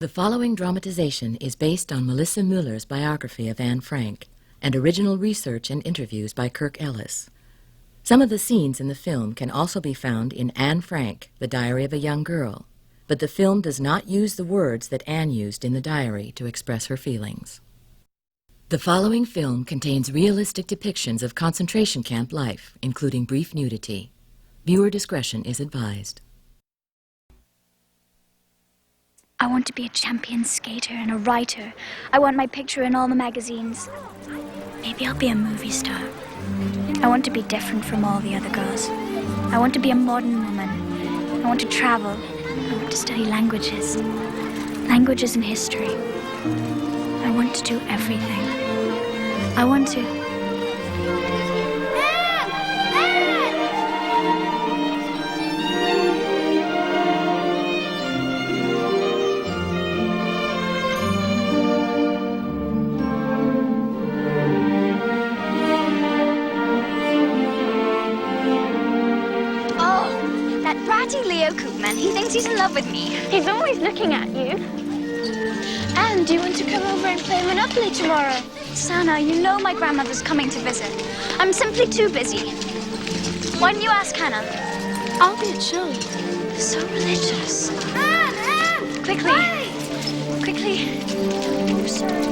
The following dramatization is based on Melissa Muller's biography of Anne Frank and original research and interviews by Kirk Ellis. Some of the scenes in the film can also be found in Anne Frank, The Diary of a Young Girl, but the film does not use the words that Anne used in the diary to express her feelings. The following film contains realistic depictions of concentration camp life, including brief nudity. Viewer discretion is advised. I want to be a champion skater and a writer. I want my picture in all the magazines. Maybe I'll be a movie star. I want to be different from all the other girls. I want to be a modern woman. I want to travel. I want to study languages. Languages and history. I want to do everything. I want to... He thinks he's in love with me. He's always looking at you. And do you want to come over and play Monopoly tomorrow? Sana, you know my grandmother's coming to visit. I'm simply too busy. Why don't you ask Hannah? I'll be at show. So religious. Anne! Quickly. Wait. Quickly. Oh, sorry.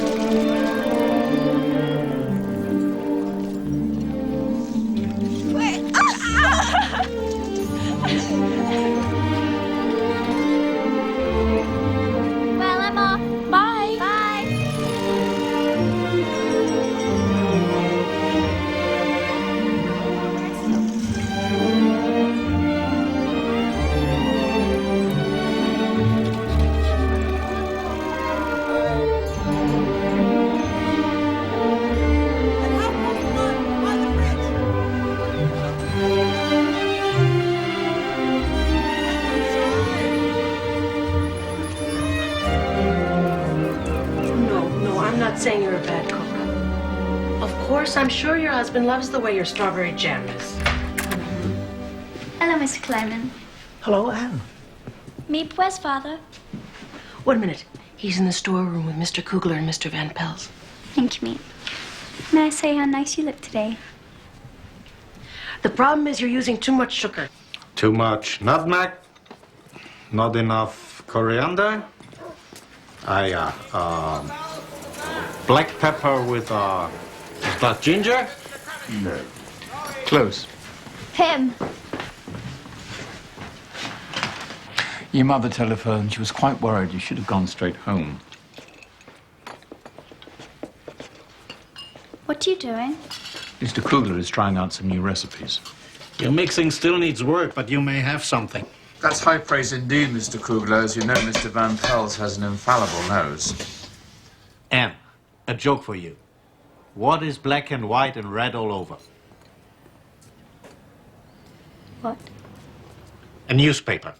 Saying you're a bad cook. Of course, I'm sure your husband loves the way your strawberry jam is. Hello, Mr. Kleiman. Hello, Anne. Meep, where's father? Wait a minute. He's in the storeroom with Mr. Kugler and Mr. Van Pels. Thank you, Meep. May I say how nice you look today? The problem is you're using too much sugar. Too much nutmeg, not enough coriander. Black pepper with, is that ginger? No. Close. Him. Your mother telephoned. She was quite worried. You should have gone straight home. What are you doing? Mr. Kugler is trying out some new recipes. Your mixing still needs work, but you may have something. That's high praise indeed, Mr. Kugler. As you know, Mr. Van Pels has an infallible nose. Anne, a joke for you. What is black and white and red all over? What? A newspaper.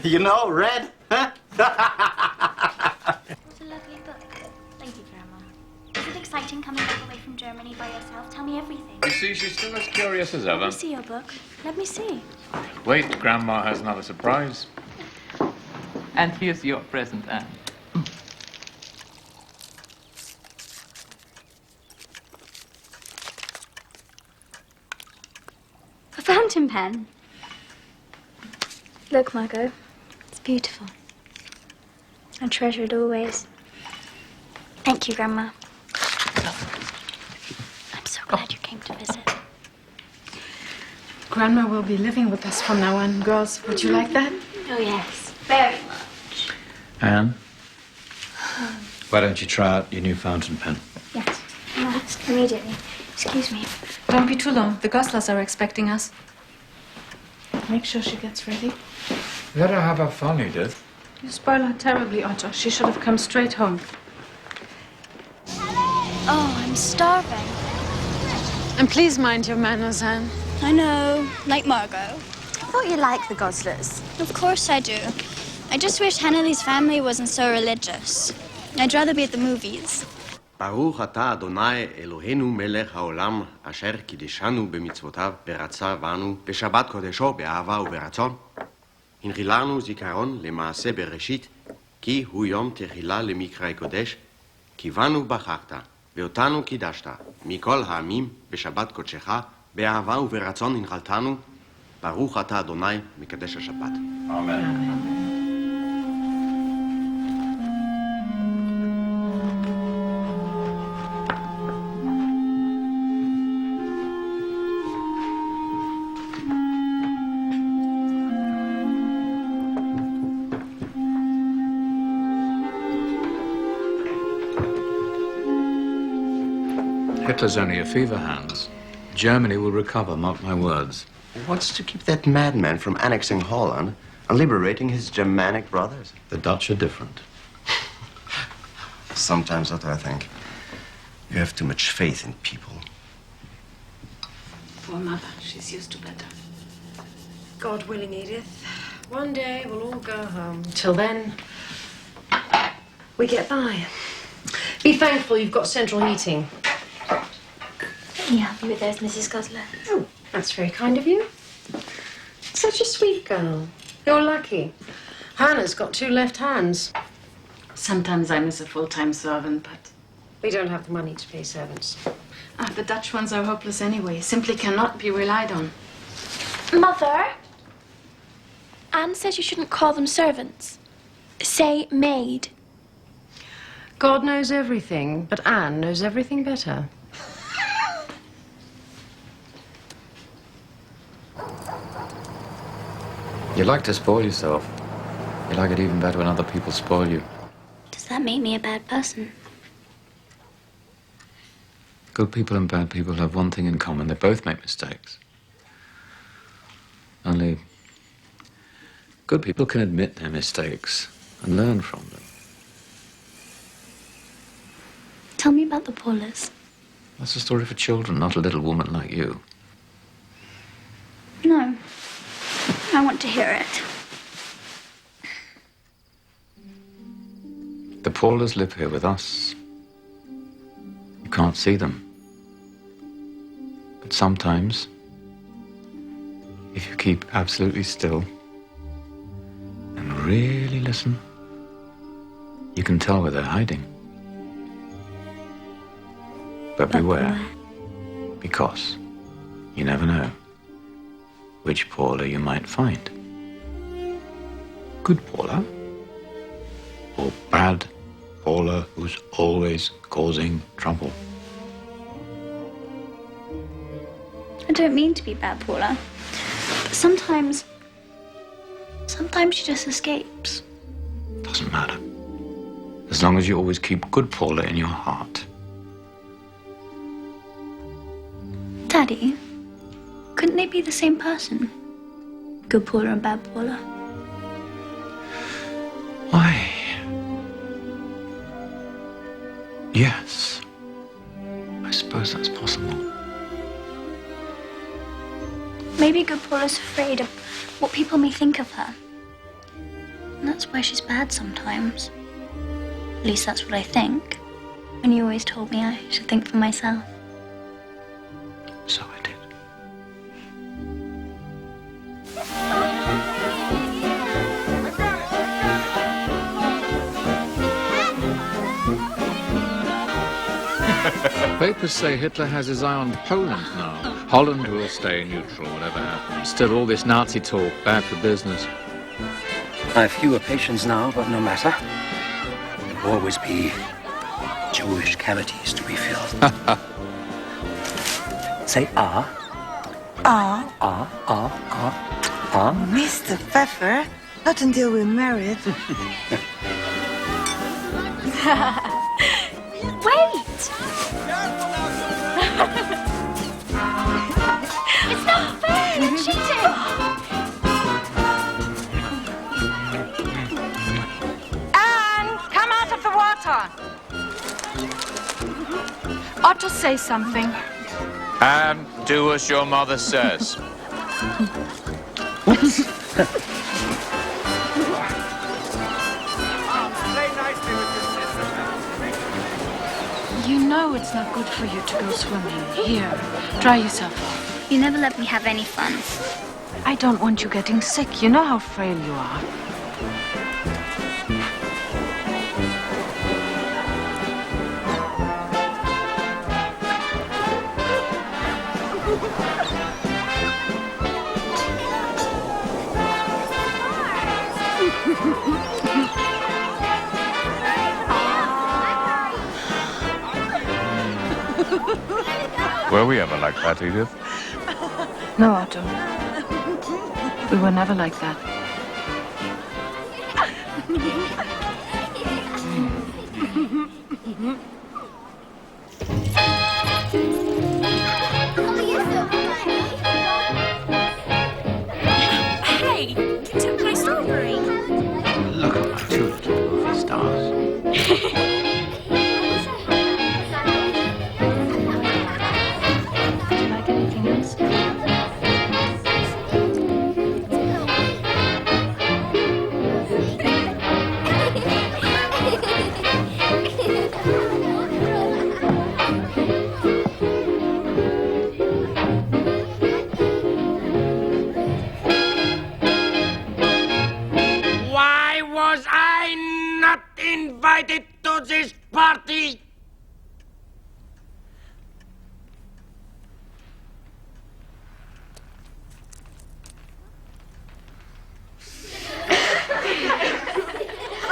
You know, red, huh? What a lovely book. Thank you, Grandma. Is it exciting coming back away from Germany by yourself? Tell me everything. You see, she's still as curious as ever. Let me see your book. Let me see. Wait, Grandma has another surprise. And here's your present, Anne. A fountain pen. Look, Margot. It's beautiful. I treasure it always. Thank you, Grandma. I'm so glad you came to visit. Grandma will be living with us from now on. Girls, would you like that? Oh, yes. Very much. Anne, why don't you try out your new fountain pen? Yes. Yes, immediately. Excuse me. Don't be too long. The Goslers are expecting us. Make sure she gets ready. Let her have her fun, Edith. You spoil her terribly, Otto. She should have come straight home. Oh, I'm starving. And please mind your manners, Anne. I know. Like Margot. I thought you liked the Goslers. Of course I do. I just wish Hannelly's family wasn't so religious. I'd rather be at the movies. ברוך אתה אדוני אלוהינו מלך העולם אשר קידשנו במצוותיו ורצה בנו בשבת קודשו באהבה וברצון. הנחיל לנו זיכרון למעשה בראשית כי הוא יום תחילה למקרא קודש כי בנו בחרת ואותנו קידשת מכל העמים בשבת קודשך באהבה וברצון הנחלתנו. ברוך אתה אדוני מקדש השבת. אמן. Hitler's only a fever, Hans. Germany will recover, mark my words. What's to keep that madman from annexing Holland and liberating his Germanic brothers? The Dutch are different. Sometimes, Otto, I think you have too much faith in people. Poor mother, she's used to better. God willing, Edith. One day we'll all go home. Till then, We get by. Be thankful you've got central heating. Let me help you with those, Mrs. Gosler. Oh, that's very kind of you. Such a sweet girl. You're lucky. Hannah's got 2 left hands. Sometimes I miss a full-time servant, but... We don't have the money to pay servants. The Dutch ones are hopeless anyway. Simply cannot be relied on. Mother? Anne says you shouldn't call them servants. Say maid. God knows everything, but Anne knows everything better. You like to spoil yourself. You like it even better when other people spoil you. Does that make me a bad person? Good people and bad people have one thing in common. They both make mistakes. Only good people can admit their mistakes and learn from them. Tell me about the Paulers. That's a story for children, not a little woman like you. No. I want to hear it. The Paulers live here with us. You can't see them. But sometimes, if you keep absolutely still and really listen, you can tell where they're hiding. But beware, because you never know which Paula you might find. Good Paula, or bad Paula who's always causing trouble. I don't mean to be bad, Paula. But sometimes she just escapes. Doesn't matter. As long as you always keep good Paula in your heart. Daddy, couldn't they be the same person? Good Paula and bad Paula. Why? Yes. I suppose that's possible. Maybe good Paula's afraid of what people may think of her. And that's why she's bad sometimes. At least that's what I think. When you always told me I should think for myself. So I did. Papers say Hitler has his eye on Poland now. Holland will stay neutral, whatever happens. Still, all this Nazi talk, bad for business. I have fewer patients now, but no matter. There will always be Jewish cavities to be filled. Say ah. Ah. Ah, ah, ah, ah. Mr. Pfeffer, not until we're married. Wait! It's not fair! You're cheating! Anne, come out of the water. Otto, say something. Anne, do as your mother says. You know it's not good for you to go swimming. Here, dry yourself off. You never let me have any fun. I don't want you getting sick. You know how frail you are. Were we ever like that, Edith? No, Otto. We were never like that. Hey, you took my strawberry. Look at my two little movie stars. Do you like anything else? Why was I not invited to this party?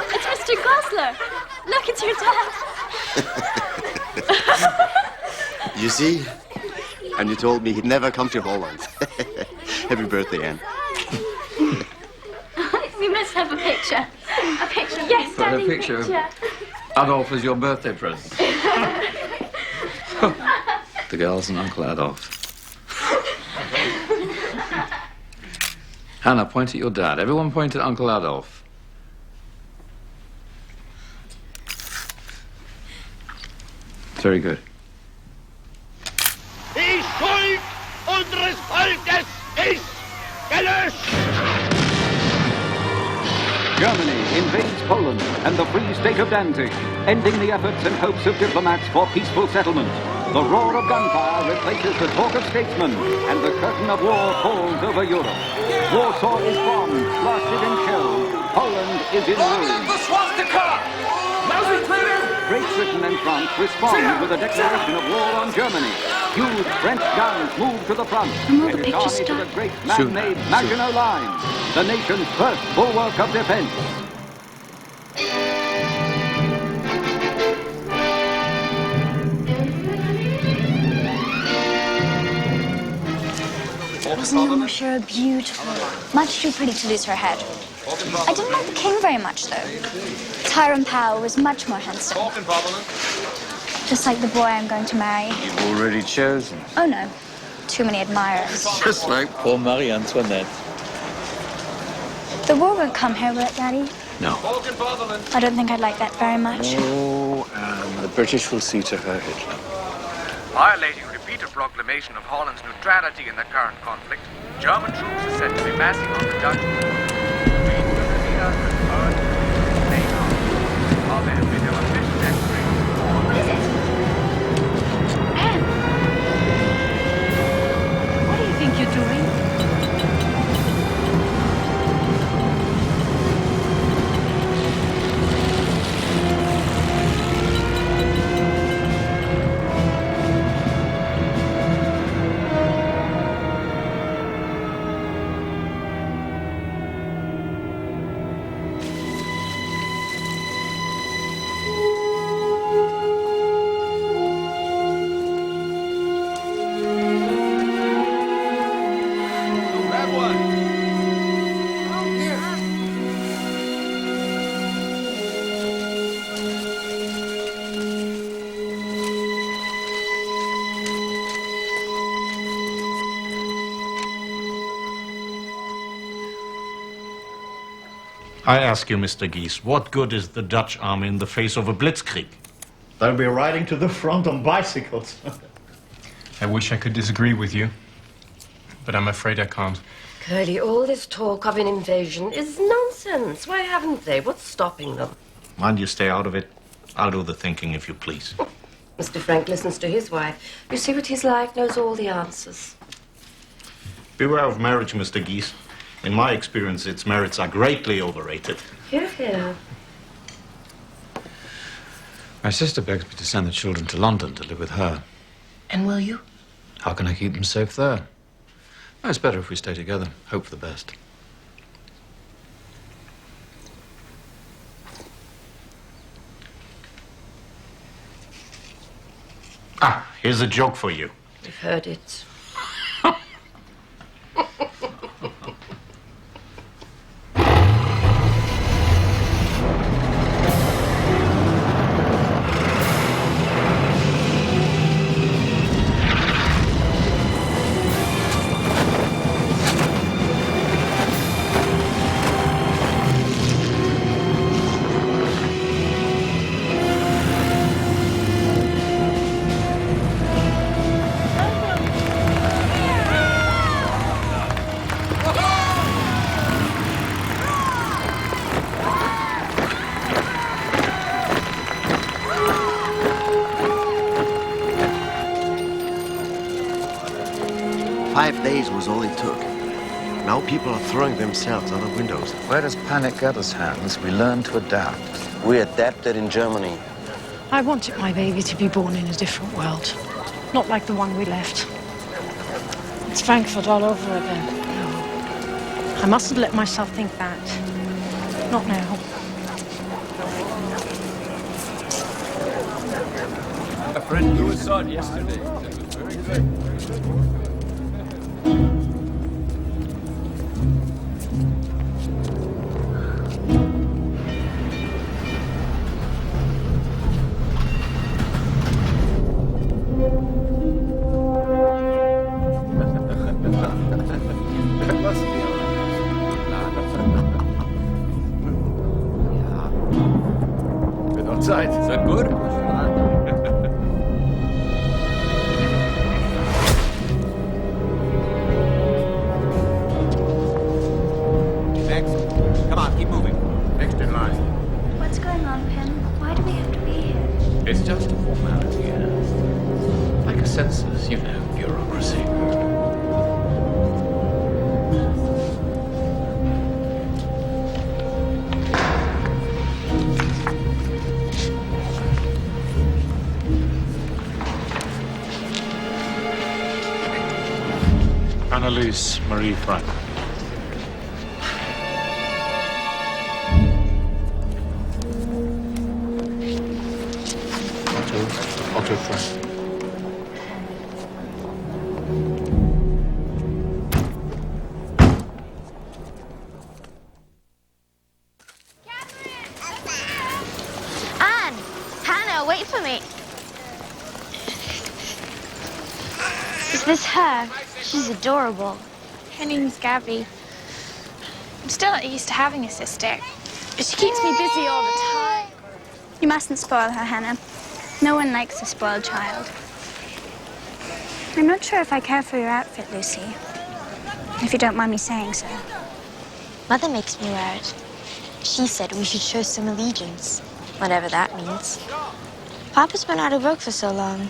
It's Mr. Gosler. Look, it's your dad. You see? And you told me he'd never come to Holland. Happy birthday, Anne. We must have a picture. A picture. Yes, Got a Daddy, picture? Adolf is your birthday present. The girls and Uncle Adolf. Hannah, point at your dad. Everyone point at Uncle Adolf. Very good. Die Schuld unseres Volkes ist gelöscht! Germany invades Poland and the Free State of Danzig, ending the efforts and hopes of diplomats for peaceful settlement. The roar of gunfire replaces the talk of statesmen, and the curtain of war falls over Europe. Warsaw is bombed, blasted and shelled. Poland is in ruins. Great Britain and France respond with a declaration of war on Germany. Huge French guns move to the front, and its army to the great man-made Maginot Line, the nation's first bulwark of defense. Wasn't your Monsieur beautiful? Much too pretty to lose her head. I didn't like the king very much, though. Tyrone Power was much more handsome. Just like the boy I'm going to marry. You've already chosen. Oh, no. Too many admirers. Just like poor Marie Antoinette. The war won't come here, will it, Daddy? No. I don't think I'd like that very much. Oh, and the British will see to her Hitler. Violating repeated proclamation of Holland's neutrality in the current conflict, German troops are said to be massing on the Dutch border. While there have been no official declarations of war. What is it? Anne! What do you think you're doing? I ask you, Mr. Gies, what good is the Dutch army in the face of a blitzkrieg? They'll be riding to the front on bicycles. I wish I could disagree with you, but I'm afraid I can't. Curly, all this talk of an invasion is nonsense. Why haven't they? What's stopping them? Mind you stay out of it. I'll do the thinking, if you please. Mr. Frank listens to his wife. You see what he's like, knows all the answers. Beware of marriage, Mr. Geese. In my experience, its merits are greatly overrated. Hear, hear. My sister begs me to send the children to London to live with her. And will you? How can I keep them safe there? Oh, it's better if we stay together. Hope for the best. Ah, here's a joke for you. We've heard it. Was all it took. Now people are throwing themselves out of windows. Where does panic get us, Hans? We learn to adapt. We adapted in Germany. I wanted my baby to be born in a different world. Not like the one we left. It's Frankfurt all over again. No. I mustn't let myself think that. Not now. A friend Louis saw it yesterday. That was very good. Zeit. Is that good? Next. Come on, keep moving. Next in line. What's going on, Pim? Why do we have to be here? It's just a formality, like a census, you know, bureaucracy. Annalise Marie Frank. Otto Frank. Anne! Hannah, wait for me. Is this her? She's adorable. Her name's Gabby. I'm still not used to having a sister. She keeps me busy all the time. You mustn't spoil her, Hannah. No one likes a spoiled child. I'm not sure if I care for your outfit, Lucy. If you don't mind me saying so. Mother makes me wear it. She said we should show some allegiance, whatever that means. Papa's been out of work for so long.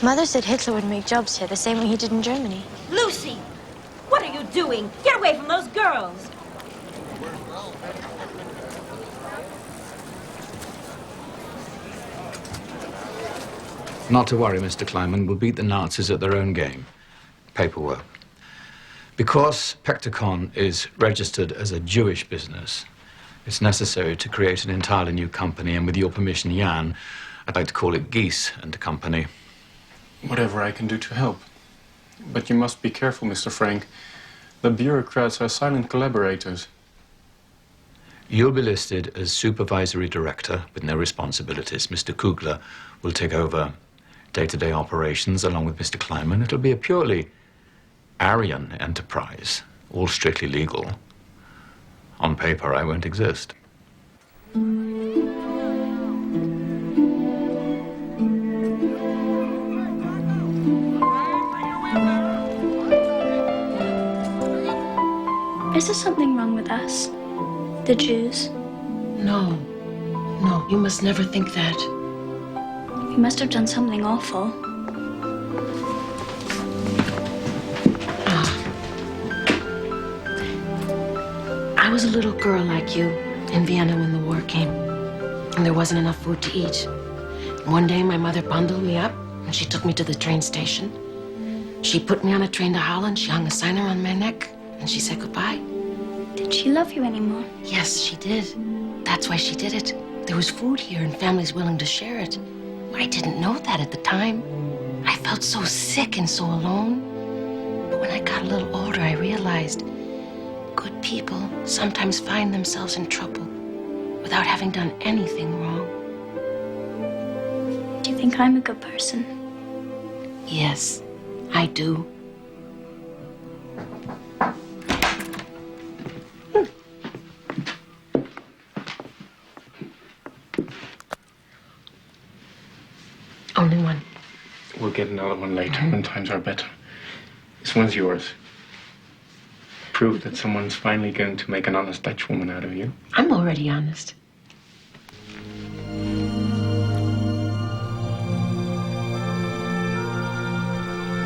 Mother said Hitler would make jobs here the same way he did in Germany. Lucy, what are you doing? Get away from those girls. Not to worry, Mr. Kleiman. We'll beat the Nazis at their own game. Paperwork. Because Pectacon is registered as a Jewish business, it's necessary to create an entirely new company, and with your permission, Jan, I'd like to call it Geese and Company. Whatever I can do to help. But you must be careful, Mr. Frank. The bureaucrats are silent collaborators. You'll be listed as supervisory director with no responsibilities. Mr. Kugler will take over day-to-day operations along with Mr. Kleiman. It'll be a purely Aryan enterprise, all strictly legal. On paper, I won't exist. Is there something wrong with us? The Jews? No. No, you must never think that. You must have done something awful. I was a little girl like you in Vienna when the war came, and there wasn't enough food to eat. One day, my mother bundled me up, and she took me to the train station. She put me on a train to Holland, she hung a sign around my neck, and she said goodbye. Did she love you anymore? Yes, she did. That's why she did it. There was food here, and families willing to share it. I didn't know that at the time. I felt so sick and so alone. But when I got a little older, I realized good people sometimes find themselves in trouble without having done anything wrong. Do you think I'm a good person? Yes, I do. Only one. We'll get another one later when times are better. This one's yours. Prove that someone's finally going to make an honest Dutch woman out of you. I'm already honest.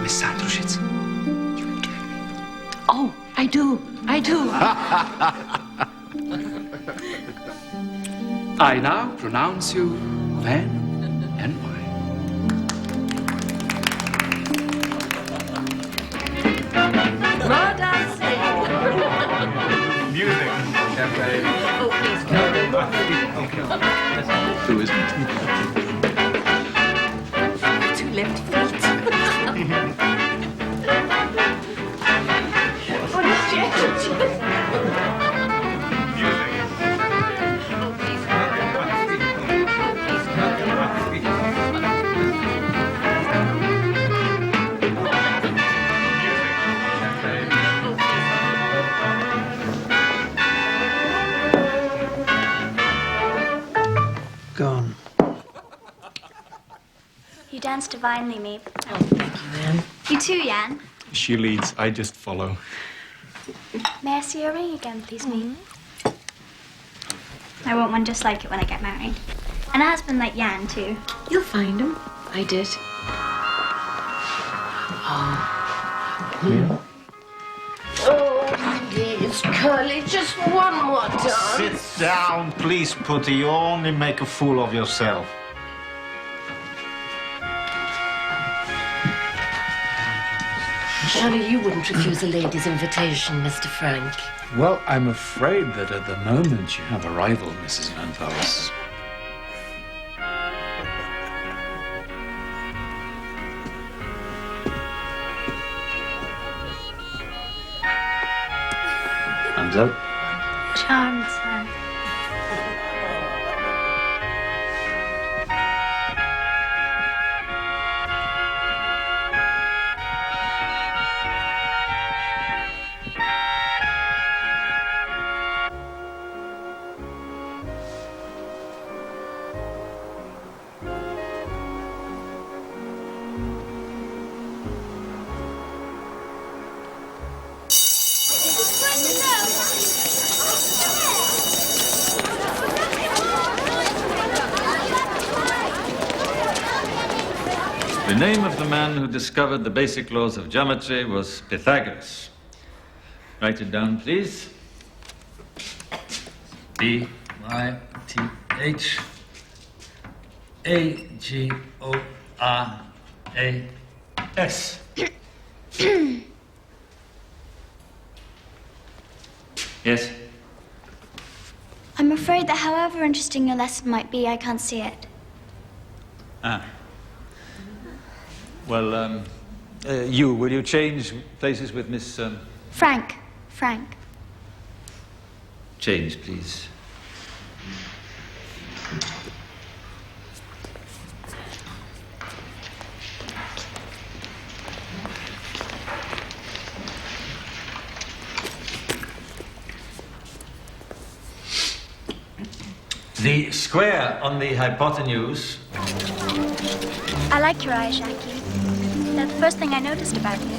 Miss Sandrushitz. Oh, I do. I do. I now pronounce you man and wife. More dancing. Music. Oh, please, Who is it? Two left feet. Gone. You dance divinely, Meep. Oh, thank you, Anne. You too, Jan. She leads, I just follow. May I see your ring again, please, Meep? I want one just like it when I get married. And a husband like Jan, too. You'll find him. I did. Oh. Oh, please, Curly, just one more dance. Sit down, please, Putty. You only make a fool of yourself. Surely you wouldn't refuse a lady's invitation, Mr. Frank. Well, I'm afraid that at the moment you have a rival, Mrs. Van Vels. Thumbs up. Charmed, sir. The name of the man who discovered the basic laws of geometry was Pythagoras. Write it down, please. Pythagoras. Yes? I'm afraid that however interesting your lesson might be, I can't see it. Ah. Well, will you change places with Miss... Frank. Change, please. The square on the hypotenuse... I like your eyes, Jackie. They're the first thing I noticed about you.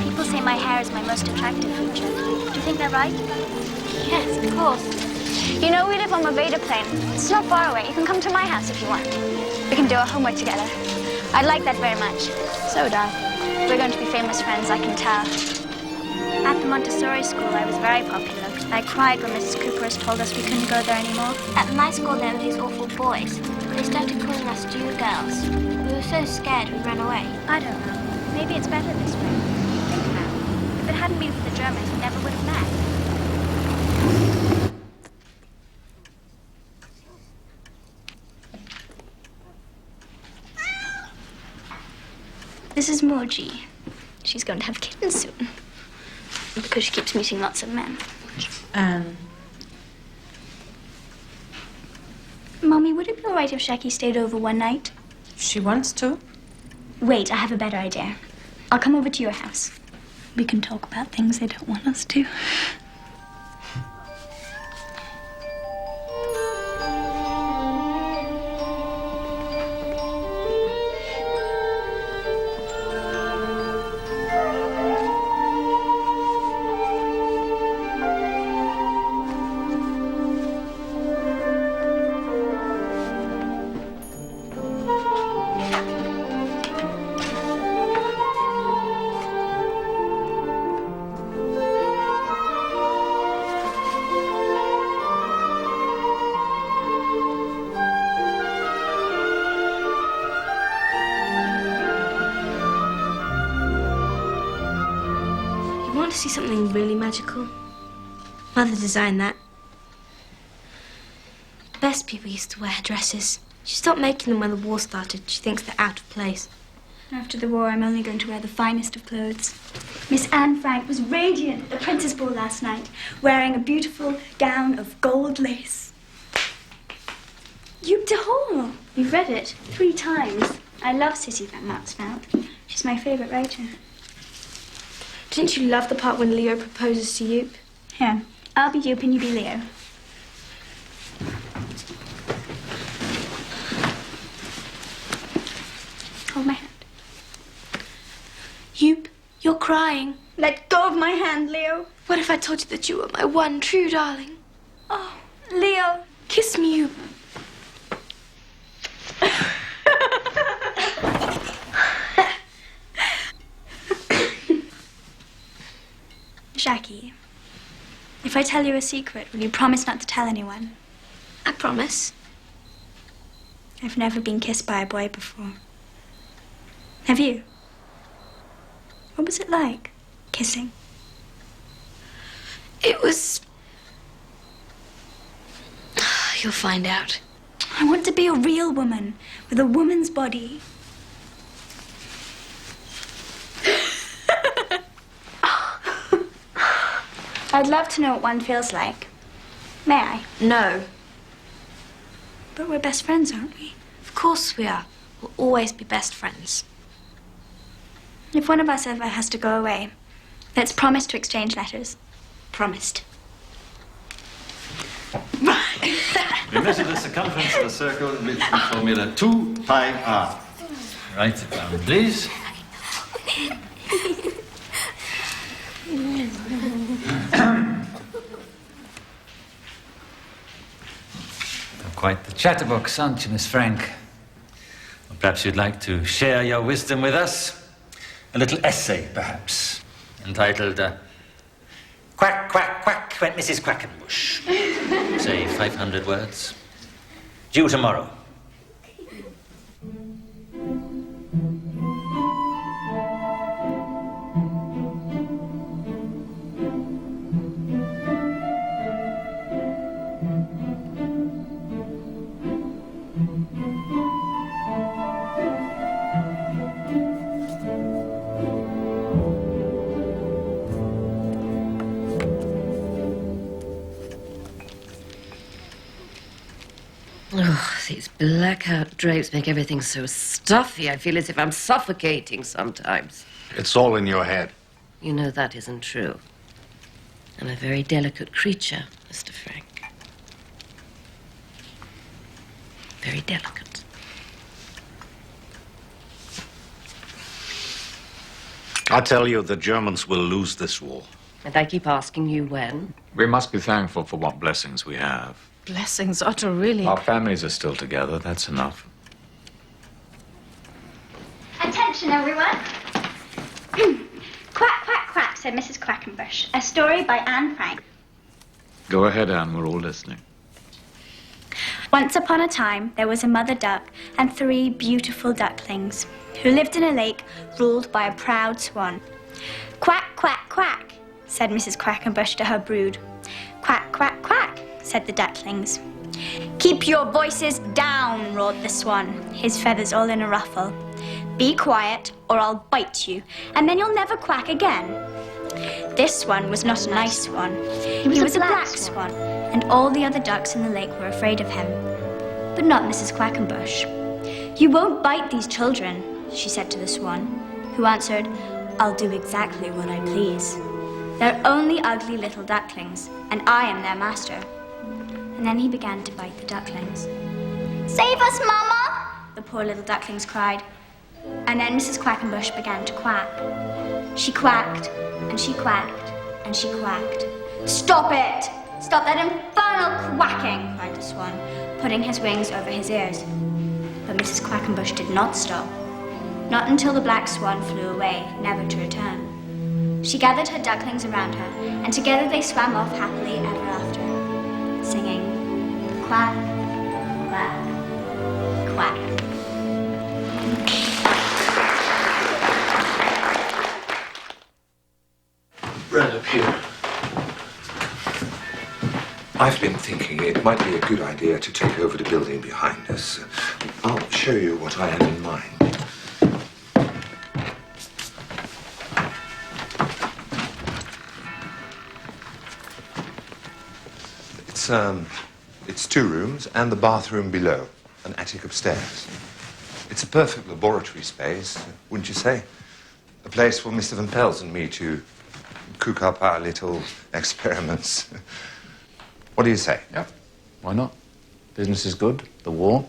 People say my hair is my most attractive feature. Do you think they're right? Yes, of course. You know, we live on Maveda Plain. It's not far away. You can come to my house if you want. We can do our homework together. I'd like that very much. So, Dad, we're going to be famous friends, I can tell. At the Montessori school, I was very popular. I cried when Mrs. Cooper's told us we couldn't go there anymore. At my school, there were these awful boys. They started calling us Jew girls. We were so scared we ran away. I don't know. Maybe it's better this way. Think about it. If it hadn't been for the Germans, we never would have met. This is Moji. She's going to have kittens soon. Because she keeps meeting lots of men. Mommy, would it be all right if Shaki stayed over one night? She wants to. Wait, I have a better idea. I'll come over to your house. We can talk about things they don't want us to. See something really magical? Mother designed that. The best people used to wear dresses. She stopped making them when the war started. She thinks they're out of place. After the war, I'm only going to wear the finest of clothes. Miss Anne Frank was radiant at the Princess Ball last night, wearing a beautiful gown of gold lace. You've de Hall. You've read it 3 times. I love Cissy van Matsveld. She's my favorite writer. Didn't you love the part when Leo proposes to Joop? Here, I'll be Joop and you be Leo. Hold my hand. Joop, you're crying. Let go of my hand, Leo. What if I told you that you were my one true darling? Oh, Leo. Kiss me, Joop. Jackie, if I tell you a secret, will you promise not to tell anyone? I promise. I've never been kissed by a boy before. Have you? What was it like, kissing? It was... You'll find out. I want to be a real woman with a woman's body. I'd love to know what one feels like. May I? No. But we're best friends, aren't we? Of course we are. We'll always be best friends. If one of us ever has to go away, let's promise to exchange letters. Promised. We measure the circumference of a circle with the formula 2 pi r. Write it down, please. Quite the chatterbox, aren't you, Miss Frank? Well, perhaps you'd like to share your wisdom with us? A little essay, perhaps, entitled Quack, Quack, Quack went Mrs. Quackenbush. Say 500 words. Due tomorrow. Oh, these blackout drapes make everything so stuffy. I feel as if I'm suffocating sometimes. It's all in your head. You know that isn't true. I'm a very delicate creature, Mr. Frank. Very delicate. I tell you, the Germans will lose this war. And I keep asking you when. We must be thankful for what blessings we have. Blessings, Otto, really. Our families are still together, that's enough. Attention, everyone. Quack, quack, quack, said Mrs. Quackenbush. A story by Anne Frank. Go ahead, Anne, we're all listening. Once upon a time, there was a mother duck and 3 beautiful ducklings who lived in a lake ruled by a proud swan. Quack, quack, quack, said Mrs. Quackenbush to her brood. Quack, quack, quack, said the ducklings. Keep your voices down, roared the swan, his feathers all in a ruffle. Be quiet, or I'll bite you, and then you'll never quack again. This swan was not a nice swan. He was a black swan, and all the other ducks in the lake were afraid of him. But not Mrs. Quackenbush. You won't bite these children, she said to the swan, who answered, I'll do exactly what I please. They're only ugly little ducklings, and I am their master. And then he began to bite the ducklings. Save us, Mama! The poor little ducklings cried. And then Mrs. Quackenbush began to quack. She quacked, and she quacked, and she quacked. Stop it! Stop that infernal quacking, cried the swan, putting his wings over his ears. But Mrs. Quackenbush did not stop. Not until the black swan flew away, never to return. She gathered her ducklings around her, and together they swam off happily ever after, singing, quack, quack, quack. Right up here. I've been thinking it might be a good idea to take over the building behind us. I'll show you what I have in mind. It's 2 rooms and the bathroom below, an attic upstairs. It's a perfect laboratory space, wouldn't you say? A place for Mr. Van Pels and me to cook up our little experiments. What do you say? Yep. Why not? Business is good. The war.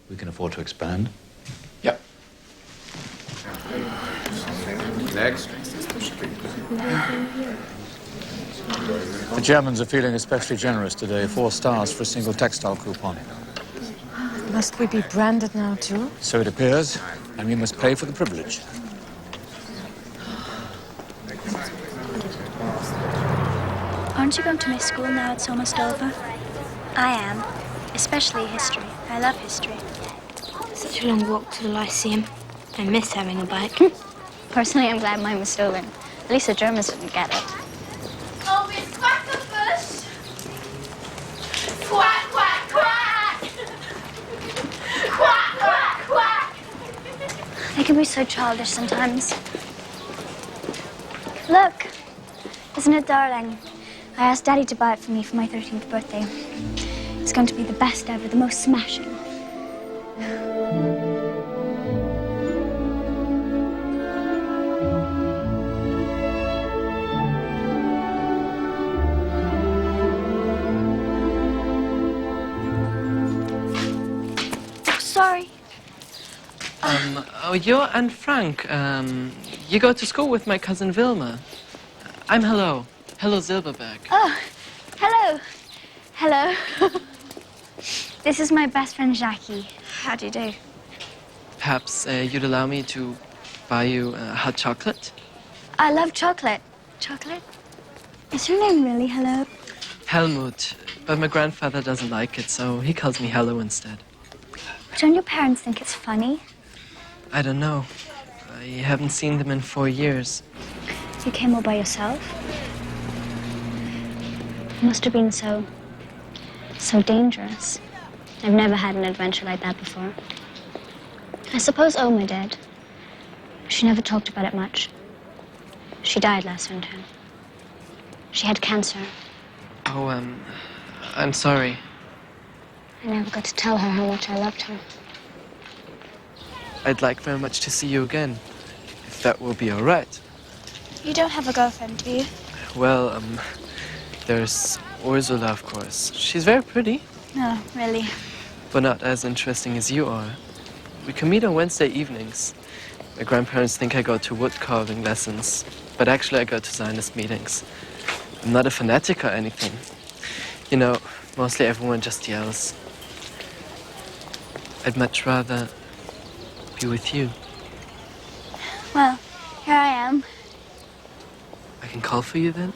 We can afford to expand. Yep. Next. The Germans are feeling especially generous today. 4 stars for a single textile coupon. Must we be branded now, too? So it appears, and we must pay for the privilege. Aren't you going to miss school now it's almost over? I am, especially history. I love history. Such a long walk to the Lyceum. I miss having a bike. Personally, I'm glad mine was stolen. At least the Germans didn't get it. Oh, Miss Quackenbush! Quack, quack, quack! Quack, quack, quack! They can be so childish sometimes. Look, isn't it darling? I asked Daddy to buy it for me for my 13th birthday. It's going to be the best ever, the most smashing. Sorry. Oh, you're Anne Frank. You go to school with my cousin Wilma. I'm Hello. Hello, Silberberg. Oh, hello. Hello. This is my best friend, Jackie. How do you do? Perhaps you'd allow me to buy you hot chocolate? I love chocolate. Chocolate? Is her name really Hello? Helmut. But my grandfather doesn't like it, so he calls me Hello instead. Don't your parents think it's funny? I don't know. I haven't seen them in 4 years. You came all by yourself? It must have been so dangerous. I've never had an adventure like that before. I suppose Oma did. She never talked about it much. She died last winter. She had cancer. Oh, I'm sorry. I never got to tell her how much I loved her. I'd like very much to see you again, if that will be all right. You don't have a girlfriend, do you? Well, there's Ursula, of course. She's very pretty. No, really. But not as interesting as you are. We can meet on Wednesday evenings. My grandparents think I go to wood carving lessons, but actually I go to Zionist meetings. I'm not a fanatic or anything. You know, mostly everyone just yells. I'd much rather be with you. Well, here I am. I can call for you then?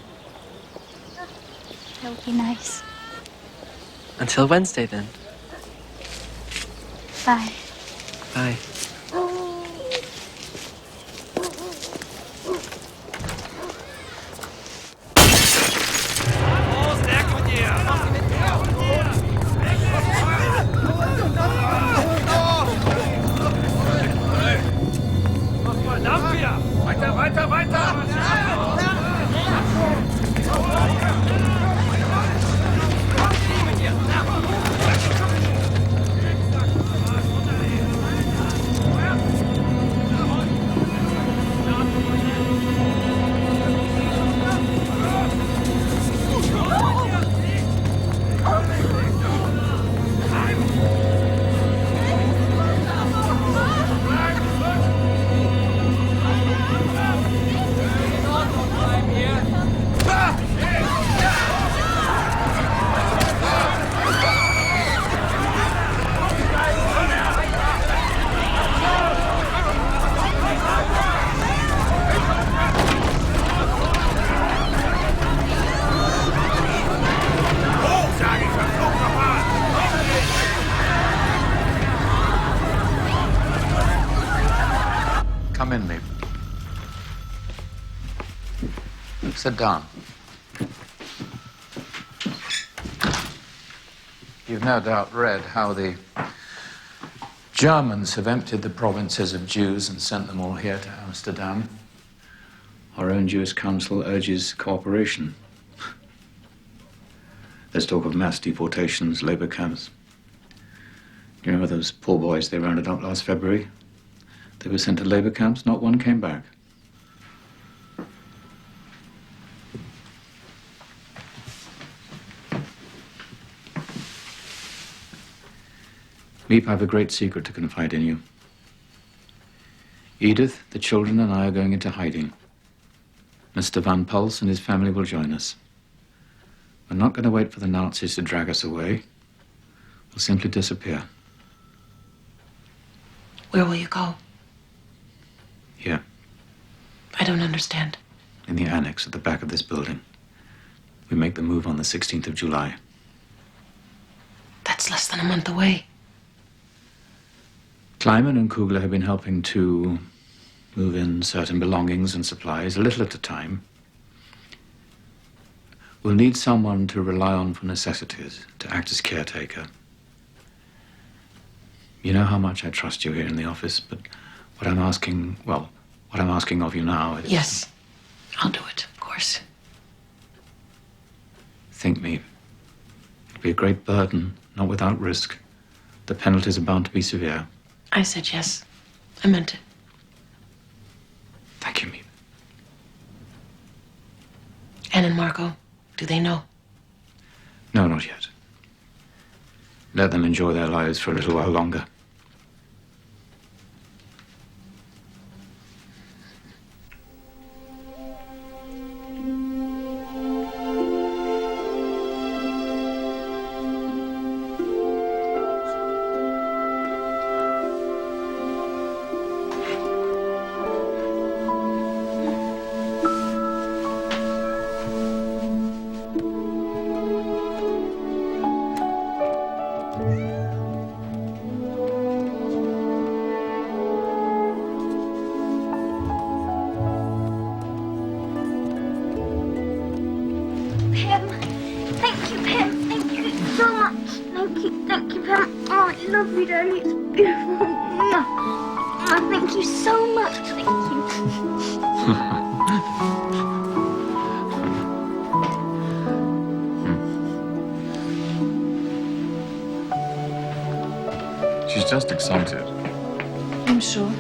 That would be nice. Until Wednesday then. Bye. Bye. Weiter, weiter, weiter! Come in, Maeve. Sit down. You've no doubt read how the Germans have emptied the provinces of Jews and sent them all here to Amsterdam. Our own Jewish council urges cooperation. There's talk of mass deportations, labor camps. You remember those poor boys they rounded up last February? They were sent to labor camps, not one came back. Miep, I have a great secret to confide in you. Edith, the children, and I are going into hiding. Mr. Van Puls and his family will join us. We're not going to wait for the Nazis to drag us away. We'll simply disappear. Where will you go? Here, I don't understand. in the annex at the back of this building. We make the move on the 16th of July. That's less than a month away. Kleiman and Kugler have been helping to move in certain belongings and supplies, a little at a time. We'll need someone to rely on for necessities, to act as caretaker. You know how much I trust you here in the office, but what I'm asking of you now is... Yes, I'll do it, of course. Think me. It'll be a great burden, not without risk. The penalties are bound to be severe. I said yes. I meant it. Thank you, Miep. Anne and Margot, do they know? No, not yet. Let them enjoy their lives for a little while longer. Pim, thank you, Pim. Thank you so much. Thank you, Pim. Oh, I love you, darling. It's beautiful. Oh, thank you so much. Thank you. She's just excited. I'm sure.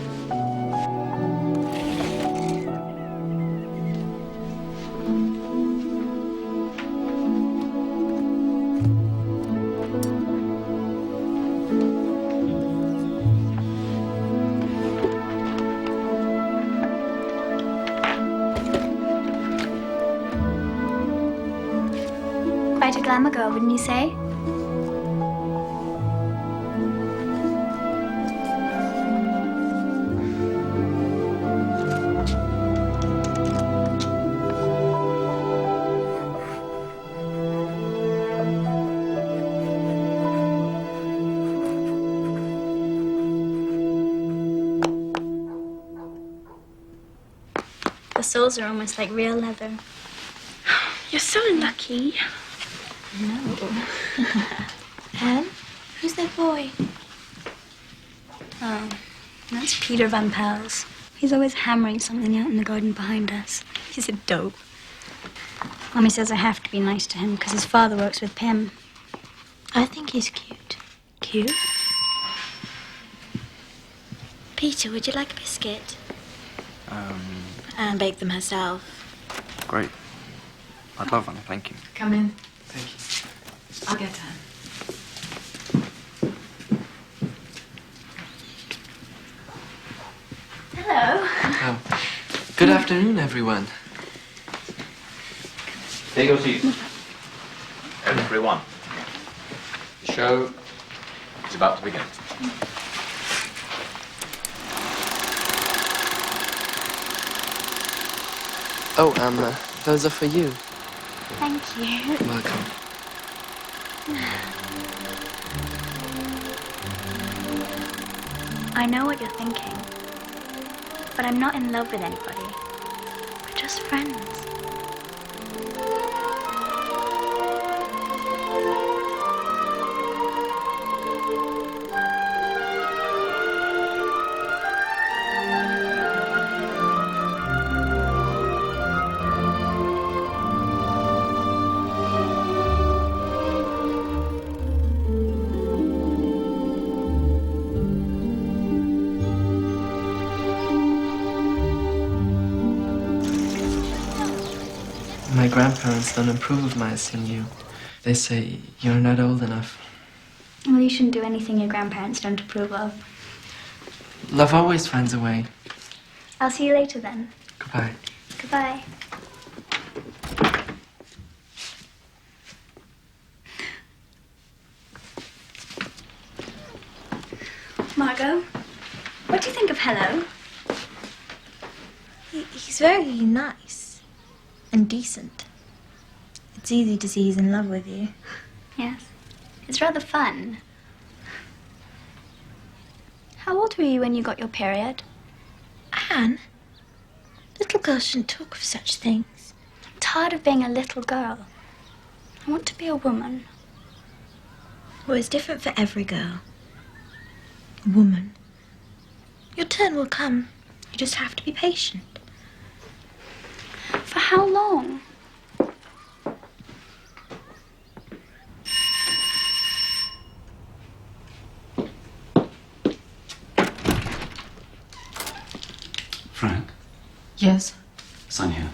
quite a glamour girl, wouldn't you say? The soles are almost like real leather. You're so lucky. No. Anne? Who's that boy? Oh, that's Peter Van Pels. He's always hammering something out in the garden behind us. He's a dope. Mommy says I have to be nice to him because his father works with Pim. I think he's cute. Cute? Peter, would you like a biscuit? Anne baked them herself. Great. I'd love one, thank you. Come in. Thank you. I'll get her. Hello. Oh. Good afternoon, everyone. Take your seat. Everyone. The show is about to begin. Oh, those are for you. Thank you. You're welcome. I know what you're thinking, but I'm not in love with anybody. We're just friends. My grandparents don't approve of my seeing you. They say you're not old enough. Well, you shouldn't do anything your grandparents don't approve of. Love always finds a way. I'll see you later then. Goodbye. Goodbye. Margot, what do you think of Hello? He's very nice and decent. It's easy to see he's in love with you. Yes. It's rather fun. How old were you when you got your period? Anne, little girls shouldn't talk of such things. I'm tired of being a little girl. I want to be a woman. Well, it's different for every girl. A woman. Your turn will come. You just have to be patient. For how long? Frank, Yes? sign here.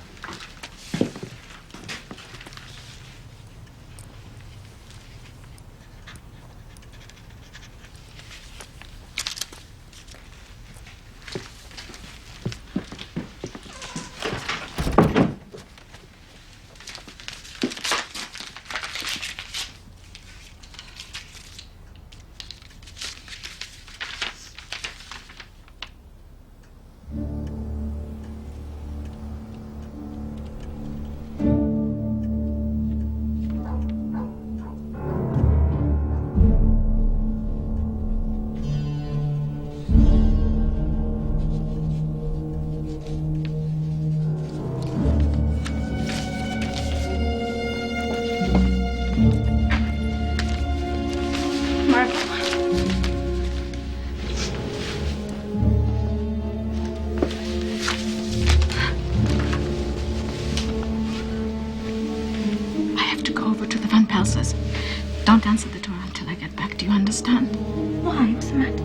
Don't answer the door until I get back. Do you understand? Why? What's the matter?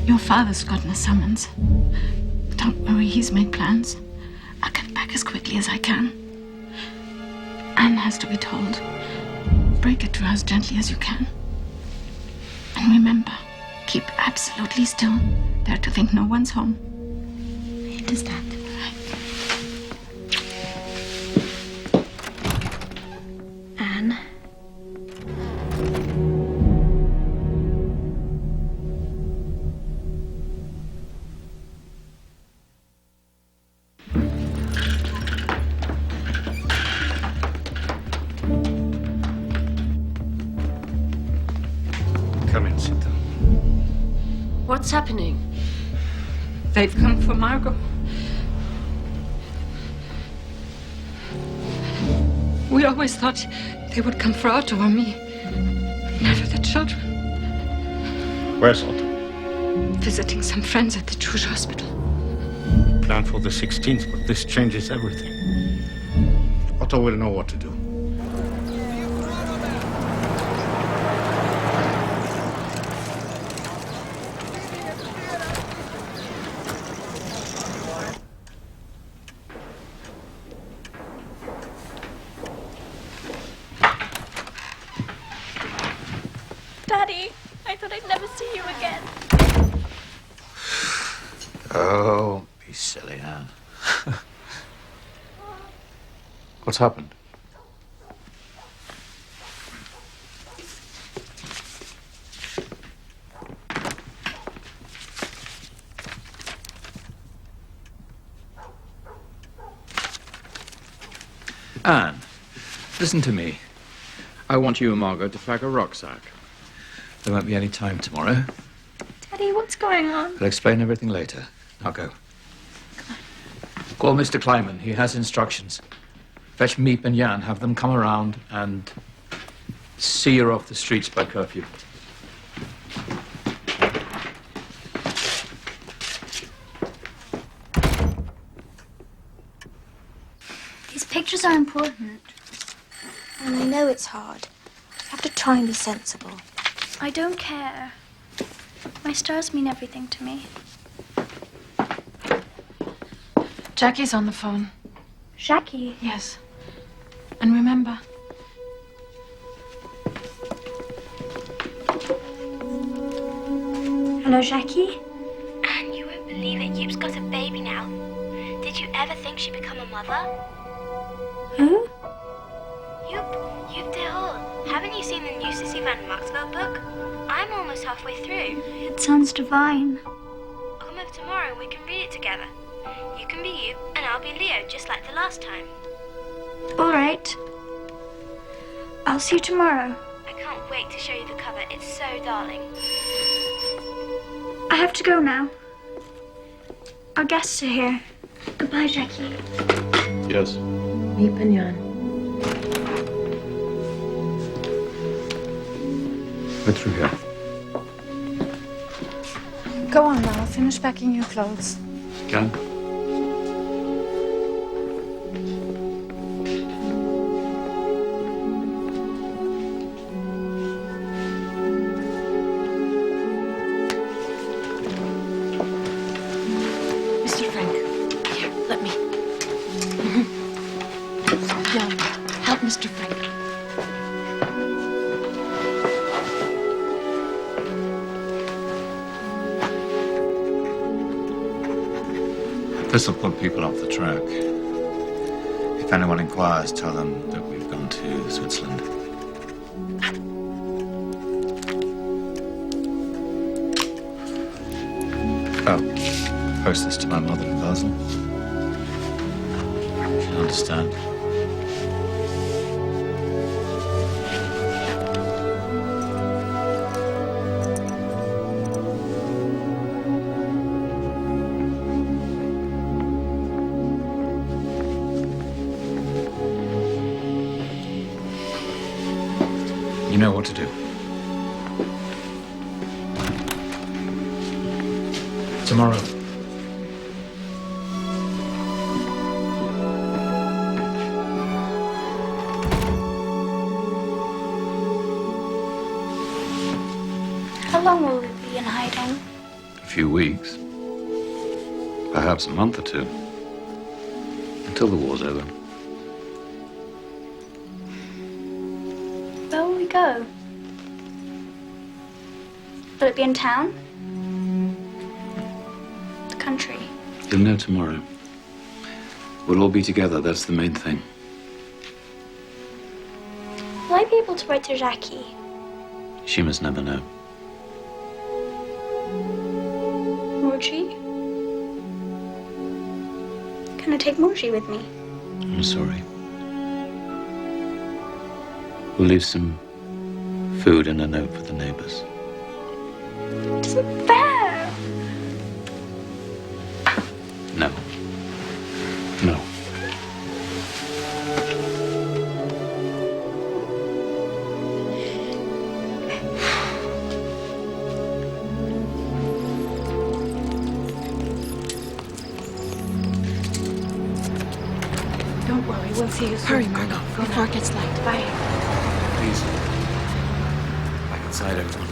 Your father's gotten a summons. Don't worry, he's made plans. I'll get back as quickly as I can. Anne has to be told. Break it to her as gently as you can. And remember, keep absolutely still. They're to think no one's home. I understand. What's happening? They've come for Margot. We always thought they would come for Otto or me. Never the children. Where's Otto? Visiting some friends at the Jewish hospital. Planned for the 16th, but this changes everything. Otto will know what to do. Daddy, I thought I'd never see you again. Oh, be silly, Anne. What's happened? Anne, listen to me. I want you and Margot to pack a rucksack. There won't be any time tomorrow. Daddy, what's going on? I'll explain everything later. Now go. Call Mr. Kleiman. He has instructions. Fetch Meep and Jan. Have them come around and see her off the streets by curfew. These pictures are important. And I know it's hard. You have to try and be sensible. I don't care. My stars mean everything to me. Jackie's on the phone. Jackie? Yes. And remember, Hello, Jackie? Anne, you won't believe it. You've got a baby now. Did you ever think she'd become a mother? Who? You've dear Hall. Haven't you seen the new Sissy Van Maxwell book? I'm almost halfway through. It sounds divine. I'll come over tomorrow and we can read it together. You can be you, and I'll be Leo, just like the last time. All right. I'll see you tomorrow. I can't wait to show you the cover. It's so darling. I have to go now. Our guests are here. Goodbye, Jackie. Yes. Meep and Jan. We're through here. Go on now, finish packing your clothes. Jan? Mr. Frank, here, let me. Jan, help Mr. Frank. This will put people off the track. If anyone inquires, tell them that we've gone to Switzerland. Oh, post this to my mother in Basel. She'll understand. You know what to do. Tomorrow. How long will we be in hiding? A few weeks. Perhaps a month or two. Until the war's over. Where will we go? Will it be in town? The country? You'll know tomorrow. We'll all be together, that's the main thing. Will I be able to write to Jackie? She must never know. Moji? Can I take Moji with me? I'm sorry. We'll leave some food and a note for the neighbors. It isn't fair. Don't worry, we'll see you soon. Hurry, Margot, before it gets light. Bye. Please. Back inside, everyone.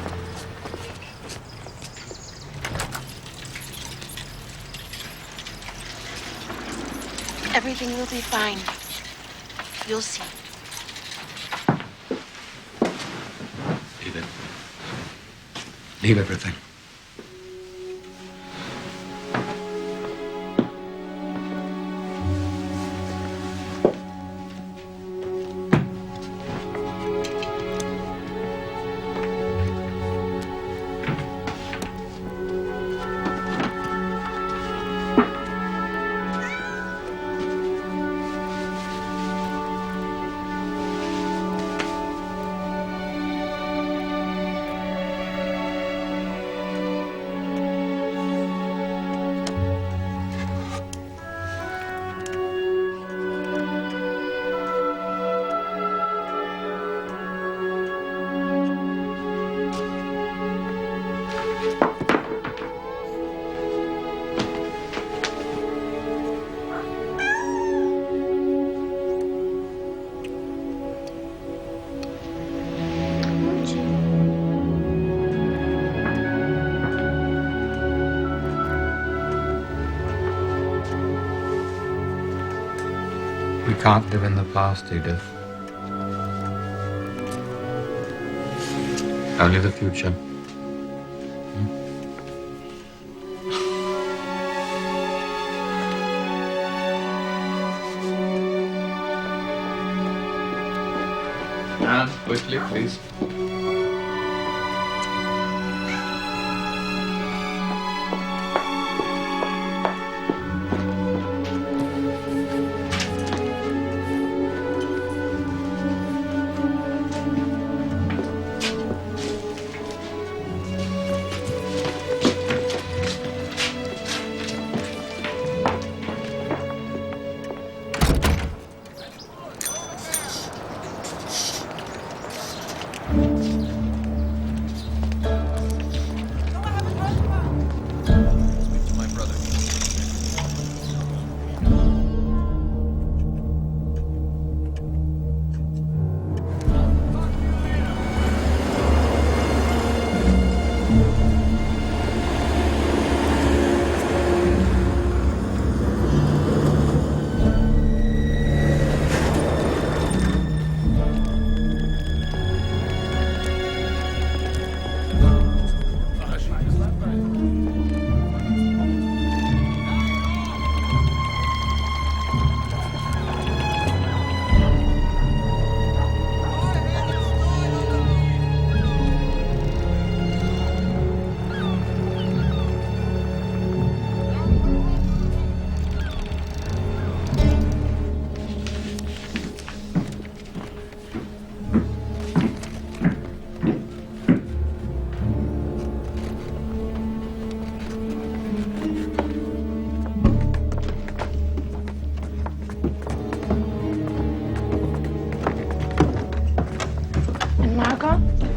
Everything will be fine. You'll see. Leave it. Leave everything. We can't live in the past, Edith. Only the future. And quickly, please.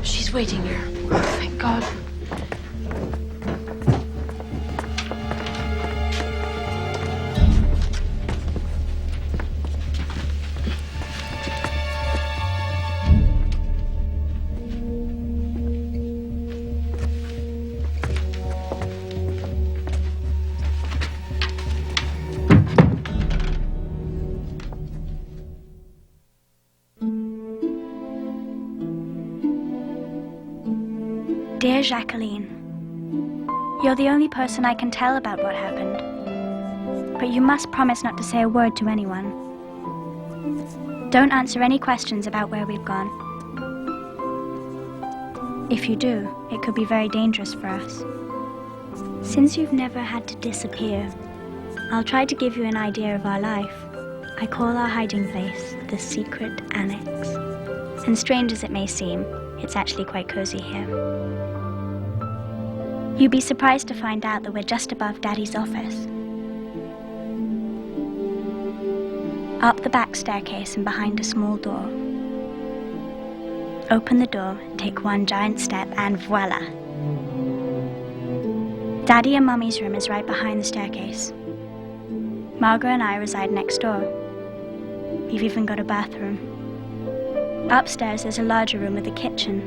She's waiting here. Oh, thank God. Dear Jacqueline, you're the only person I can tell about what happened. But you must promise not to say a word to anyone. Don't answer any questions about where we've gone. If you do, it could be very dangerous for us. Since you've never had to disappear, I'll try to give you an idea of our life. I call our hiding place the Secret Annex. And strange as it may seem, it's actually quite cozy here. You'd be surprised to find out that we're just above Daddy's office. Up the back staircase and behind a small door. Open the door, take one giant step, and voila! Daddy and Mummy's room is right behind the staircase. Margot and I reside next door. We've even got a bathroom. Upstairs, there's a larger room with a kitchen.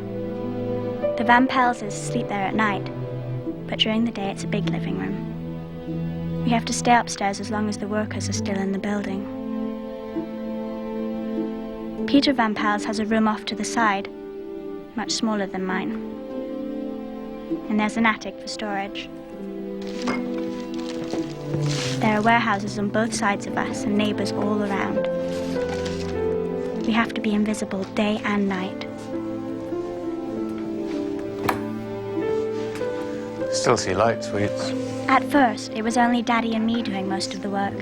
The Van Pelses sleep there at night, but during the day, it's a big living room. We have to stay upstairs as long as the workers are still in the building. Peter Van Pels has a room off to the side, much smaller than mine. And there's an attic for storage. There are warehouses on both sides of us and neighbors all around. We have to be invisible day and night. Still see light, sweets. At first, it was only Daddy and me doing most of the work.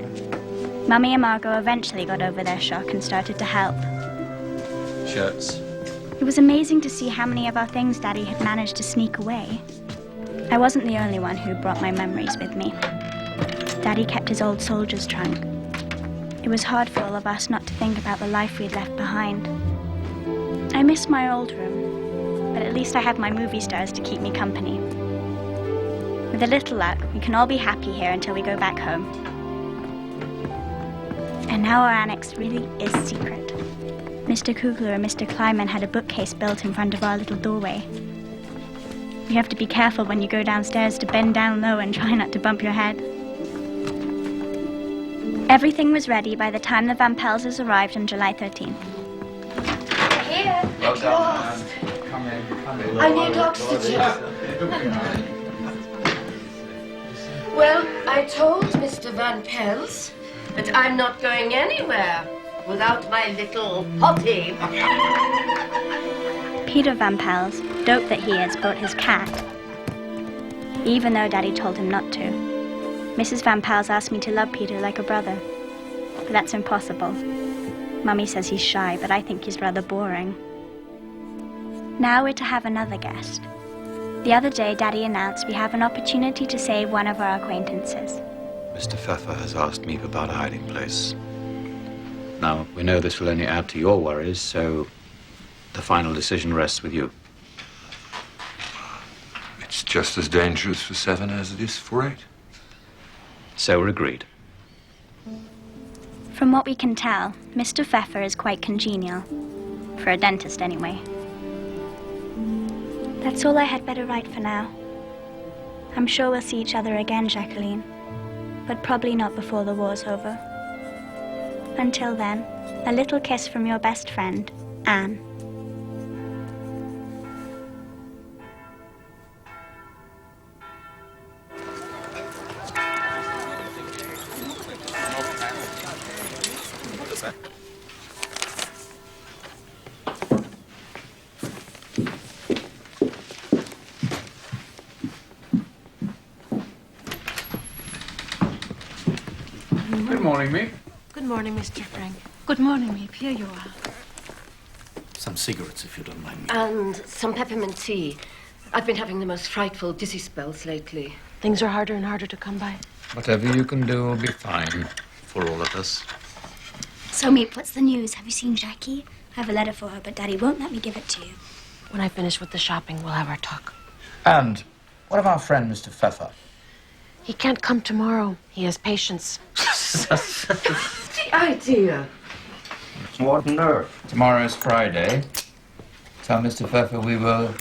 Mummy and Margot eventually got over their shock and started to help. Shirts. It was amazing to see how many of our things Daddy had managed to sneak away. I wasn't the only one who brought my memories with me. Daddy kept his old soldier's trunk. It was hard for all of us not to think about the life we'd left behind. I miss my old room, but at least I have my movie stars to keep me company. With a little luck, we can all be happy here until we go back home. And now our annex really is secret. Mr. Kugler and Mr. Kleiman had a bookcase built in front of our little doorway. You have to be careful when you go downstairs to bend down low and try not to bump your head. Everything was ready by the time the Van Pelses arrived on July 13th. Here. Well done, man. Come in. I need oxygen. Well, I told Mr. Van Pels that I'm not going anywhere without my little potty. Peter Van Pels, dope that he is, bought his cat. Even though Daddy told him not to. Mrs. Van Pels asked me to love Peter like a brother. But that's impossible. Mummy says he's shy, but I think he's rather boring. Now we're to have another guest. The other day, Daddy announced we have an opportunity to save one of our acquaintances. Mr. Pfeffer has asked me about a hiding place. Now, we know this will only add to your worries, so the final decision rests with you. It's just as dangerous for 7 as it is for 8. So we're agreed. From what we can tell, Mr. Pfeffer is quite congenial. For a dentist, anyway. That's all I had better write for now. I'm sure we'll see each other again, Jacqueline. But probably not before the war's over. Until then, a little kiss from your best friend, Anne. Good morning, Miep. Good morning, Mr. Frank. Good morning, Miep. Here you are. Some cigarettes, if you don't mind me. And some peppermint tea. I've been having the most frightful dizzy spells lately. Things are harder and harder to come by. Whatever you can do will be fine for all of us. So, Miep, what's the news? Have you seen Jackie? I have a letter for her, but Daddy won't let me give it to you. When I finish with the shopping, we'll have our talk. And what of our friend, Mr. Pfeffer? He can't come tomorrow. He has patience. The idea. What nerve. Tomorrow's Friday. Tell Mr. Pfeffer we will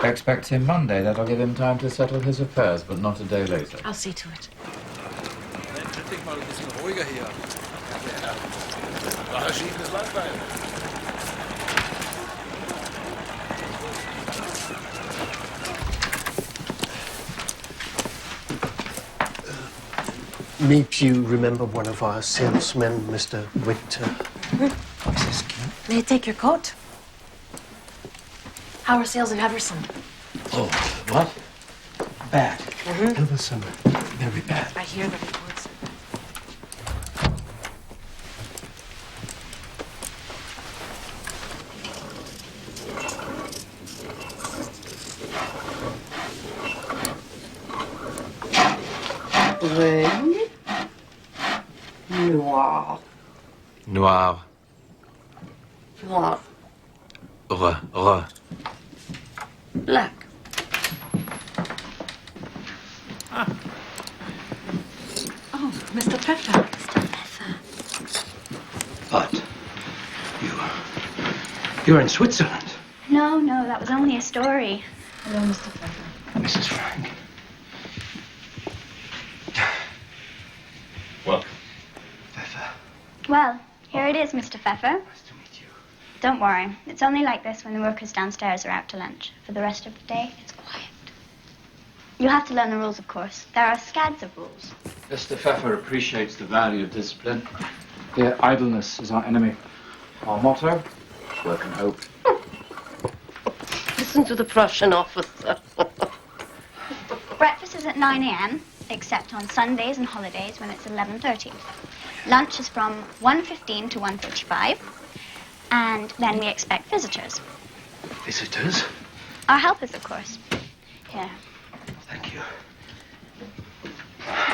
expect him Monday. That'll give him time to settle his affairs, but not a day later. I'll see to it. Miep, you remember one of our salesmen, Mr. Victor? May I take your coat? How are sales in Everson? Oh, what? Bad. Everson, very bad. I hear the reports. Ring. Noir. Noir. Noir. Re. Black. Oh, Mr. Pfeffer. What? You're in Switzerland. No, that was only a story. Hello, Mr. Pfeffer. Mrs. Frank. Welcome. Well, here it is, Mr. Pfeffer. Nice to meet you. Don't worry. It's only like this when the workers downstairs are out to lunch. For the rest of the day, it's quiet. You'll have to learn the rules, of course. There are scads of rules. Mr. Pfeffer appreciates the value of discipline. Here, idleness is our enemy. Our motto, work and hope. Listen to the Prussian officer. Breakfast is at 9 a.m., except on Sundays and holidays when it's 11:30. Lunch is from 1:15 to 1:45, and then we expect visitors. Visitors? Our helpers, of course. Here. Thank you.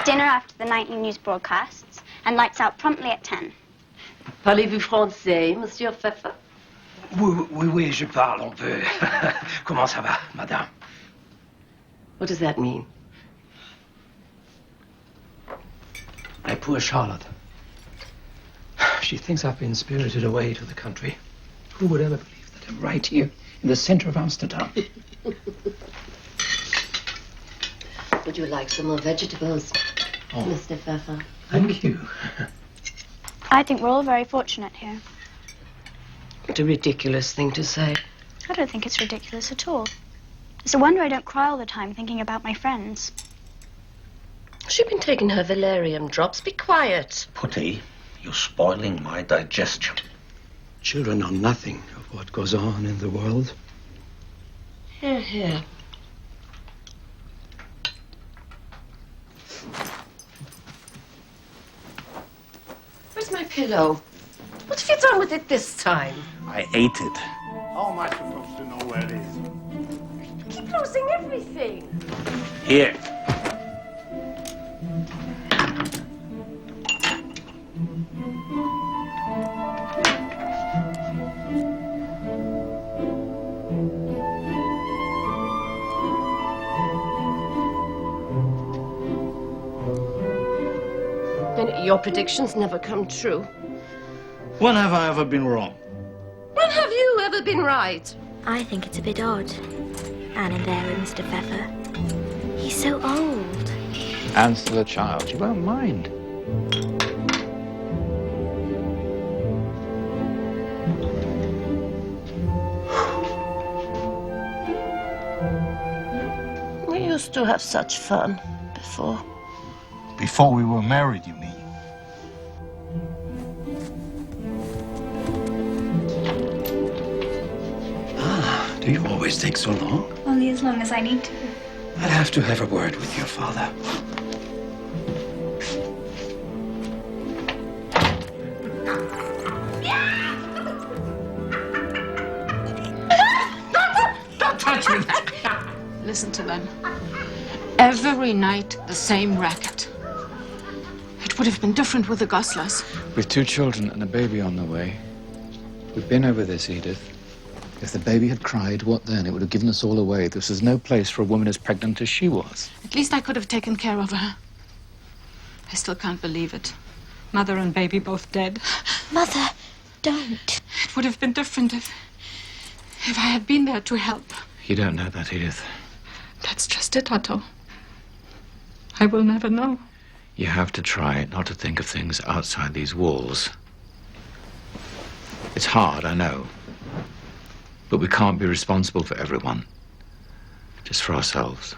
Dinner after the nightly news broadcasts, and lights out promptly at 10. Parlez-vous français, Monsieur Pfeffer? Oui, je parle un peu. Comment ça va, madame? What does that mean? My poor Charlotte. She thinks I've been spirited away to the country. Who would ever believe that I'm right here in the center of Amsterdam? Would you like some more vegetables, Oh. Mr. Pfeffer? Thank you. I think we're all very fortunate here. What a ridiculous thing to say. I don't think it's ridiculous at all. It's a wonder I don't cry all the time thinking about my friends. She's been taking her valerian drops. Be quiet. Putty, you're spoiling my digestion. Children know nothing of what goes on in the world. Here. Where's my pillow? What have you done with it this time? I ate it. How am I supposed to know where it is? Keep losing everything. Here. And your predictions never come true. When have I ever been wrong? When have you ever been right? I think it's a bit odd. Anne and there with Mr. Pfeffer. He's so old. Anne's still a child. She won't mind. We used to have such fun before. Before we were married, you mean? Do you always take so long? Only as long as I need to. I'll have to have a word with your father. Don't touch me! Listen to them. Every night, the same racket. It would have been different with the Goslers. With 2 children and a baby on the way. We've been over this, Edith. If the baby had cried, what then? It would have given us all away. This is no place for a woman as pregnant as she was. At least I could have taken care of her. I still can't believe it. Mother and baby both dead. Mother, don't. It would have been different if I had been there to help. You don't know that, Edith. That's just it, Otto. I will never know. You have to try not to think of things outside these walls. It's hard, I know. But we can't be responsible for everyone. Just for ourselves.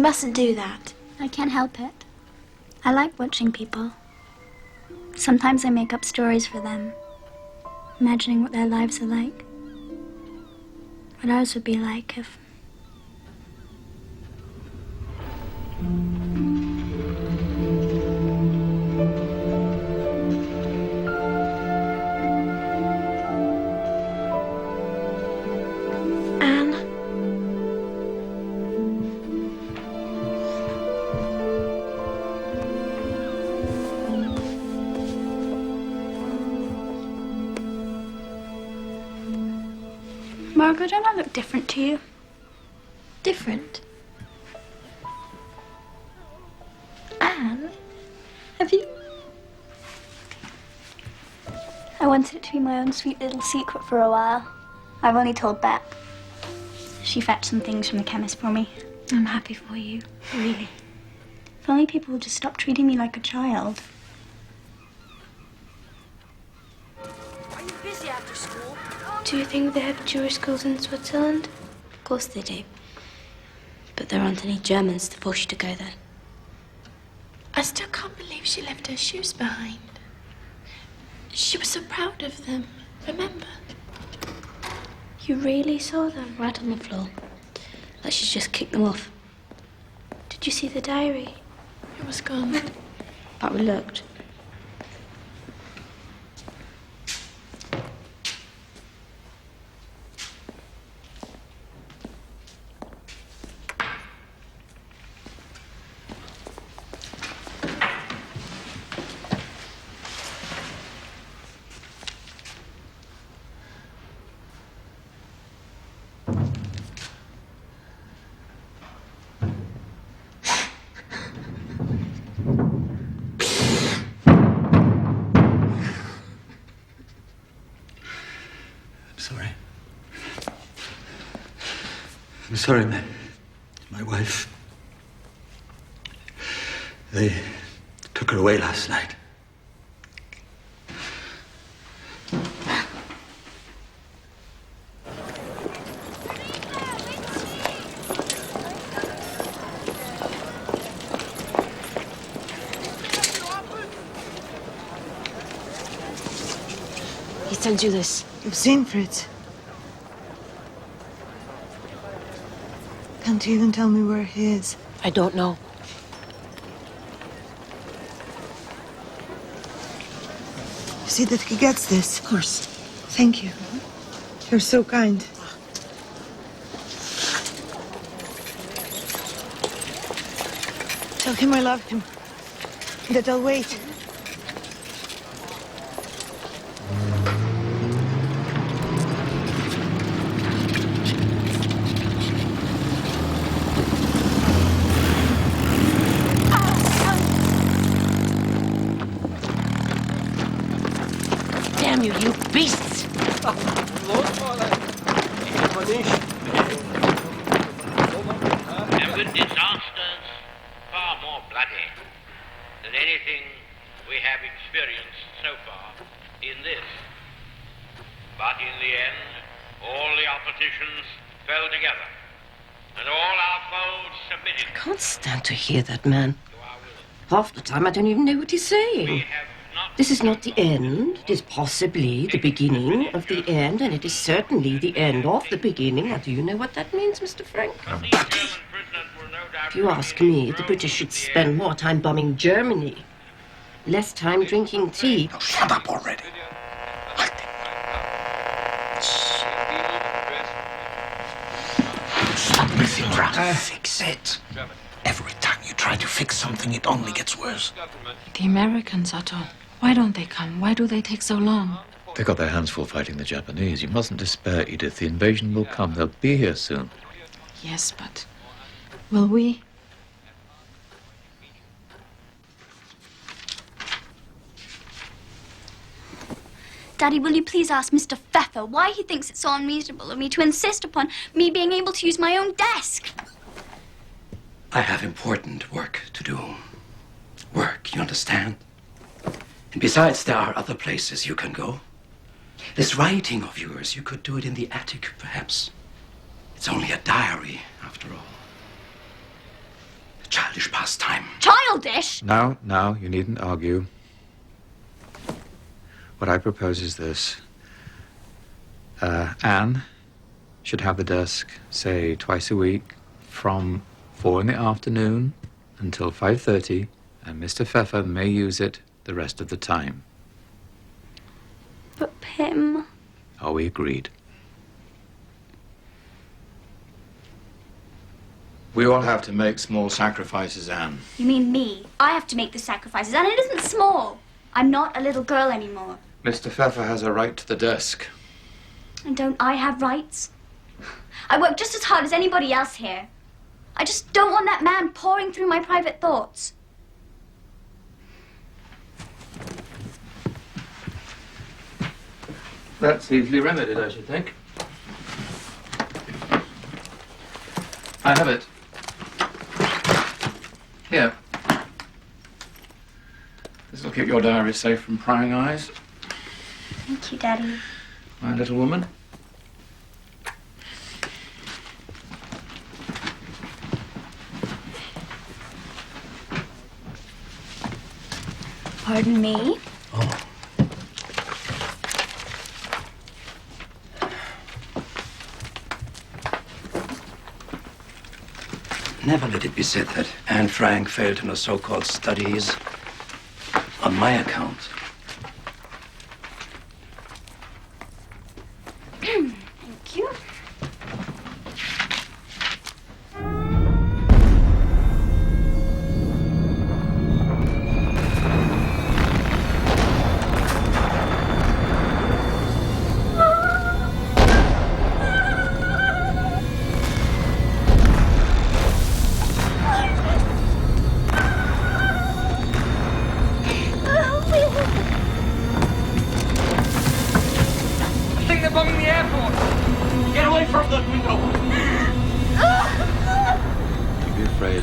You mustn't do that. I can't help it. I like watching people. Sometimes I make up stories for them, imagining what their lives are like. What ours would be like if... Margot, don't I look different to you? Different? Anne, have you... I wanted it to be my own sweet little secret for a while. I've only told Beth. She fetched some things from the chemist for me. I'm happy for you, really. If only people would just stop treating me like a child. Are you busy after school? Do you think they have Jewish schools in Switzerland? Of course they do. But there aren't any Germans to force you to go there. I still can't believe she left her shoes behind. She was so proud of them, remember? You really saw them right on the floor. Like she's just kicked them off. Did you see the diary? It was gone. But we looked. I'm sorry, man. My wife. They took her away last night. He sent you this. You've seen Fritz. Can't you even tell me where he is? I don't know. You see that he gets this? Of course. Thank you. You're so kind. Tell him I love him. That I'll wait. Damn you, you beasts! There were disasters far more bloody than anything we have experienced so far in this. But in the end, all the oppositions fell together, and all our foes submitted. I can't stand to hear that man. Half the time I don't even know what he's saying. This is not the end. It is possibly the beginning of the end, and it is certainly the end of the beginning. Now, do you know what that means, Mr. Frank? If you ask me, the British should spend more time bombing Germany, less time drinking tea. Oh, shut up already. Stop messing around. Fix it. Every time you try to fix something, it only gets worse. The Americans, Otto. Why don't they come? Why do they take so long? They got their hands full fighting the Japanese. You mustn't despair, Edith. The invasion will come. They'll be here soon. Yes, but will we? Daddy, will you please ask Mr. Pfeffer why he thinks it's so unreasonable of me to insist upon me being able to use my own desk? I have important work to do. Work, you understand? And besides, there are other places you can go. This writing of yours, you could do it in the attic, perhaps. It's only a diary, after all. childish pastime. Childish? No, you needn't argue. What I propose is this. Anne should have the desk, say, twice a week, from 4 in the afternoon until 5:30, and Mr. Pfeffer may use it the rest of the time. But Pim... Are we agreed? We all have to make small sacrifices, Anne. You mean me? I have to make the sacrifices, and it isn't small. I'm not a little girl anymore. Mr. Pfeffer has a right to the desk. And don't I have rights? I work just as hard as anybody else here. I just don't want that man pouring through my private thoughts. That's easily remedied, I should think. I have it. Here. This will keep your diary safe from prying eyes. Thank you, Daddy. My little woman. Pardon me? Oh. Never let it be said that Anne Frank failed in her so-called studies on my account. Thank you.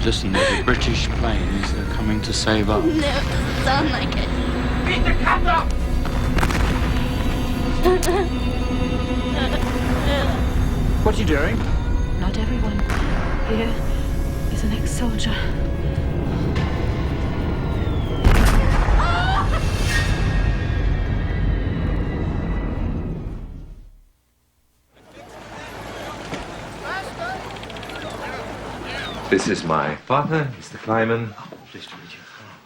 Listen, the British planes are coming to save up. No, it doesn't sound like it. Beat the cat up! What are you doing? Not everyone here is an ex-soldier. This is my partner, Mr. Kleiman. Oh, pleased to meet you.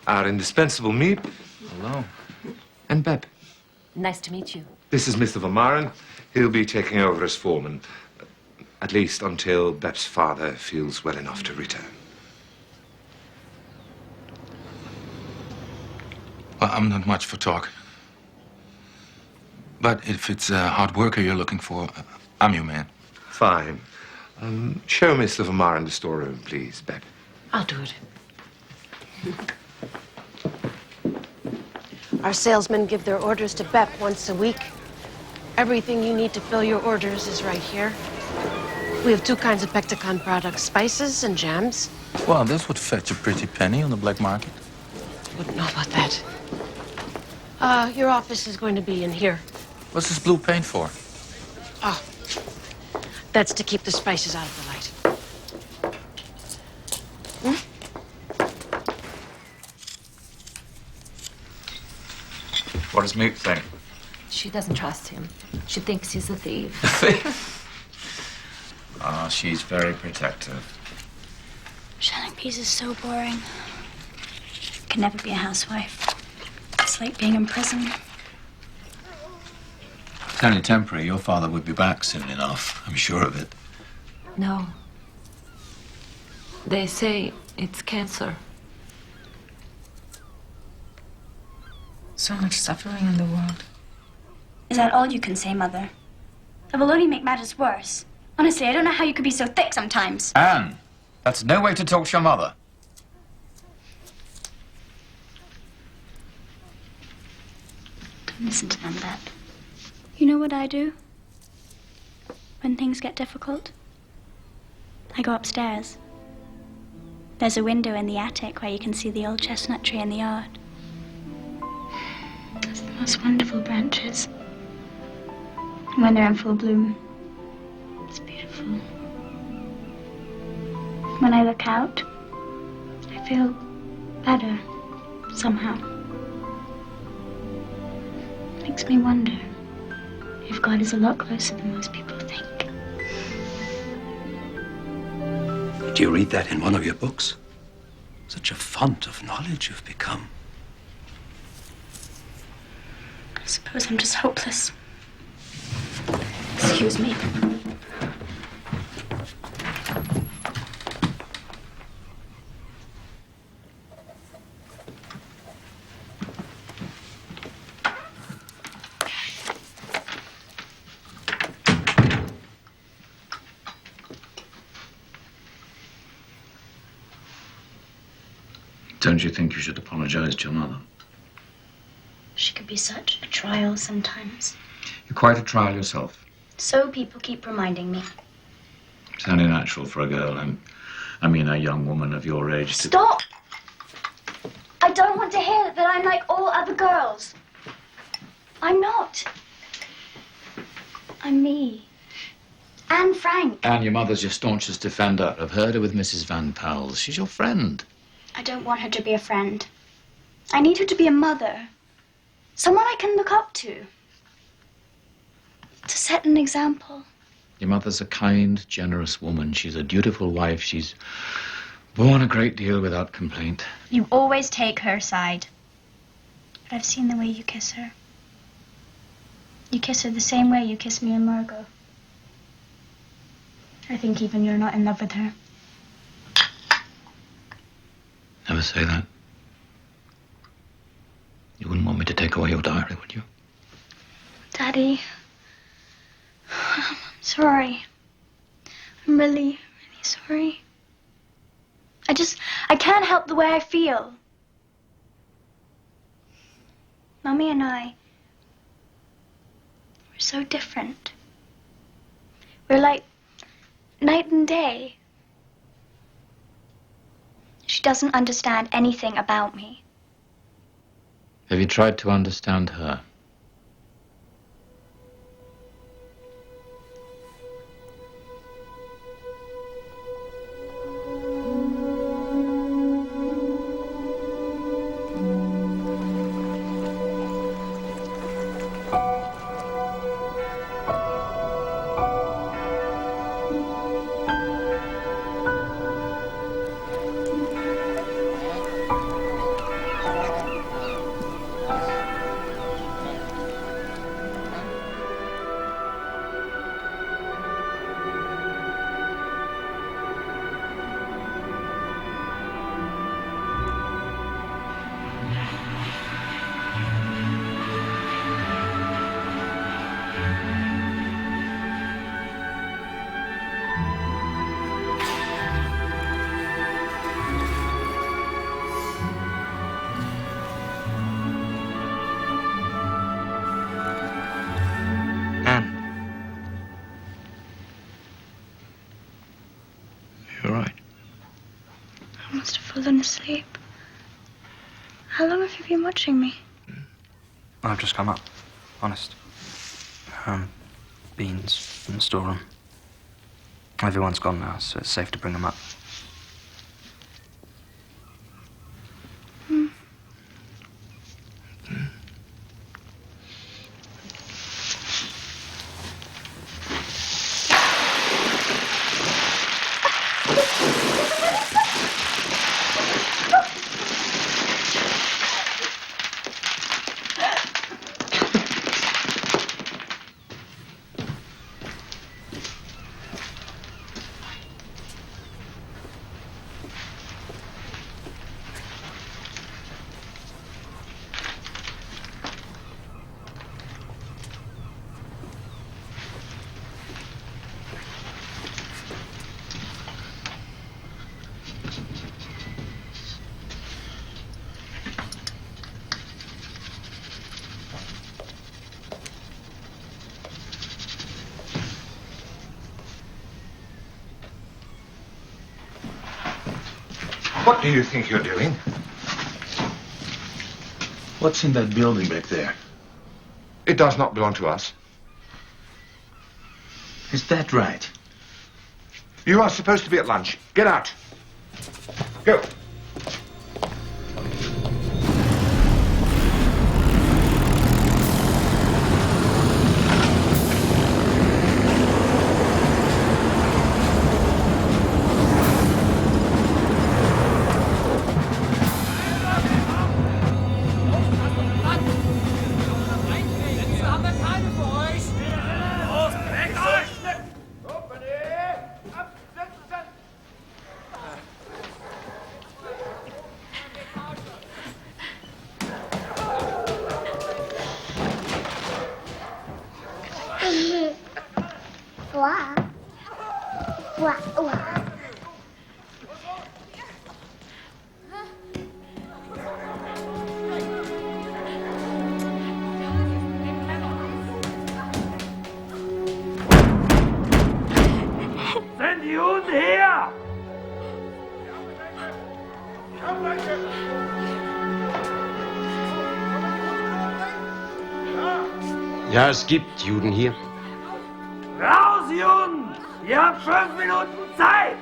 Our indispensable Miep. Hello. And Beb. Nice to meet you. This is Mr. Van Maren. He'll be taking over as foreman. At least until Beb's father feels well enough to return. Well, I'm not much for talk. But if it's a hard worker you're looking for, I'm your man. Fine. Show Mr. Van Maren the storeroom, please, Beb. I'll do it. Our salesmen give their orders to Bep once a week. Everything you need to fill your orders is right here. We have 2 kinds of Pectacon products, spices and jams. Well, this would fetch a pretty penny on the black market. Wouldn't know about that. Your office is going to be in here. What's this blue paint for? Oh, that's to keep the spices out of the light. What does Miep think? She doesn't trust him. She thinks he's a thief. Ah, she's very protective. Shelling peas is so boring. Can never be a housewife. It's like being in prison. It's only temporary. Your father would be back soon enough. I'm sure of it. No. They say it's cancer. So much suffering in the world. Is that all you can say, Mother? That will only make matters worse. Honestly, I don't know how you could be so thick sometimes. Anne, that's no way to talk to your mother. Don't listen to them, Beb. You know what I do? When things get difficult? I go upstairs. There's a window in the attic where you can see the old chestnut tree in the yard. It's the most wonderful branches. And when they're in full bloom, it's beautiful. When I look out, feel better, somehow. Makes me wonder if God is a lot closer than most people think. Did you read that in one of your books? Such a font of knowledge you've become. I suppose I'm just hopeless. Excuse me. Don't you think you should apologize to your mother? She could be such a trial sometimes. You're quite a trial yourself. So people keep reminding me. It's only natural for a girl, I mean a young woman of your age to... Stop! I don't want to hear that I'm like all other girls. I'm not. I'm me. And Frank. Anne, your mother's your staunchest defender. I've heard her with Mrs. Van Powell. She's your friend. I don't want her to be a friend. I need her to be a mother. Someone I can look up to. To set an example. Your mother's a kind, generous woman. She's a dutiful wife. She's borne a great deal without complaint. You always take her side. But I've seen the way you kiss her. You kiss her the same way you kiss me and Margot. I think even you're not in love with her. Never say that. You wouldn't want me to take away your diary, would you? Daddy, I'm sorry. I'm really sorry. I can't help the way I feel. Mummy and I, we're so different. We're like night and day. She doesn't understand anything about me. Have you tried to understand her? Fallen asleep. How long have you been watching me? I've just come up. Honest. Beans in the storeroom. Everyone's gone now, so it's safe to bring them up. What do you think you're doing? What's in that building back there? It does not belong to us. Is that right? You are supposed to be at lunch. Get out. Go. Ja, es gibt Juden hier. Raus, Juden! Ihr habt 5 Minuten Zeit!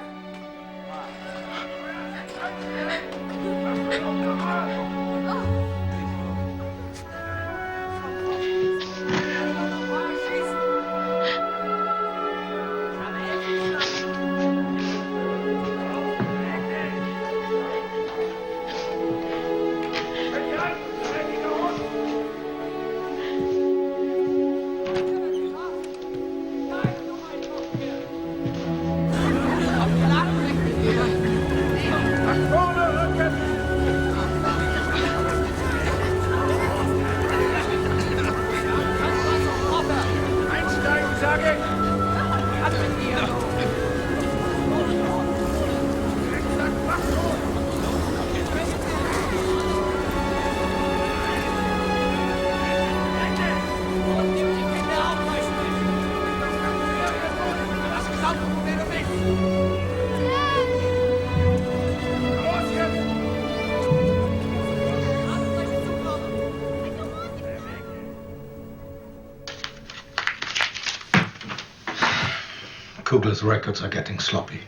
Kugler's records are getting sloppy.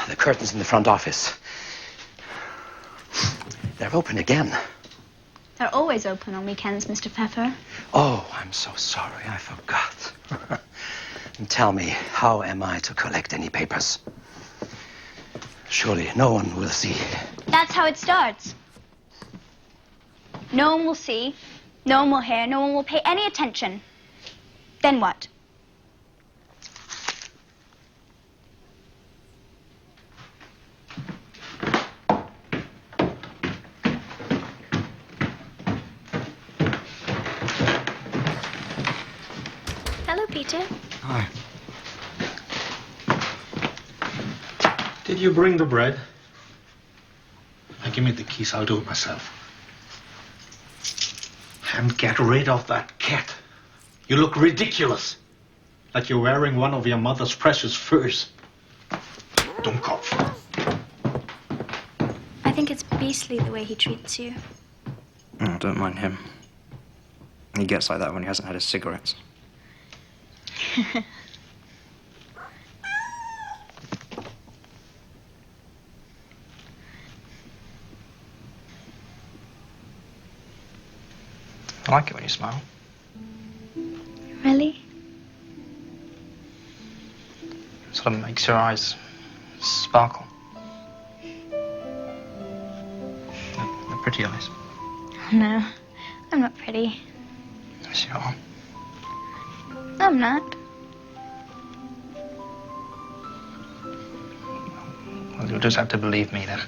The curtains in the front office. They're open again. They're always open on weekends, Mr. Pfeffer. Oh, I'm so sorry. I forgot. And tell me, how am I to collect any papers? Surely no one will see. That's how it starts. No one will see, no one will hear, no one will pay any attention. Then what? Hello, Peter. Hi. Did you bring the bread? Now give me the keys, I'll do it myself. And get rid of that cat. You look ridiculous. Like you're wearing one of your mother's precious furs. Dummkopf. I think it's beastly the way he treats you. Oh, don't mind him. He gets like that when he hasn't had his cigarettes. I like it when you smile. Really? It sort of makes your eyes sparkle. They're pretty eyes. No, I'm not pretty. Yes, you are. I'm not. Well, you'll just have to believe me then.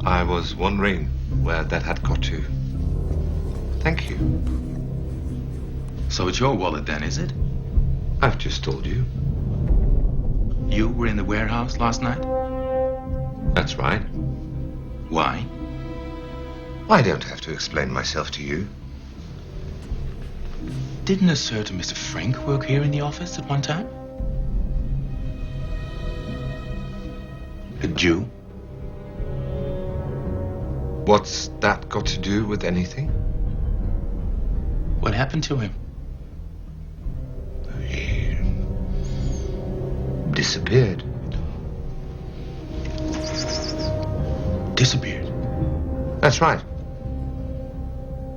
I was wondering where that had got to. Thank you. So it's your wallet then, is it? I've just told you. You were in the warehouse last night? That's right. Why? I don't have to explain myself to you. Didn't a certain Mr. Frank work here in the office at one time? A Jew? What's that got to do with anything? What happened to him? He disappeared. Disappeared? That's right.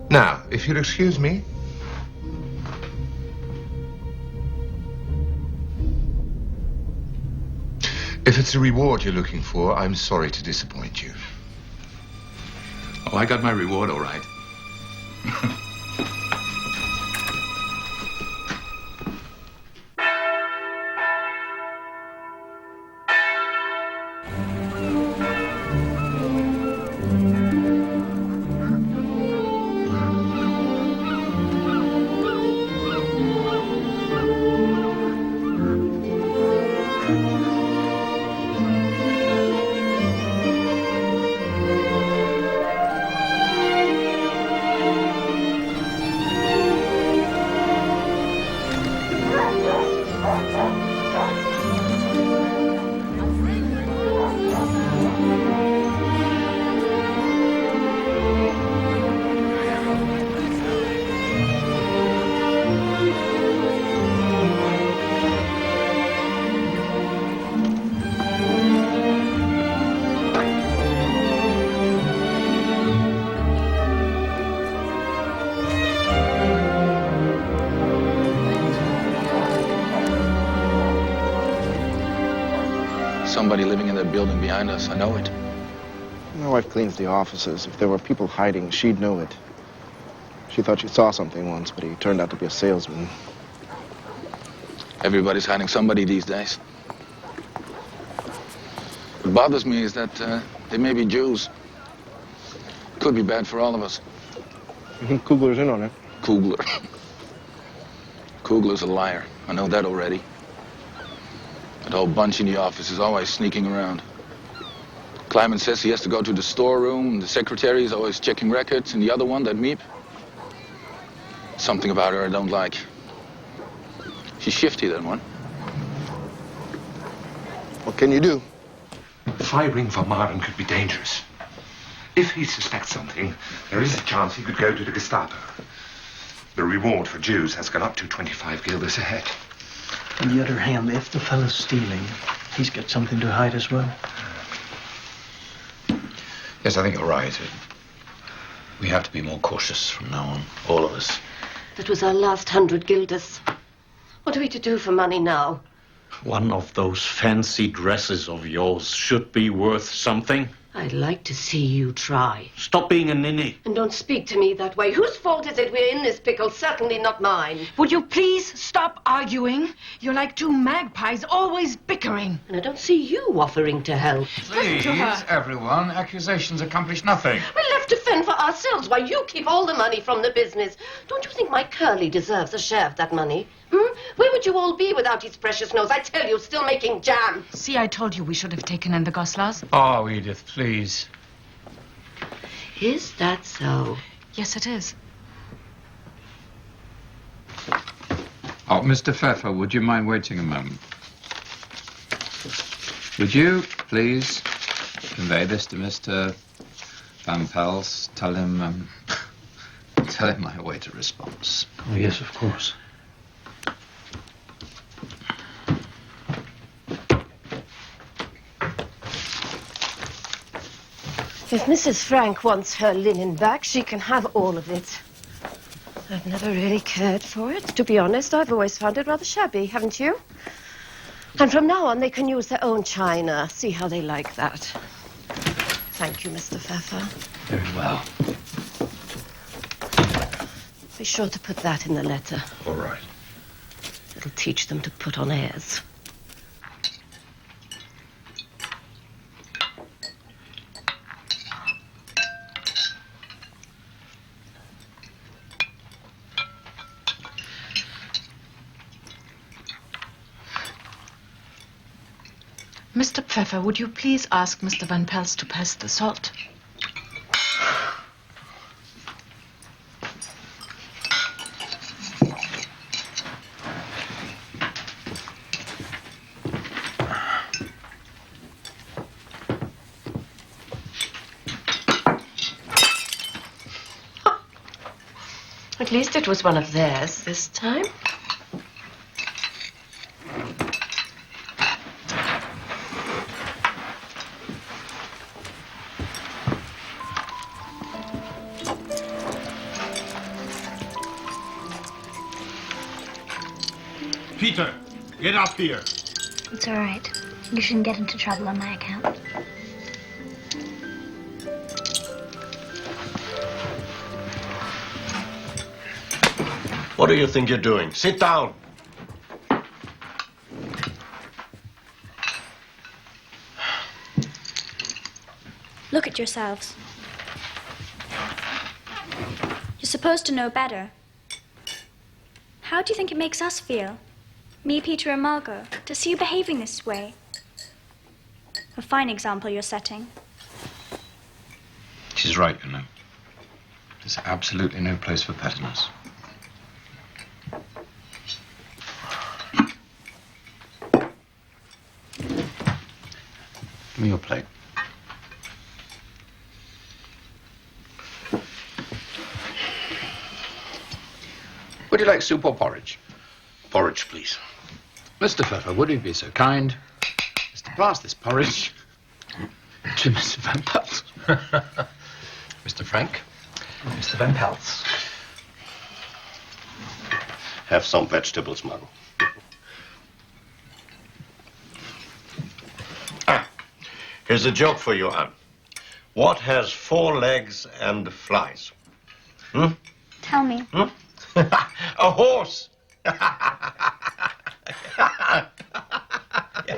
Now, if you'll excuse me. If it's a reward you're looking for, I'm sorry to disappoint you. Oh, I got my reward all right. Somebody living in that building behind us. I know it. My wife cleans the offices. If there were people hiding, she'd know it. She thought she saw something once, but he turned out to be a salesman. Everybody's hiding somebody these days. What bothers me is that they may be Jews. Could be bad for all of us. Kugler's in on it. Kugler. Kugler's a liar. I know that already. That whole bunch in the office is always sneaking around. Kleiman says he has to go to the storeroom. The secretary is always checking records. And the other one, that Miep, something about her I don't like. She's shifty, that one. What can you do? Firing Van Maren could be dangerous. If he suspects something, there is a chance he could go to the Gestapo. The reward for Jews has gone up to 25 guilders a head. On the other hand, if the fellow's stealing, he's got something to hide as well. Yes, I think you're right. We have to be more cautious from now on, all of us. That was our last 100 guilders. What are we to do for money now? One of those fancy dresses of yours should be worth something. I'd like to see you try. Stop being a ninny. And don't speak to me that way. Whose fault is it we're in this pickle? Certainly not mine. Would you please stop arguing? You're like two magpies, always bickering. And I don't see you offering to help. Please, everyone. Accusations accomplish nothing. We're left to fend for ourselves while you keep all the money from the business. Don't you think my Curly deserves a share of that money? Where would you all be without his precious nose? I tell you, still making jam. See, I told you we should have taken in the Goslars. Oh, Edith, please. Is that so? Yes, it is. Oh, Mr. Pfeffer, would you mind waiting a moment? Would you, please, convey this to Mr. Van Pels? Tell him I await a response. Oh, yes, of course. If Mrs. Frank wants her linen back, she can have all of it. I've never really cared for it. To be honest, I've always found it rather shabby, haven't you? And from now on, they can use their own china. See how they like that. Thank you, Mr. Pfeffer. Very well. Be sure to put that in the letter. All right. It'll teach them to put on airs. Mr. Pfeffer, would you please ask Mr. Van Pels to pass the salt? At least it was one of theirs this time. Peter, get up here. It's all right. You shouldn't get into trouble on my account. What do you think you're doing? Sit down. Look at yourselves. You're supposed to know better. How do you think it makes us feel? Me, Peter, and Margot, to see you behaving this way. A fine example you're setting. She's right, you know. There's absolutely no place for pettiness. Give me your plate. Would you like soup or porridge? Porridge, please. Mr. Pfeffer, would you be so kind as to pass this porridge to Mr. Van Pelt? Mr. Frank? Mr. Van Peltz. Have some vegetables, Margot. Here's a joke for you, Anne. What has 4 legs and flies? Hmm? Tell me. Hmm? A horse. What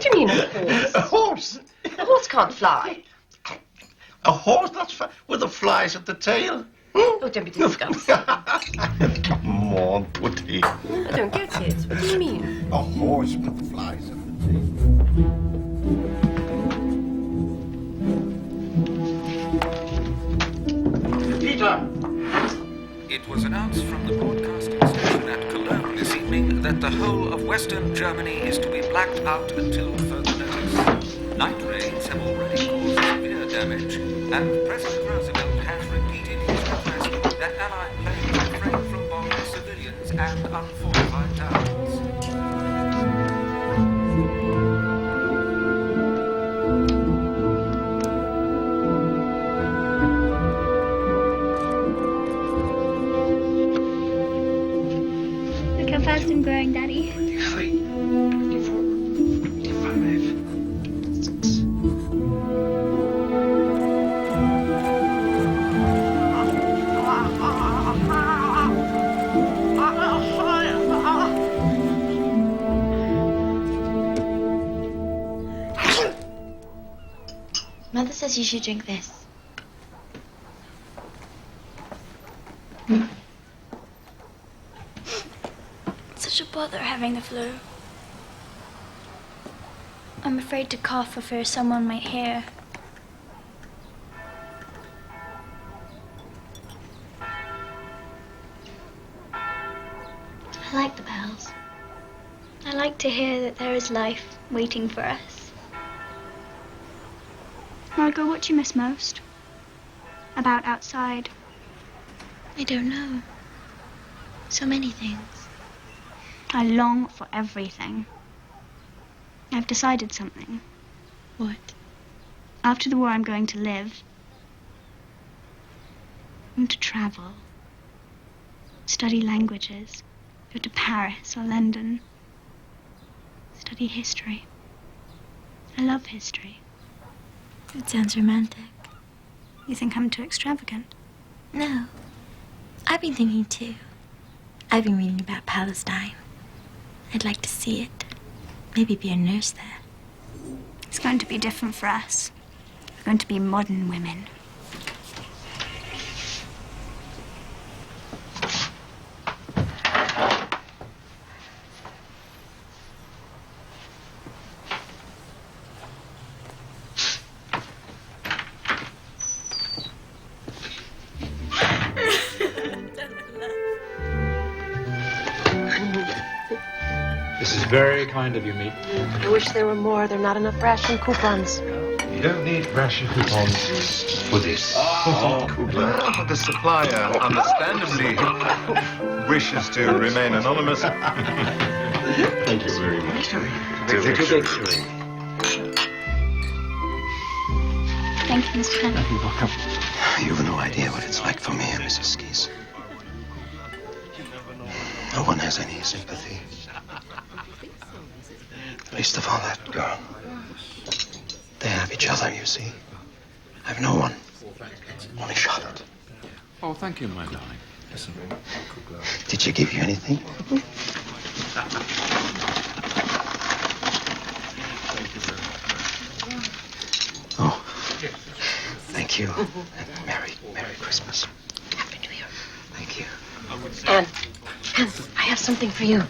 do you mean, a horse? A horse. A horse can't fly. A horse that's with the flies at the tail. Oh, don't be disgusting. Come on, Putty. I don't get it. What do you mean? A horse with the flies at the tail. Peter! It was announced from the broadcasting station at Cologne this evening that the whole of Western Germany is to be blacked out until further notice. Night rains have already caused severe damage, and President Roosevelt has repeated his request that Allied planes refrain from bombing civilians and unfortified towns. Look how fast I'm growing, Daddy. 3, 4, 5, 6. Mother says you should drink this. It's such a bother having the flu. I'm afraid to cough for fear someone might hear. I like the bells. I like to hear that there is life waiting for us. Margot, what do you miss most about outside? I don't know. So many things. I long for everything. I've decided something. What? After the war, I'm going to live. I'm going to travel. Study languages. Go to Paris or London. Study history. I love history. It sounds romantic. You think I'm too extravagant? No. I've been thinking too. I've been reading about Palestine. I'd like to see it. Maybe be a nurse there. It's going to be different for us. We're going to be modern women. This is very kind of you, Meek. I wish there were more. There are not enough ration coupons. You don't need ration coupons for this. But the supplier understandably wishes to remain anonymous. Thank you very much. Victory. Thank you, Mr. Klemmer. You're welcome. You've no idea what it's like for me and Mrs. Skis. No one has any sympathy. Least of all that girl. They have each other, you see. I've no one. Only Charlotte. Oh, thank you, my darling. Listen. Did she give you anything? Oh, thank you. And Merry Christmas. Happy New Year. Thank you. Anne, I have something for you.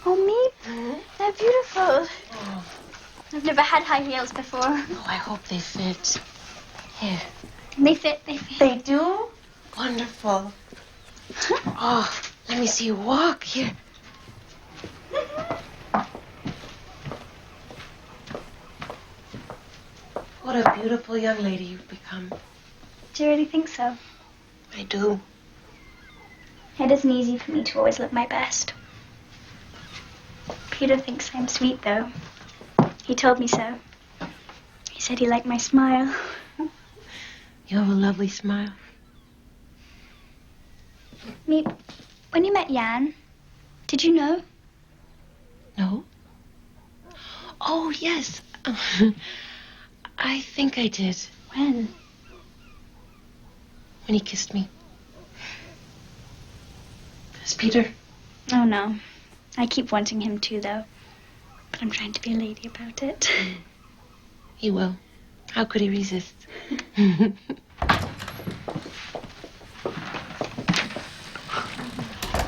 Oh, me? They're beautiful. I've never had high heels before. Oh, I hope they fit. Here. They fit, they fit. They do? Wonderful. Oh, let me see you walk. Here. What a beautiful young lady you've become. Do you really think so? I do. It isn't easy for me to always look my best. Peter thinks I'm sweet, though. He told me so. He said he liked my smile. You have a lovely smile. Me, when you met Jan, did you know? No? Oh, yes. I think I did. When? When he kissed me. Does Peter? Oh, no. I keep wanting him to, though. But I'm trying to be a lady about it. He will. How could he resist?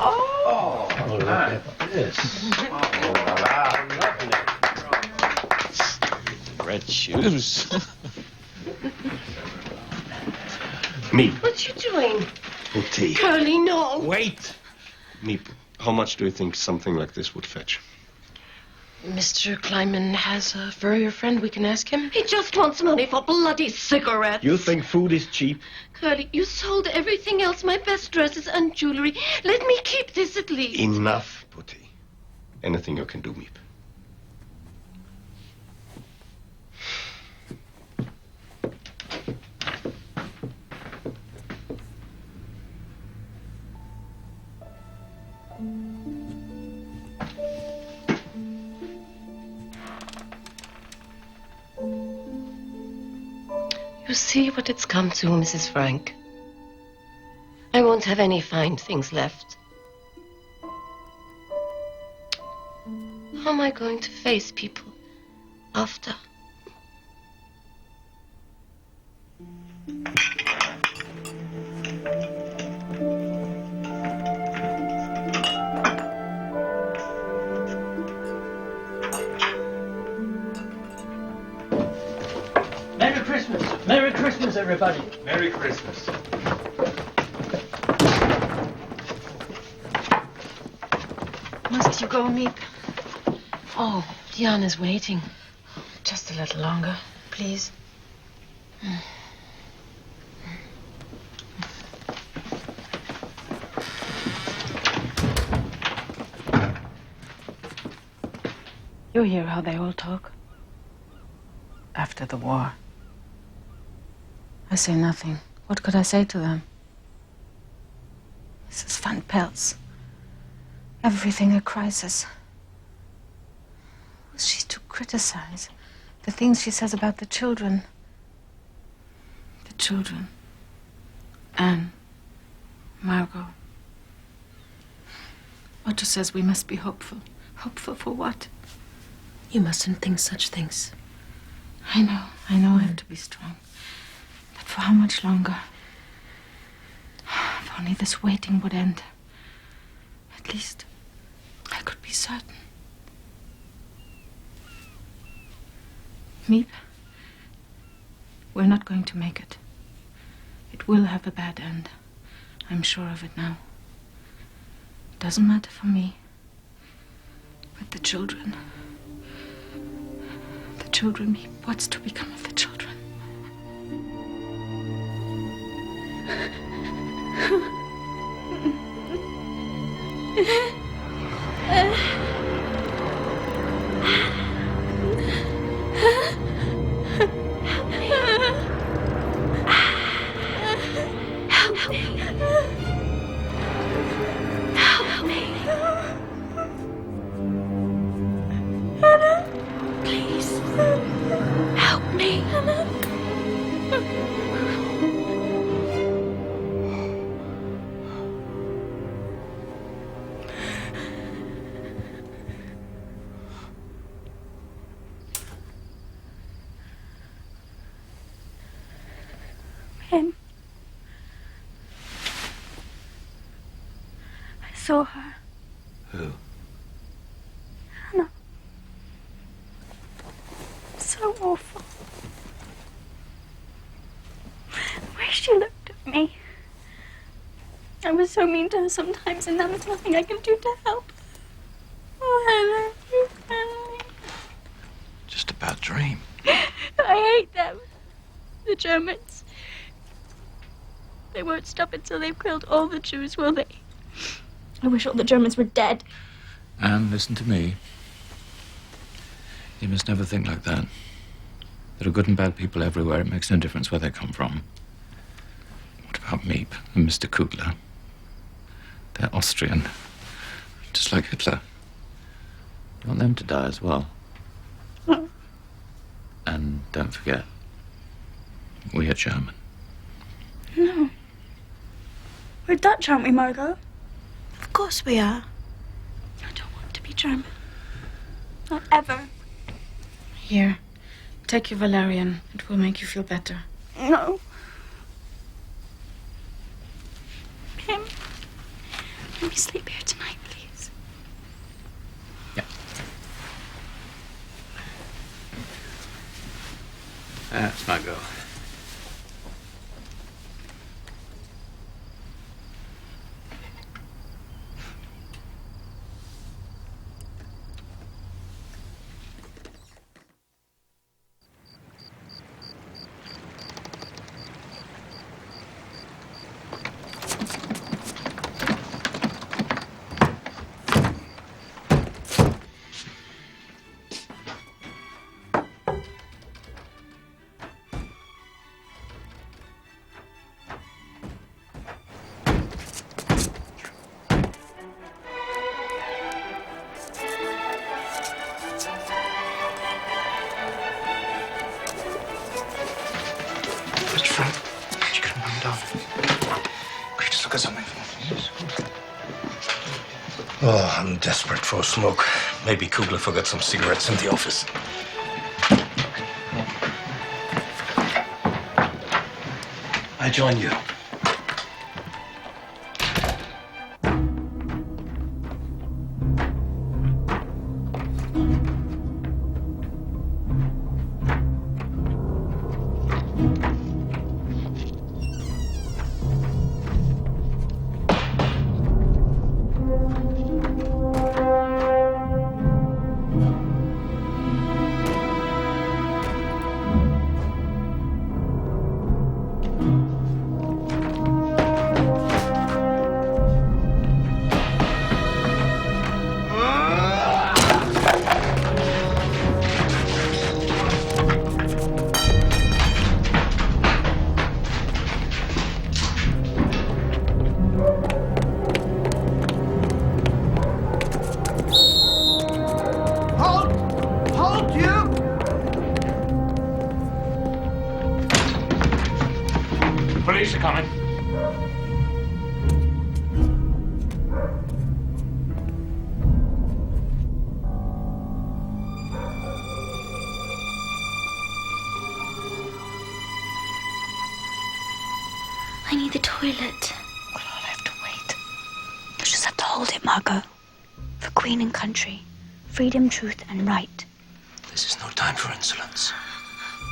Oh, look at this. Red shoes. Meep. What you doing? Oh, tea. Curly, no. Wait. Meep, how much do you think something like this would fetch? Mr. Kleiman has a furrier friend. We can ask him. He just wants money for bloody cigarettes. You think food is cheap? Curly, you sold everything else, my best dresses and jewelry. Let me keep this at least. Enough, Putty. Anything you can do, Meep. You see what it's come to, Mrs. Frank. I won't have any fine things left. How am I going to face people after? Merry Christmas! Merry Christmas, everybody! Merry Christmas. Must you go, Meep? Oh, Diana's waiting. Just a little longer, please. You hear how they all talk? After the war. I say nothing. What could I say to them? Mrs. Van Pels. Everything a crisis. Who's she to criticize the things she says about the children? The children. Anne. Margot. Otto says we must be hopeful. Hopeful for what? You mustn't think such things. I know I have to be strong. But for how much longer? If only this waiting would end. At least I could be certain. Meep, We're not going to make it. It will have a bad end. I'm sure of it now. It doesn't matter for me. But the children... what's to become of the children? Him. I saw her. Who? Hannah. So awful. The way she looked at me. I was so mean to her sometimes, and now there's nothing I can do to help. Oh, Hannah, you can. Just a bad dream. I hate them. The Germans. They won't stop until they've killed all the Jews, will they? I wish all the Germans were dead. Anne, listen to me. You must never think like that. There are good and bad people everywhere. It makes no difference where they come from. What about Miep and Mr. Kugler? They're Austrian, just like Hitler. You want them to die as well. Oh. And don't forget, we are German. No. We're Dutch, aren't we, Margot? Of course we are. I don't want to be German. Not ever. Here, take your valerian. It will make you feel better. No. Pim, let me sleep here tonight, please. Yeah. That's my girl. Oh, I'm desperate for a smoke. Maybe Kugler forgot some cigarettes in the office. I join you. Police are coming. I need the toilet. Well, I'll have to wait. You just have to hold it, Margot. For Queen and country. Freedom, truth, and right. This is no time for insolence.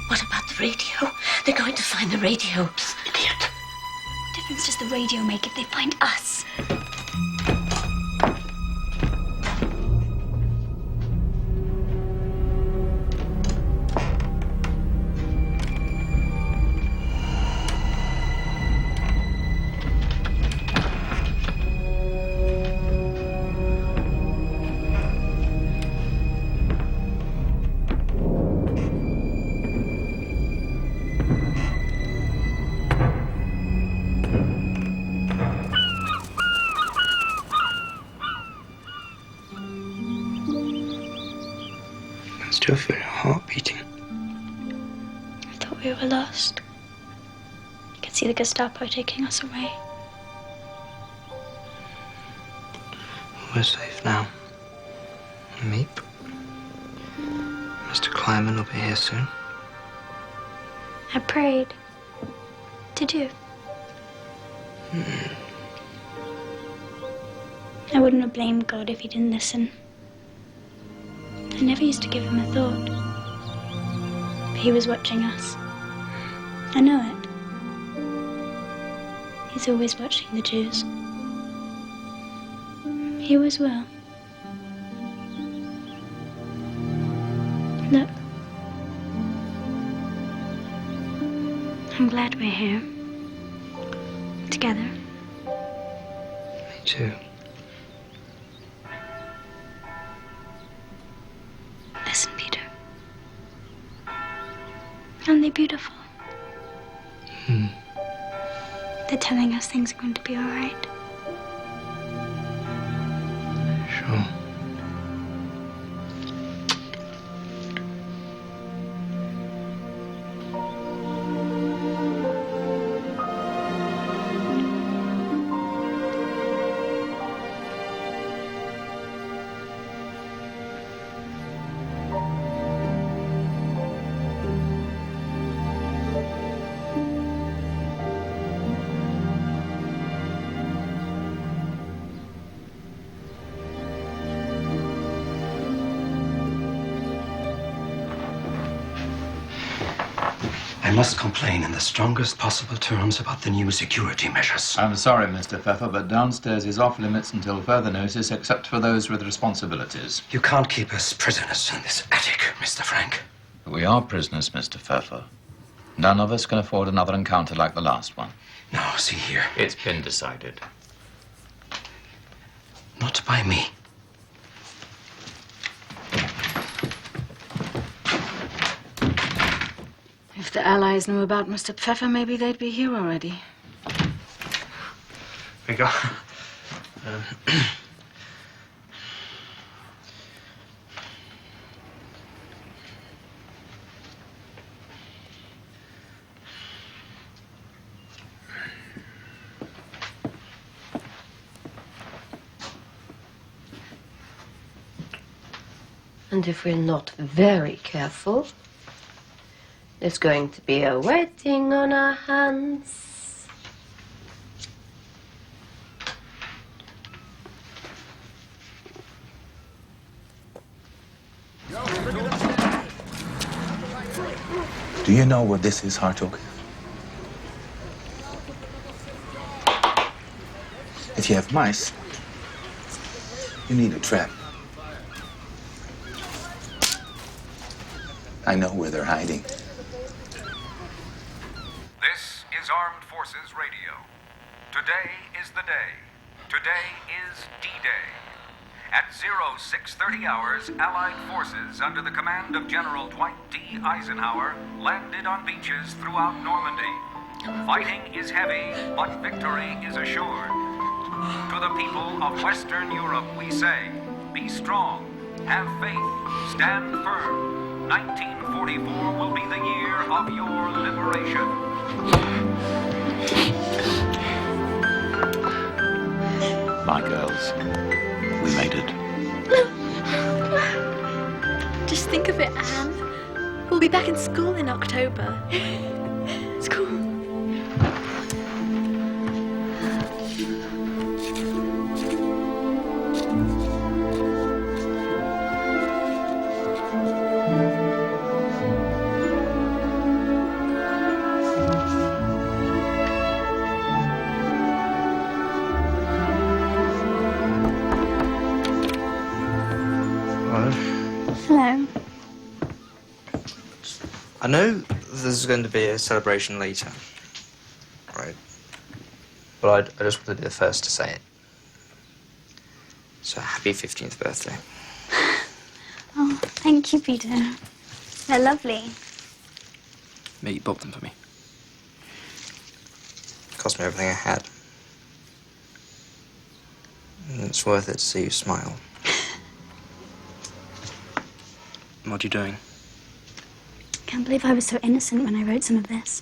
What about the radio? They're going to find the radio. What Idiot. difference does the radio make if they find us? Still feel your heart beating. I thought we were lost. I could see the Gestapo taking us away. We're safe now. Meep. Mr. Kleiman will be here soon. I prayed. Did you? I wouldn't have blamed God if he didn't listen. I never used to give him a thought. But he was watching us. I know it. He's always watching the Jews. He always will. Look. I'm glad we're here. Together. Me too. Listen, Peter. Aren't they beautiful? They're telling us things are going to be all right. Sure. I must complain in the strongest possible terms about the new security measures. I'm sorry, Mr. Pfeffer, but downstairs is off limits until further notice, except for those with responsibilities. You can't keep us prisoners in this attic, Mr. Frank. We are prisoners, Mr. Pfeffer. None of us can afford another encounter like the last one. Now, see here. It's been decided. Not by me. If the Allies knew about Mr. Pfeffer, maybe they'd be here already. We go. And if we're not very careful, there's going to be a wedding on our hands. Do you know what this is, Hartog? If you have mice, you need a trap. I know where they're hiding. This is Armed Forces Radio. Today is the day. Today is D-Day. At 0630 hours, Allied forces under the command of General Dwight D. Eisenhower landed on beaches throughout Normandy. Fighting is heavy, but victory is assured. To the people of Western Europe, we say, be strong, have faith, stand firm. 1944 will be the year of your liberation. My girls, we made it. Just think of it, Anne. We'll be back in school in October. School. No. I know there's going to be a celebration later, right? But I just wanted to be the first to say it. So happy 15th birthday. Oh, thank you, Peter. They're lovely. Maybe you bought them for me. Cost me everything I had. And it's worth it to see you smile. What are you doing? I can't believe I was so innocent when I wrote some of this.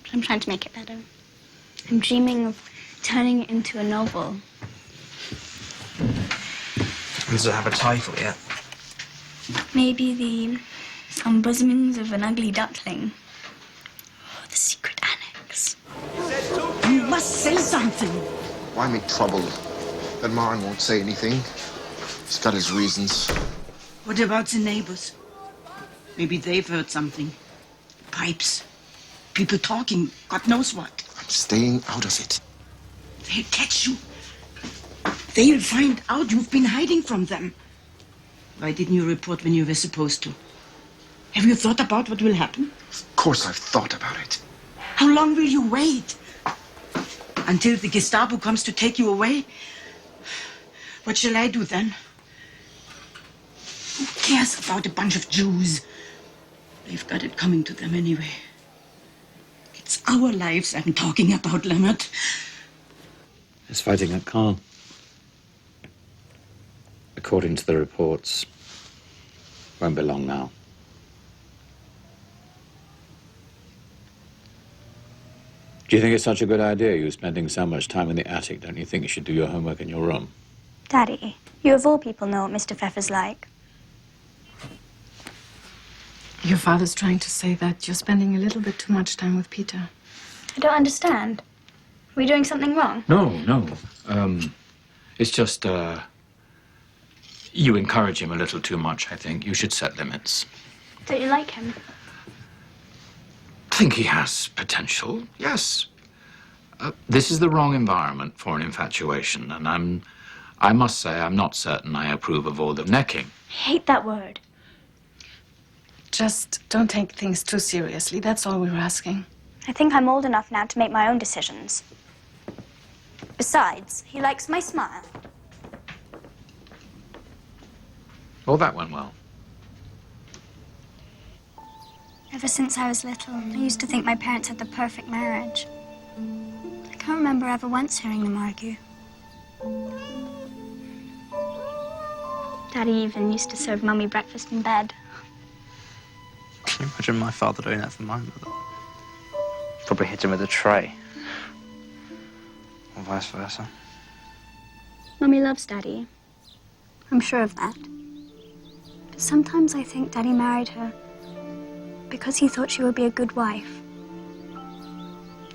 But I'm trying to make it better. I'm dreaming of turning it into a novel. Does it have a title yet? Maybe the unbosomings of an ugly duckling. Or the secret annex. You must say something. Why make trouble? That Marin won't say anything. He's got his reasons. What about the neighbors? Maybe they've heard something. Pipes. People talking. God knows what. I'm staying out of it. They'll catch you. They'll find out you've been hiding from them. Why didn't you report when you were supposed to? Have you thought about what will happen? Of course I've thought about it. How long will you wait? Until the Gestapo comes to take you away? What shall I do then? Who cares about a bunch of Jews? They've got it coming to them anyway. It's our lives I'm talking about, Leonard. He's fighting at Khan. According to the reports, won't be long now. Do you think it's such a good idea, you spending so much time in the attic? Don't you think you should do your homework in your room? Daddy, you of all people know what Mr. Pfeffer's like. Your father's trying to say that you're spending a little bit too much time with Peter. I don't understand. Are we doing something wrong? No. It's just, you encourage him a little too much, I think. You should set limits. Don't you like him? I think he has potential, yes. This is the wrong environment for an infatuation, and I must say, I'm not certain I approve of all the necking. I hate that word. Just don't take things too seriously. That's all we were asking. I think I'm old enough now to make my own decisions. Besides, he likes my smile. Well, that went well. Ever since I was little, I used to think my parents had the perfect marriage. I can't remember ever once hearing them argue. Daddy even used to serve Mummy breakfast in bed. Can you imagine my father doing that for my mother? Probably hit him with a tray. Or vice versa. Mummy loves Daddy. I'm sure of that. But sometimes I think Daddy married her because he thought she would be a good wife.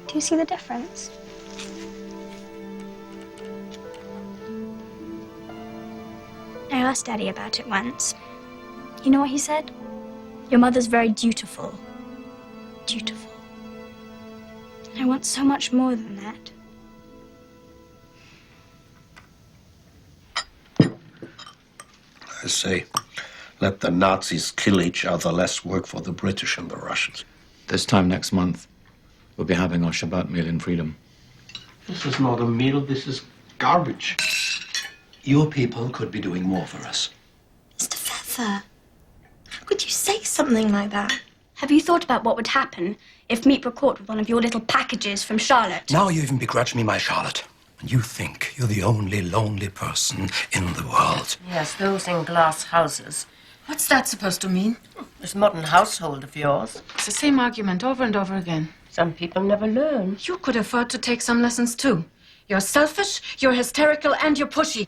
Do you see the difference? I asked Daddy about it once. You know what he said? Your mother's very dutiful. Dutiful. I want so much more than that. I say, let the Nazis kill each other, less work for the British and the Russians. This time next month, we'll be having our Shabbat meal in freedom. This is not a meal, this is garbage. Your people could be doing more for us. Mr. Pfeffer, how could you say something like that? Have you thought about what would happen if meat were caught with one of your little packages from Charlotte? Now you even begrudge me my Charlotte. And you think you're the only lonely person in the world. Yes, those in glass houses. What's that supposed to mean? This modern household of yours. It's the same argument over and over again. Some people never learn. You could afford to take some lessons too. You're selfish, you're hysterical, and you're pushy.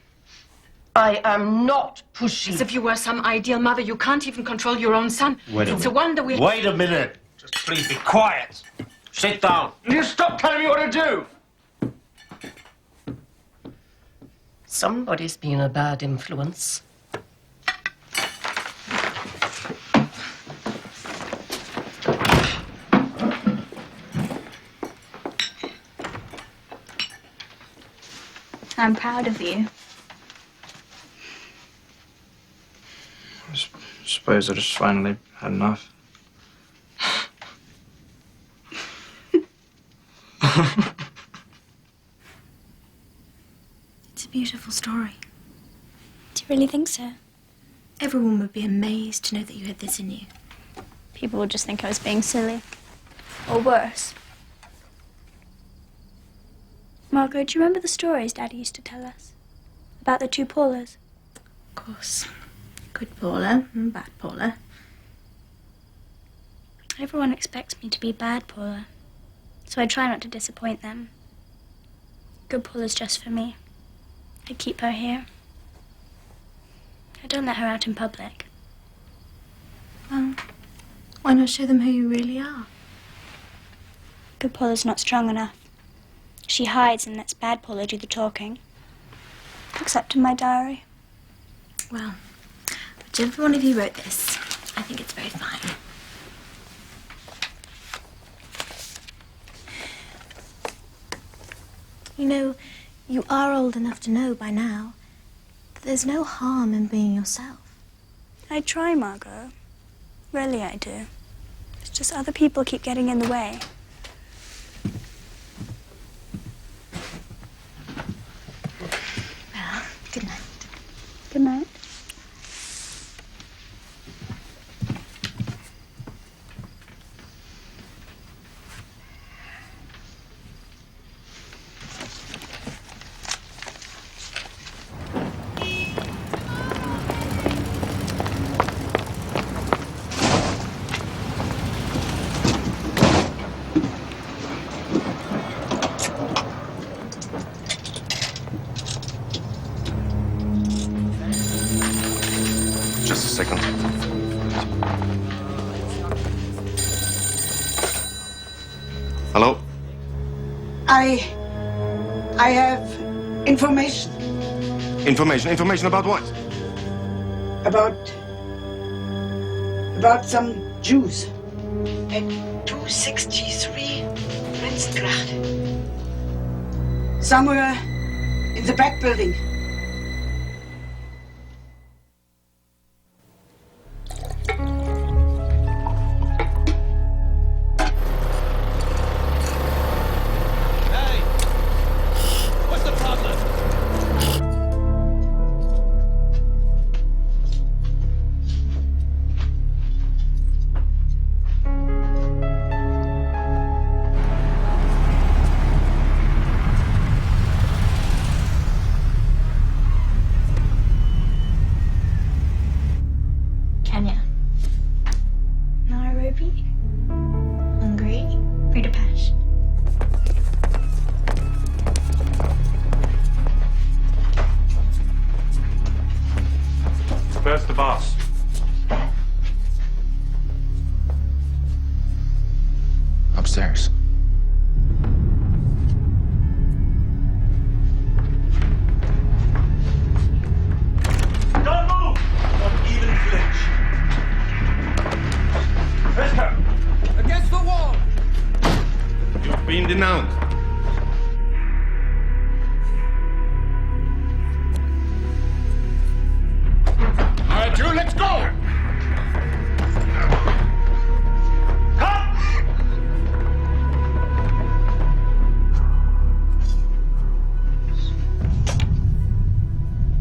I am not pushy. As if you were some ideal mother. You can't even control your own son. It's a wonder we... Wait a minute. Just please be quiet. Sit down. You stop telling me what to do. Somebody's been a bad influence. I'm proud of you. suppose I just finally had enough. It's a beautiful story. Do you really think so? Everyone would be amazed to know that you had this in you. People would just think I was being silly. Or worse. Margot, do you remember the stories Daddy used to tell us? About the two Paulas? Of course. Good Paula and bad Paula. Everyone expects me to be bad Paula, so I try not to disappoint them. Good Paula's just for me. I keep her here. I don't let her out in public. Well, why not show them who you really are? Good Paula's not strong enough. She hides and lets bad Paula do the talking. Except in my diary. Well, whichever one of you wrote this, I think it's very fine. You know, you are old enough to know by now that there's no harm in being yourself. I try, Margot. Really, I do. It's just other people keep getting in the way. Well, good night. Good night. Just a second. Hello? I have information. Information about what? About some Jews at 263 Prinzengracht. Somewhere in the back building. Kenya. Nairobi. Hungary. Budapest. Where's the boss? Upstairs. Don't move! Don't even flinch. Mister! Against the wall! You've been denounced. All right, Drew, let's go!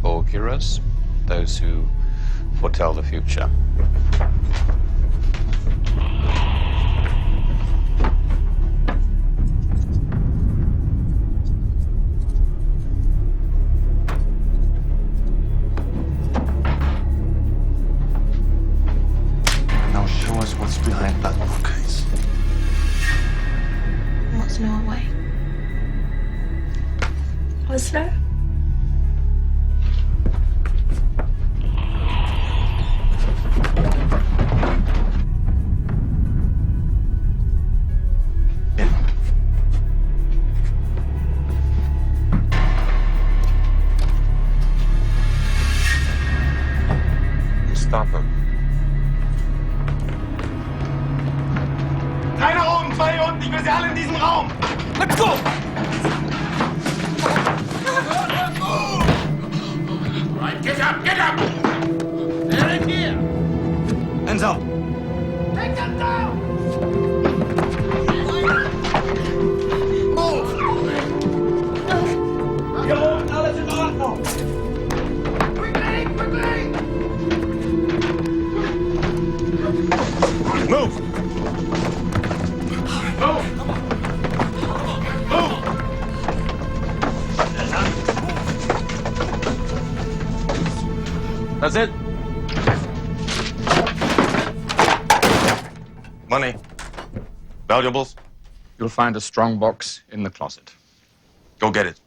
Auguras, those who foretell the future. Now show us what's behind that bookcase. What's Norway? Oslo? Stop him. Keiner oben, zwei unten, ich will sie alle in diesem Raum! Let's go! Right, get up, get up! They're in here! Hands up! Take them down! Move! That's it? Money. Valuables. You'll find a strong box in the closet. Go get it.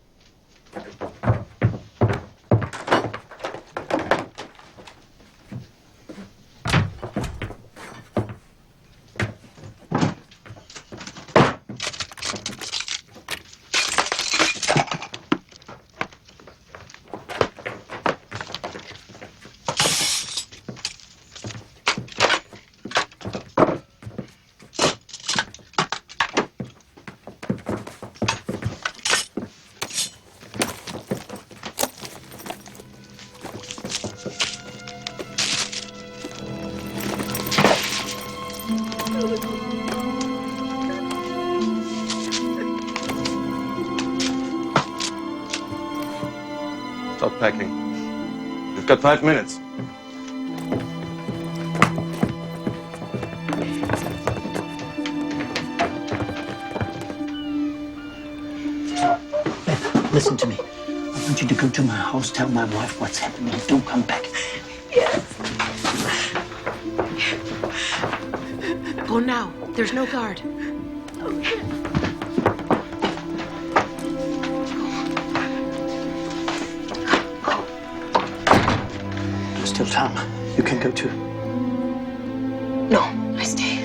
Stop packing. You've got 5 minutes. Listen to me. I want you to go to my house, tell my wife what's happening. Don't come back. Go now. There's no guard. There's still time. You can go too. No, I stay.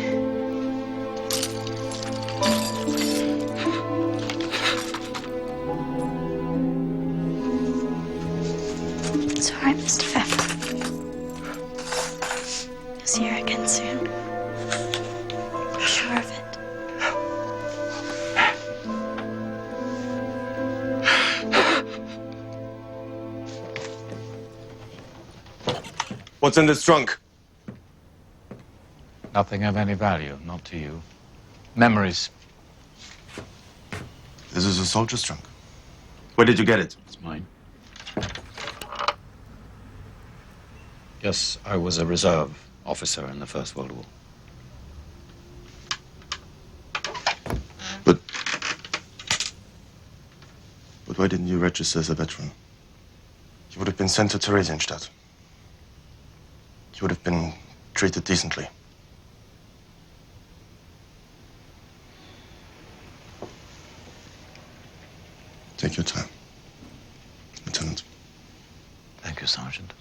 It's all right, Mr. Pfeffer. I'll see you again soon. I'm sure of it. What's in this trunk? Nothing of any value, not to you. Memories. This is a soldier's trunk. Where did you get it? It's mine. Yes, I was a reserve officer in the First World War. But why didn't you register as a veteran? You would have been sent to Theresienstadt. You would have been treated decently. Take your time, Lieutenant. Thank you, Sergeant.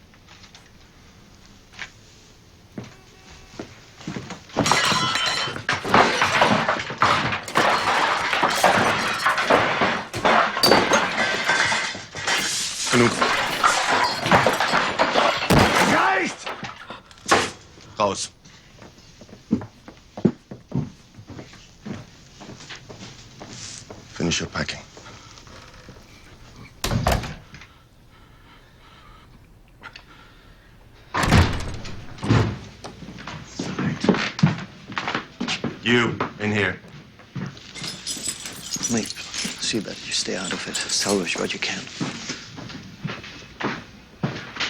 Genug. Geist! Raus. Finish your packing. You, in here. Leap. See that you stay out of it. Salvage what you can.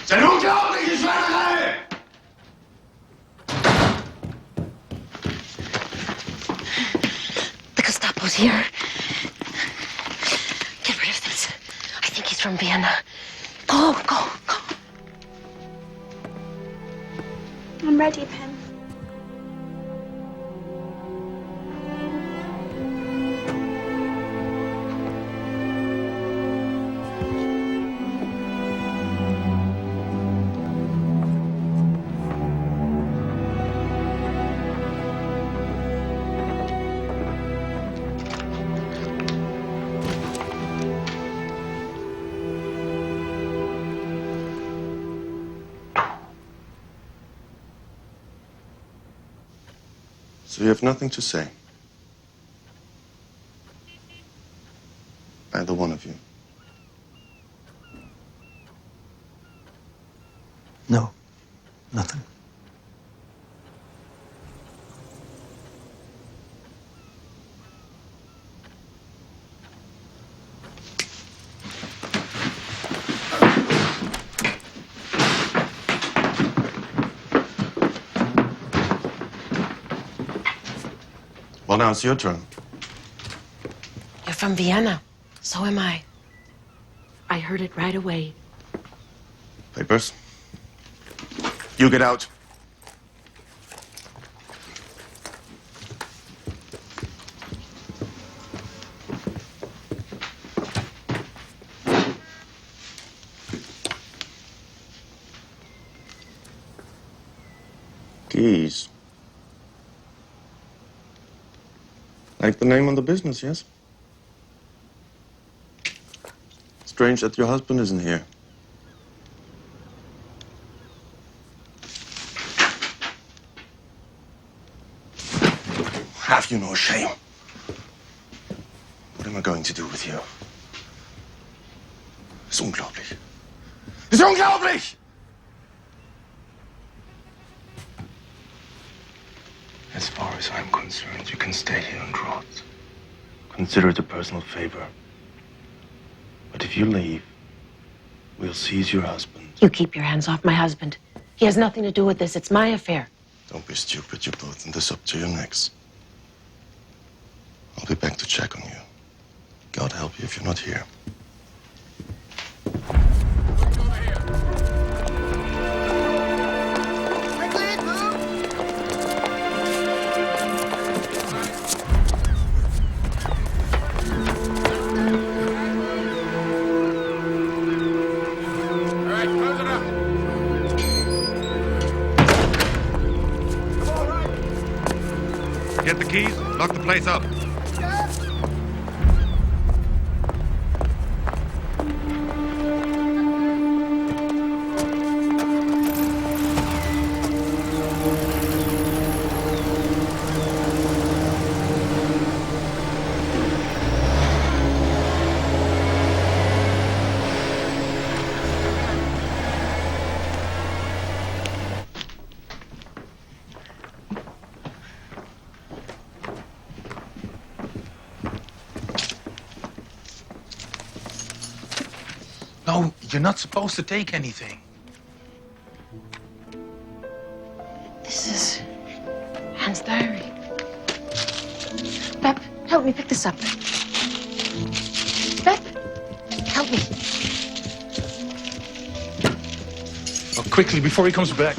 C'est eine unglaubliche Schweinerei! The Gestapo's here. Get rid of this. I think he's from Vienna. Go, go, go. I'm ready, Pen. So you have nothing to say? Either one of you? No, nothing. Well, now it's your turn. You're from Vienna. So am I. I heard it right away. Papers. You get out. Keys. Like the name on the business, yes? Strange that your husband isn't here. Have you no shame? What am I going to do with you? It's unglaublich. It's unglaublich! As far as I'm concerned, you can stay here and rot. Consider it a personal favor. But if you leave, we'll seize your husband. You keep your hands off my husband. He has nothing to do with this. It's my affair. Don't be stupid. You're both in this up to your necks. I'll be back to check on you. God help you if you're not here. Get the keys, lock the place up. No, you're not supposed to take anything. This is Anne's diary. Bep, help me pick this up. Bep, help me. Well, quickly, before he comes back.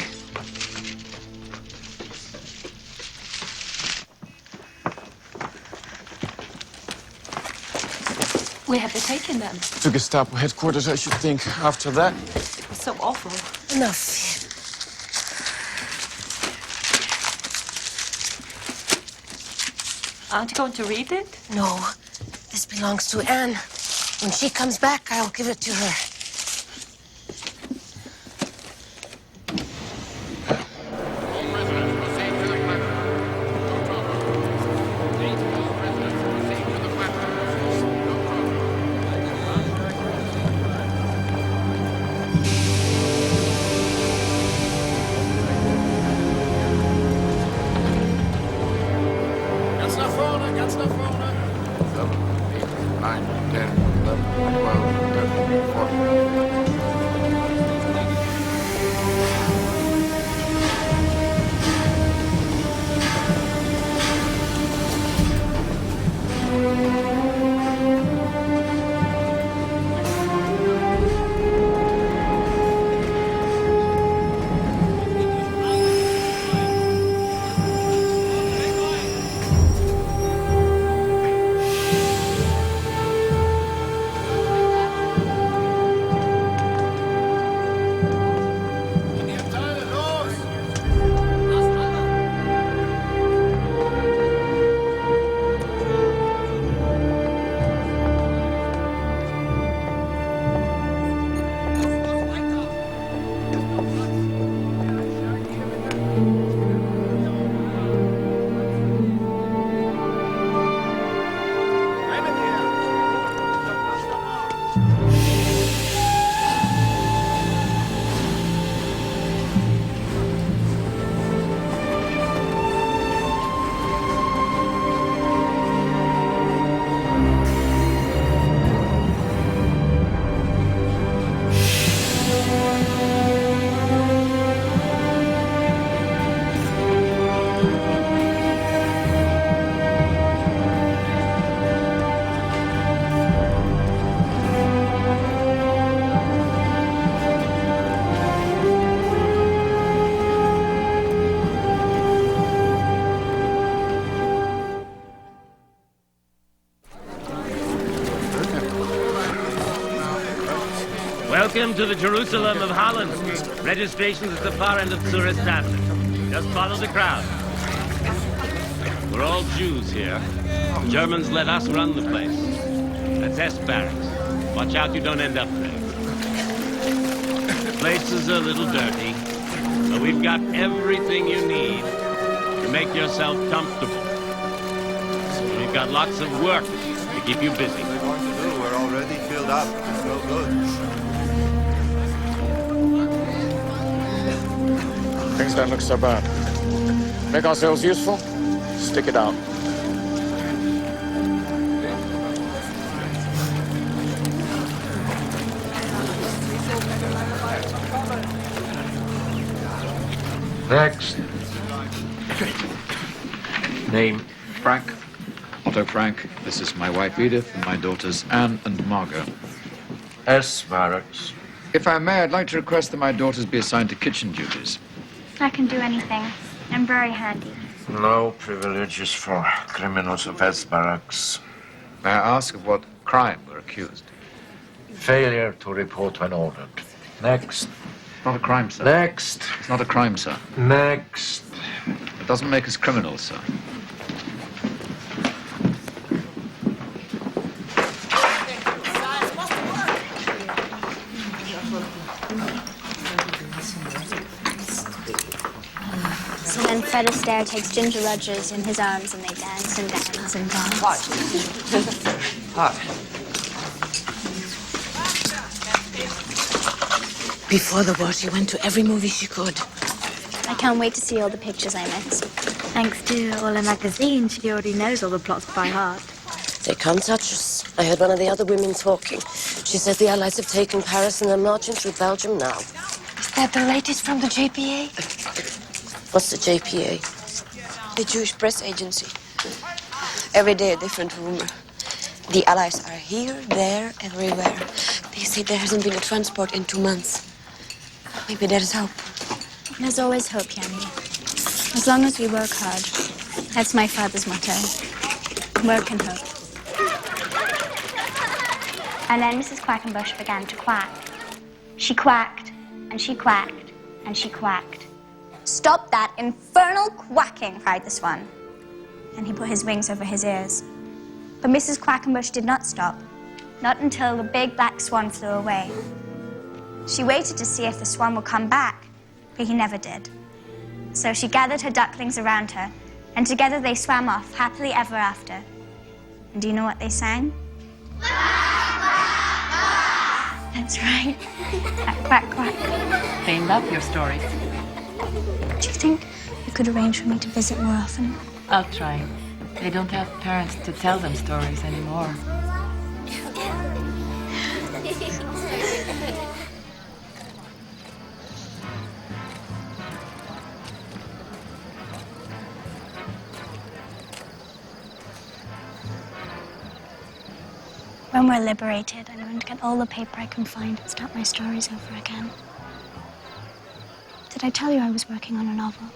Where have they taken them? To Gestapo headquarters, I should think. After that. It was so awful. Enough. Aren't you going to read it? No, this belongs to Anne. When she comes back, I'll give it to her. Ganz nach vorne. 7, 8, 9, 10, 11, 12, 13, 14. Welcome to the Jerusalem of Holland. Registration's at the far end of Zurich. Just follow the crowd. We're all Jews here. The Germans let us run the place. That's S barracks. Watch out you don't end up there. The place is a little dirty, but we've got everything you need to make yourself comfortable. We've got lots of work to keep you busy. What are we going to do? We're already filled up. It's no good. Things don't look so bad. Make ourselves useful, stick it out. Next. Name? Frank. Otto Frank. This is my wife Edith and my daughters Anne and Margot. S barracks. If I may, I'd like to request that my daughters be assigned to kitchen duties. I can do anything. I'm very handy. No privileges for criminals of S barracks. May I ask of what crime we're accused? Failure to report when ordered. Next. Not a crime, sir. Next. It's not a crime, sir. Next. It doesn't make us criminals, sir. So then Fred Astaire takes Ginger Rogers in his arms and they dance and dance and dance. Hi. Before the war, she went to every movie she could. I can't wait to see all the pictures I missed. Thanks to all the magazines, she already knows all the plots by heart. They can't touch us. I heard one of the other women talking. She says the Allies have taken Paris and they're marching through Belgium now. Is that the latest from the JPA? What's the JPA? The Jewish press agency. Every day a different rumor. The Allies are here, there, everywhere. They say there hasn't been a transport in 2 months. Maybe there's hope. There's always hope, Yanni. As long as we work hard. That's my father's motto. Work and hope. And then Mrs. Quackenbush began to quack. She quacked, and she quacked, and she quacked. Stop that infernal quacking, cried the swan. And he put his wings over his ears. But Mrs. Quackenbush did not stop, not until the big black swan flew away. She waited to see if the swan would come back, but he never did. So she gathered her ducklings around her, and together they swam off, happily ever after. And do you know what they sang? That's right. Quack, quack, quack. They love your stories. Do you think you could arrange for me to visit more often? I'll try. They don't have parents to tell them stories anymore. When we're liberated, I'm going to get all the paper I can find and start my stories over again. Did I tell you I was working on a novel?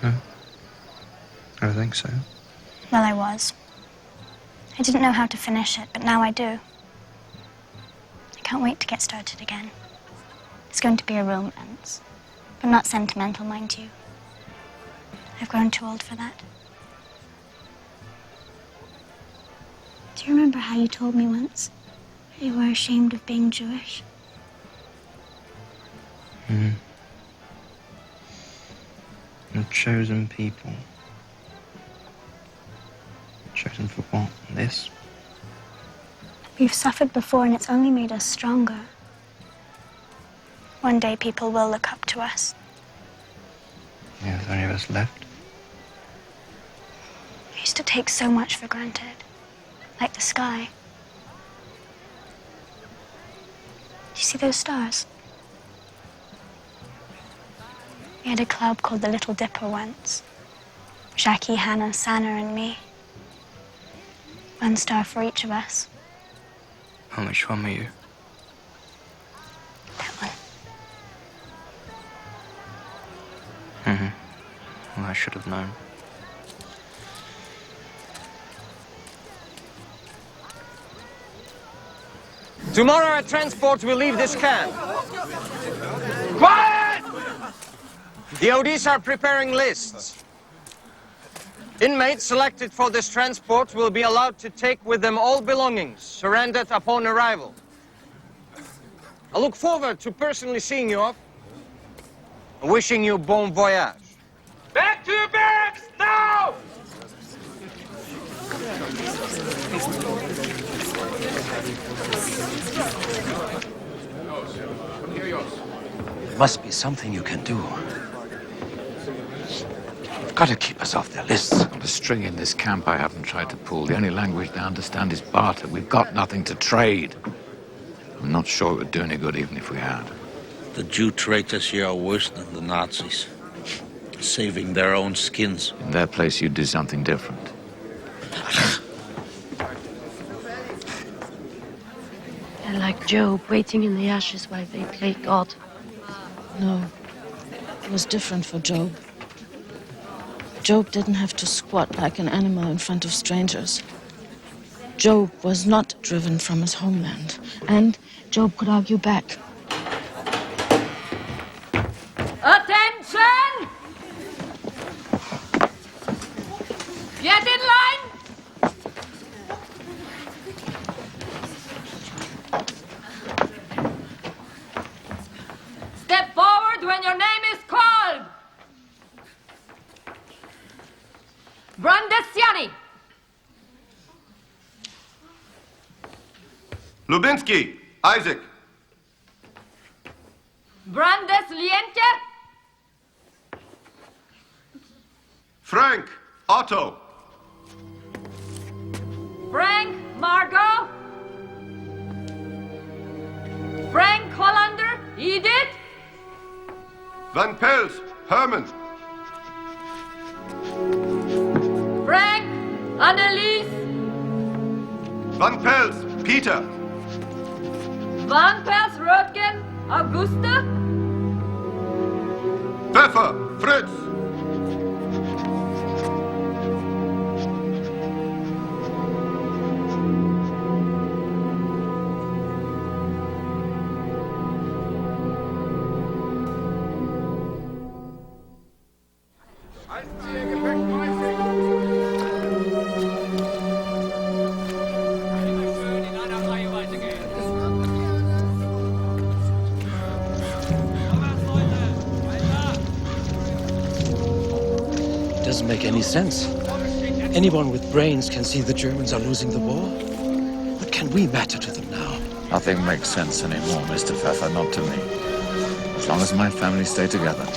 No. I don't think so. Well, I was. I didn't know how to finish it, but now I do. I can't wait to get started again. It's going to be a romance, but not sentimental, mind you. I've grown too old for that. Do you remember how you told me once that you were ashamed of being Jewish? A chosen people. Chosen for what? This? We've suffered before and it's only made us stronger. One day people will look up to us. Yeah, there's only of us left. I used to take so much for granted. Like the sky. Do you see those stars? We had a club called the Little Dipper once. Jackie, Hannah, Sana, and me. 1 star for each of us. How much one were you? That one. Well, I should have known. Tomorrow a transport will leave this camp. Quiet! The ODs are preparing lists. Inmates selected for this transport will be allowed to take with them all belongings surrendered upon arrival. I look forward to personally seeing you off and wishing you bon voyage. Back to your barracks now! There must be something you can do. You've got to keep us off their lists. The string in this camp I haven't tried to pull. The only language they understand is barter. We've got nothing to trade. I'm not sure it would do any good even if we had. The Jew traitors here are worse than the Nazis. Saving their own skins. In their place, you'd do something different. They're like Job, waiting in the ashes while they play God. No, it was different for Job. Job didn't have to squat like an animal in front of strangers. Job was not driven from his homeland, and Job could argue back. Attention! Get in line! Step forward when your name is called! Brandesiani! Lubinsky, Isaac. Brandesliente! Frank, Otto. Frank Margot! Frank Hollander, Edith! Van Pels, Herman. Frank Annelies! Van Pels, Peter. Van Pels Röttgen, Augusta? Pfeffer, Fritz. Doesn't make any sense. Anyone with brains can see the Germans are losing the war. What can we matter to them now? Nothing makes sense anymore, Mr. Pfeffer, not to me. As long as my family stay together.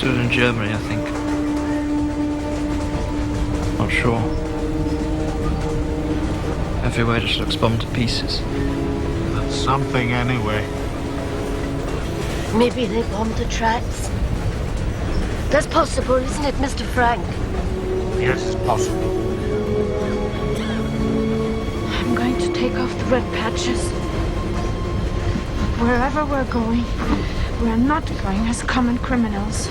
Still in Germany, I think. Not sure. Everywhere just looks bombed to pieces. That's something anyway. Maybe they bombed the tracks. That's possible, isn't it, Mr. Frank? Yes, possible. I'm going to take off the red patches. Wherever we're going, we're not going as common criminals.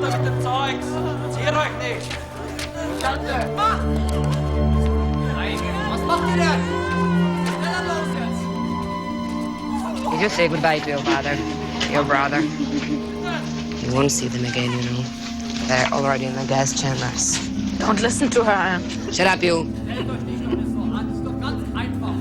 runter mit dem Zeugs! Ziert euch nicht! Schande! Was macht ihr denn? Schneller los jetzt! You just say goodbye to your father, your brother. You won't see them again, you know. They're already in the gas chambers. Don't listen to her. Shut up, you. Stellt euch nicht alles so an, ist doch ganz einfach.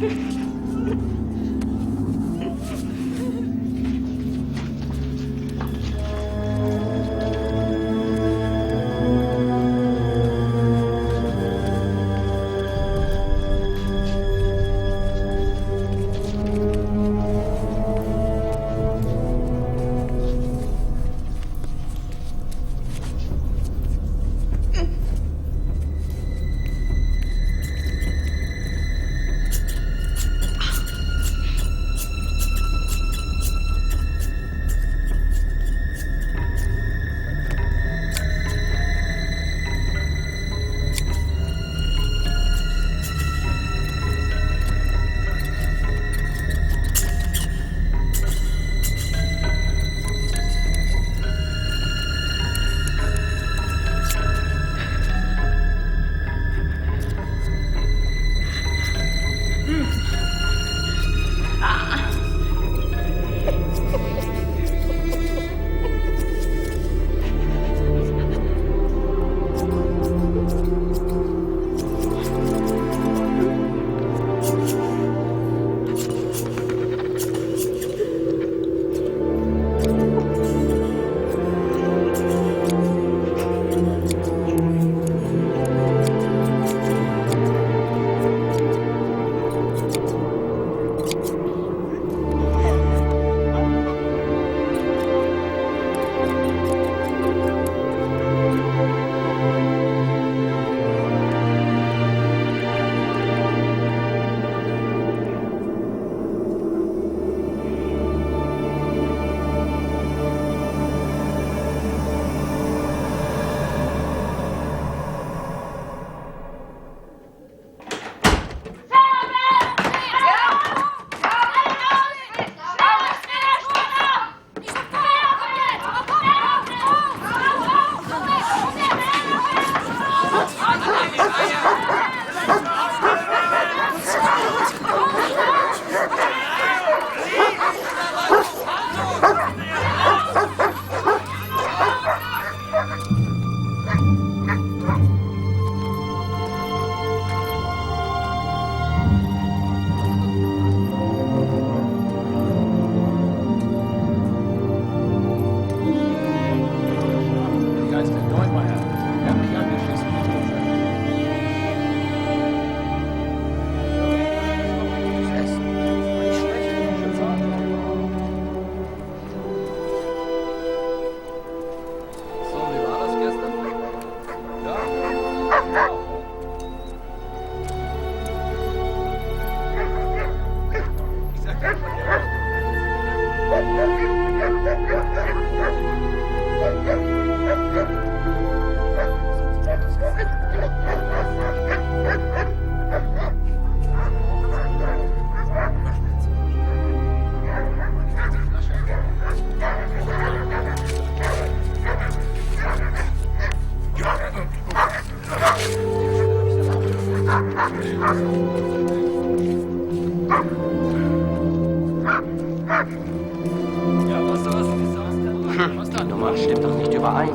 Was da Nummer stimmt doch nicht überein.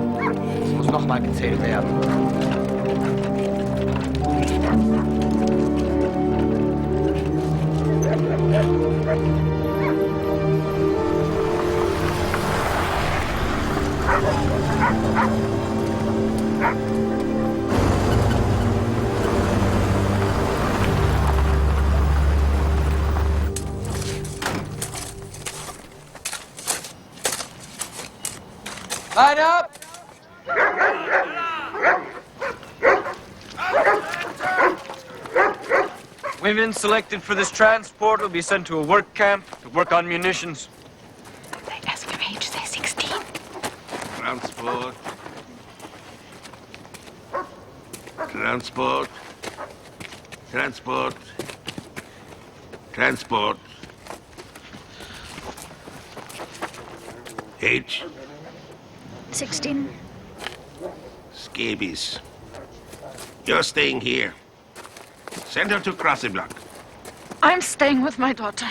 Es muss nochmal gezählt werden. Line up! Women selected for this transport will be sent to a work camp to work on munitions. They ask your age, say 16. Transport. Transport. Transport. Transport. Age? 16. Scabies. You're staying here. Send her to Krasiblank. I'm staying with my daughter.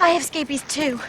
I have scabies too.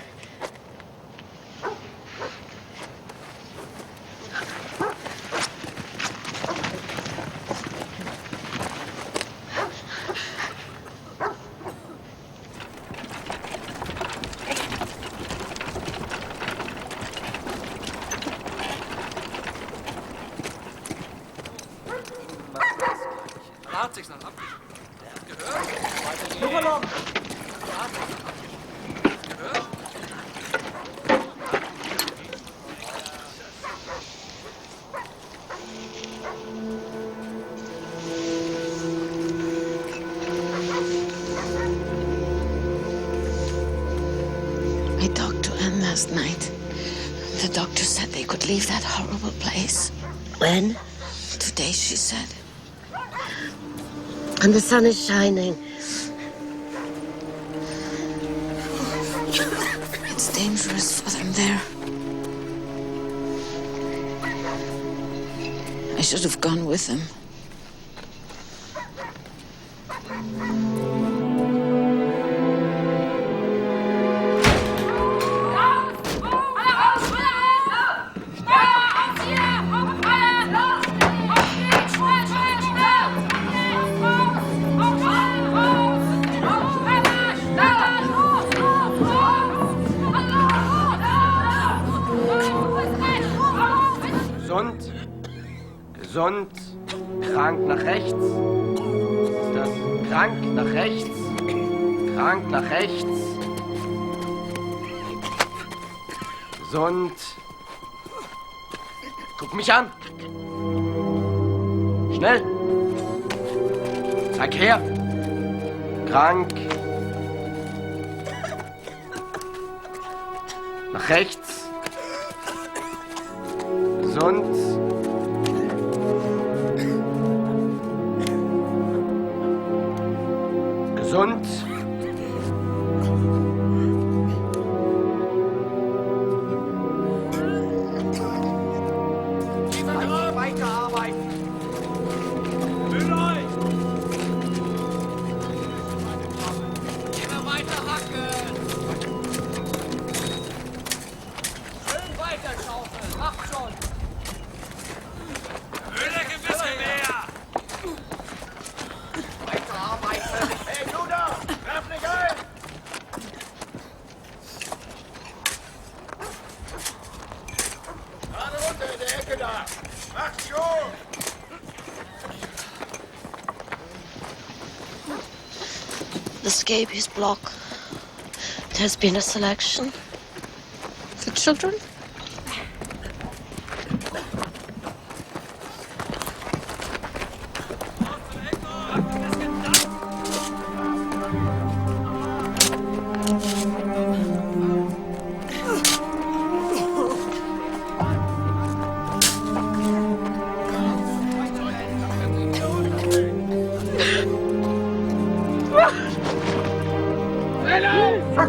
I talked to Anne last night. The doctor said they could leave that horrible place. When? Today, she said. And the sun is shining. It's dangerous for them there. I should have gone with them. Gesund, krank nach rechts. Ist das krank nach rechts? Krank nach rechts. Gesund. Guck mich an. Schnell. Zeig her. Krank. Nach rechts. Gesund. Gesund. Weiterarbeiten. Müller! Immer weiter hacken. Schön weiter schaufeln. Macht schon. Müller, ein bisschen mehr. Weiterarbeiten. Hey, du da! Greif nicht ein! Gerade runter in der Ecke da! Mach schon! The scabies block. There's been a selection. The children?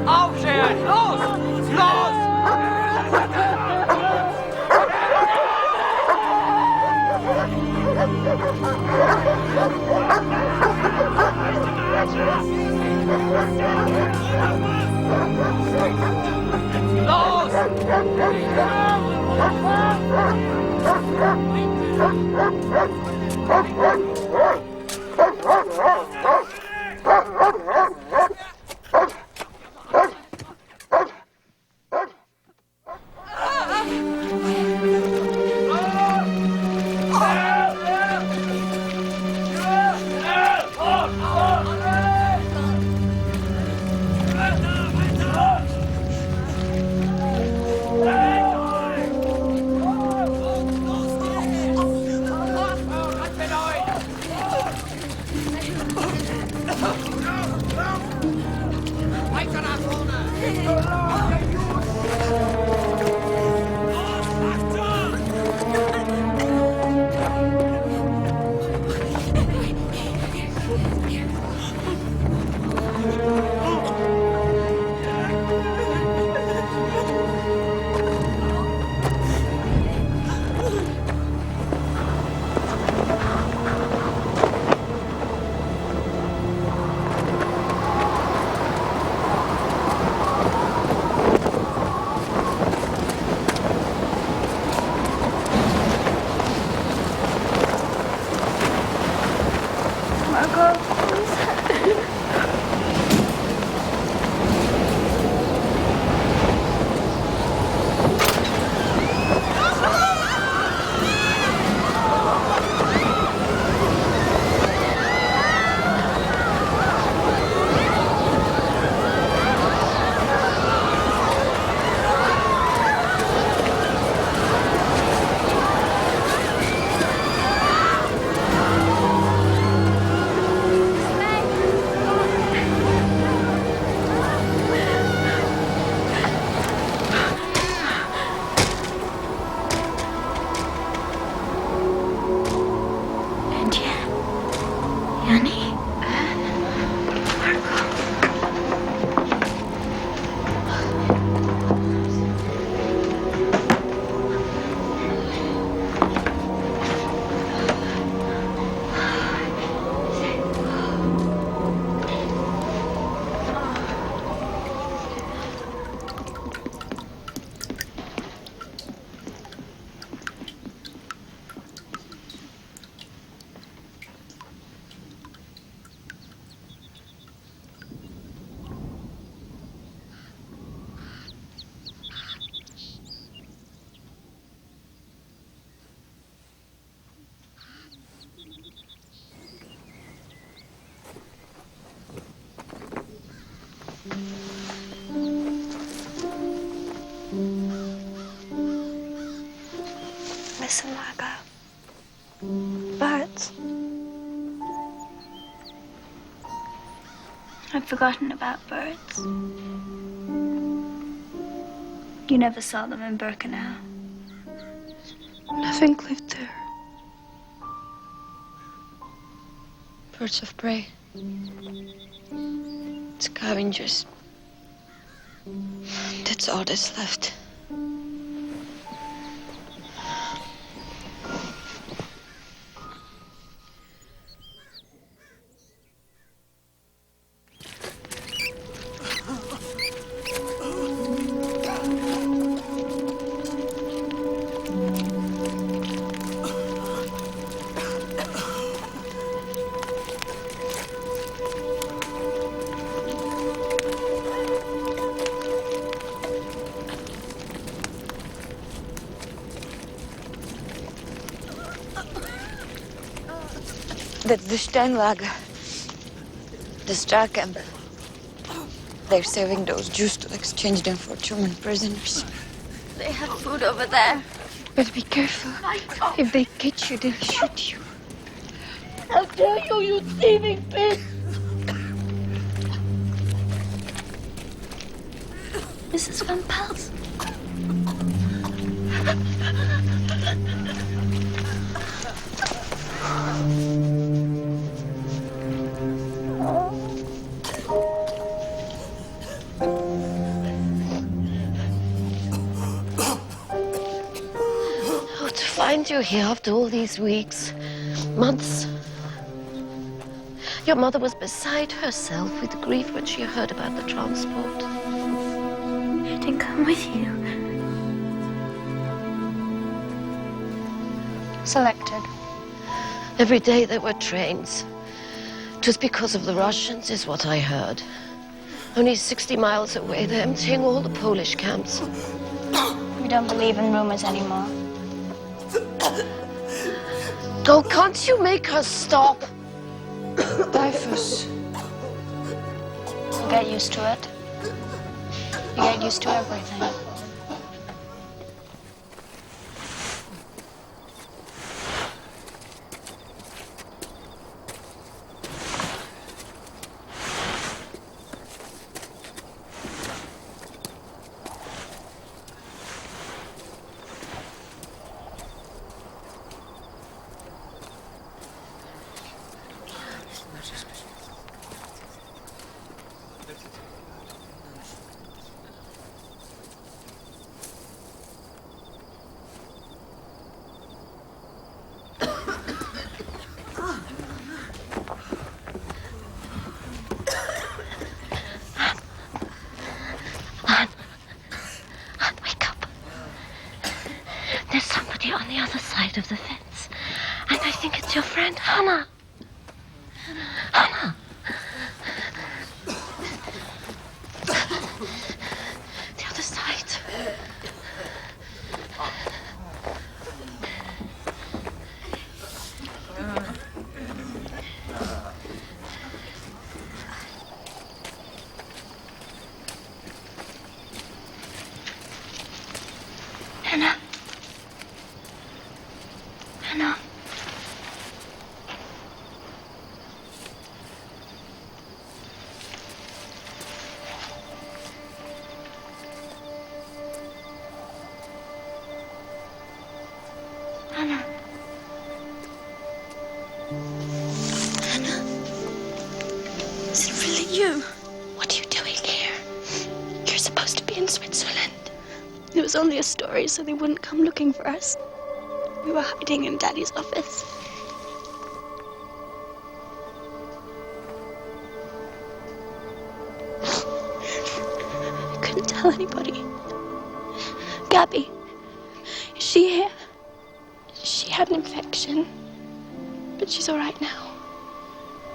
Aufstehen! Los! Los! Listen, Margot. Birds. I've forgotten about birds. You never saw them in Birkenau. Nothing lived there. Birds of prey. Scavengers. That's all that's left. That's the Steinlager. The star camp. They're saving those Jews to exchange them for German prisoners. They have food over there. But be careful. If they catch you, they'll shoot you. How dare you, you thieving pig! Mrs. Van Pels. Oh, to find you here after all these weeks, months. Your mother was beside herself with grief when she heard about the transport. I didn't come with you. Selected. Every day there were trains. It was because of the Russians, is what I heard. Only 60 miles away, they're emptying all the Polish camps. We don't believe in rumors anymore. Oh, can't you make her stop? Typhus. You get used to it. You get used to everything. There's somebody on the other side of the fence. And I think it's your friend, Hannah. Hannah. The other side. Hannah. Hannah. Hannah. Hannah. Is it really you? What are you doing here? You're supposed to be in Switzerland. It was only a story, so they wouldn't come looking for us. We were hiding in Daddy's office. I couldn't tell anybody. Gabby, is she here? She had an infection, but she's all right now.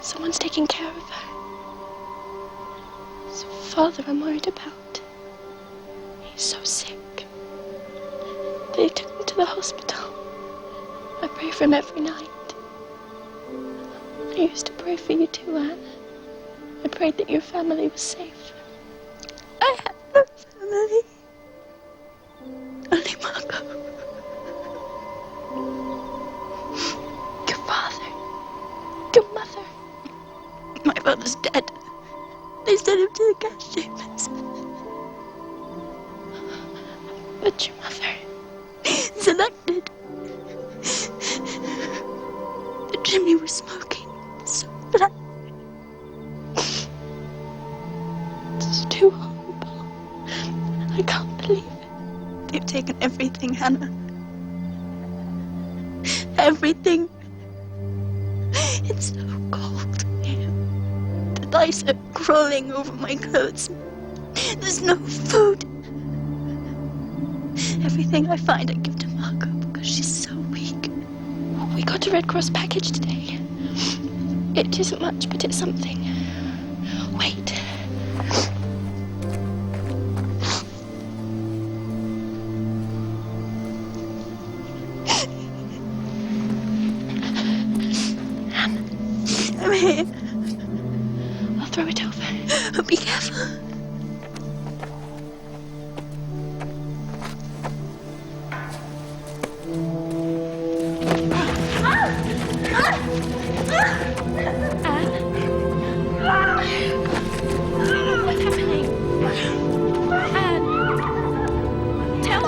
Someone's taking care of her. It's Father I'm worried about. He's so sick. They took him to the hospital. I pray for him every night. I used to pray for you too, Anne. I prayed that your family was safe. I had no family. But your mother selected. The chimney was smoking so black. It's too horrible. I can't believe it. They've taken everything, Hannah. Everything. It's so cold here. The lice are crawling over my clothes. There's no food. Everything I find I give to Margot because she's so weak. We got a Red Cross package today. It isn't much, but it's something. Wait. I'm here. I'll throw it over. Be careful. What's happening? Anne, tell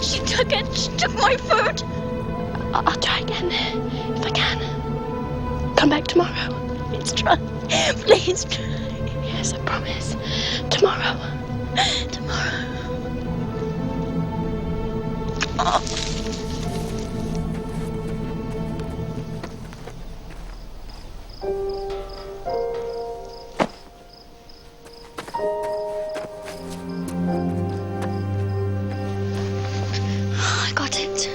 She took it. She took my food. I'll try again, if I can. Come back tomorrow. Please try. Please try. Yes, I promise. Tomorrow. Tomorrow. Oh. I got it.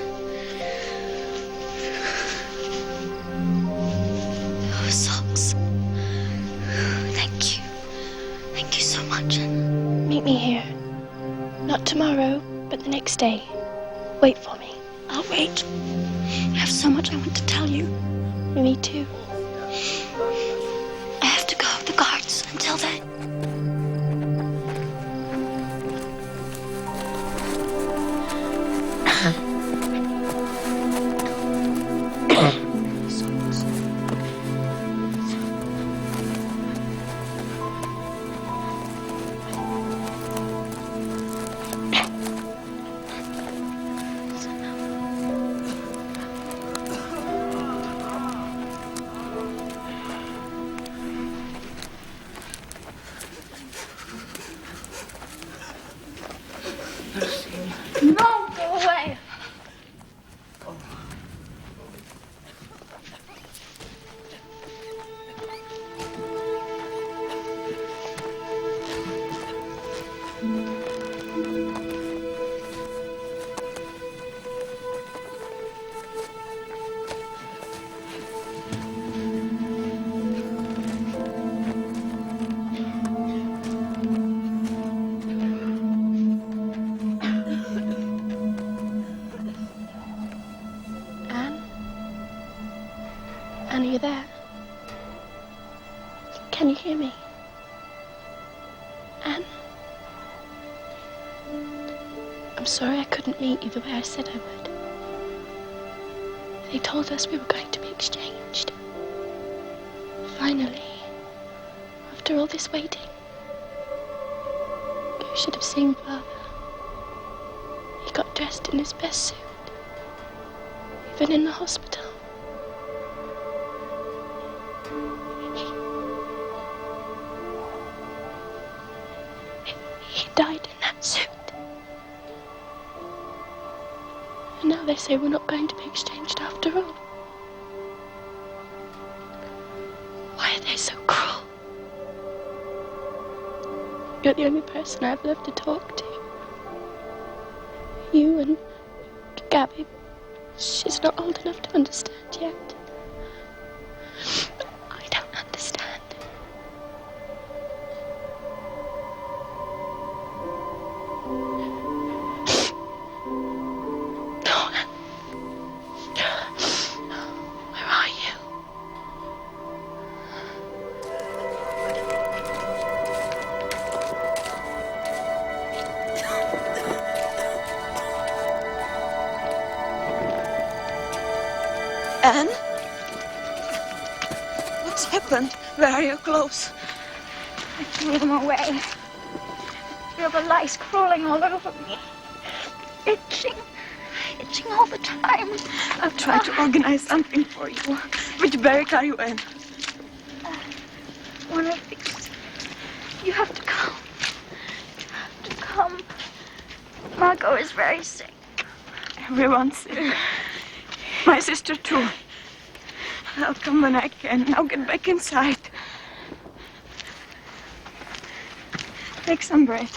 Oh, socks. Thank you. Thank you so much. Meet me here. Not tomorrow, but the next day. Wait for me. I'll wait. I have so much I want to tell you. Me too. I have to go with the guards until then. No, go away. Anne, are you there? Can you hear me? Anne? I'm sorry I couldn't meet you the way I said I would. They told us we were going to be exchanged. Finally, after all this waiting. You should have seen Father. He got dressed in his best suit. Even in the hospital. He died in that suit. And now they say we're not going to be exchanged after all. Why are they so cruel? You're the only person I've left to talk to. You and Gabby. She's not old enough to understand yet. I don't understand. No. Where are you? Anne? What's happened? Where are your clothes? I threw them away. I feel the lice crawling all over me. Itching all the time. I'll try to organize something for you. Which barrack are you in? One of these. You have to come. You have to come. Margot is very sick. Everyone's sick. My sister, too. I'll come when I can. Now get back inside. Take some bread.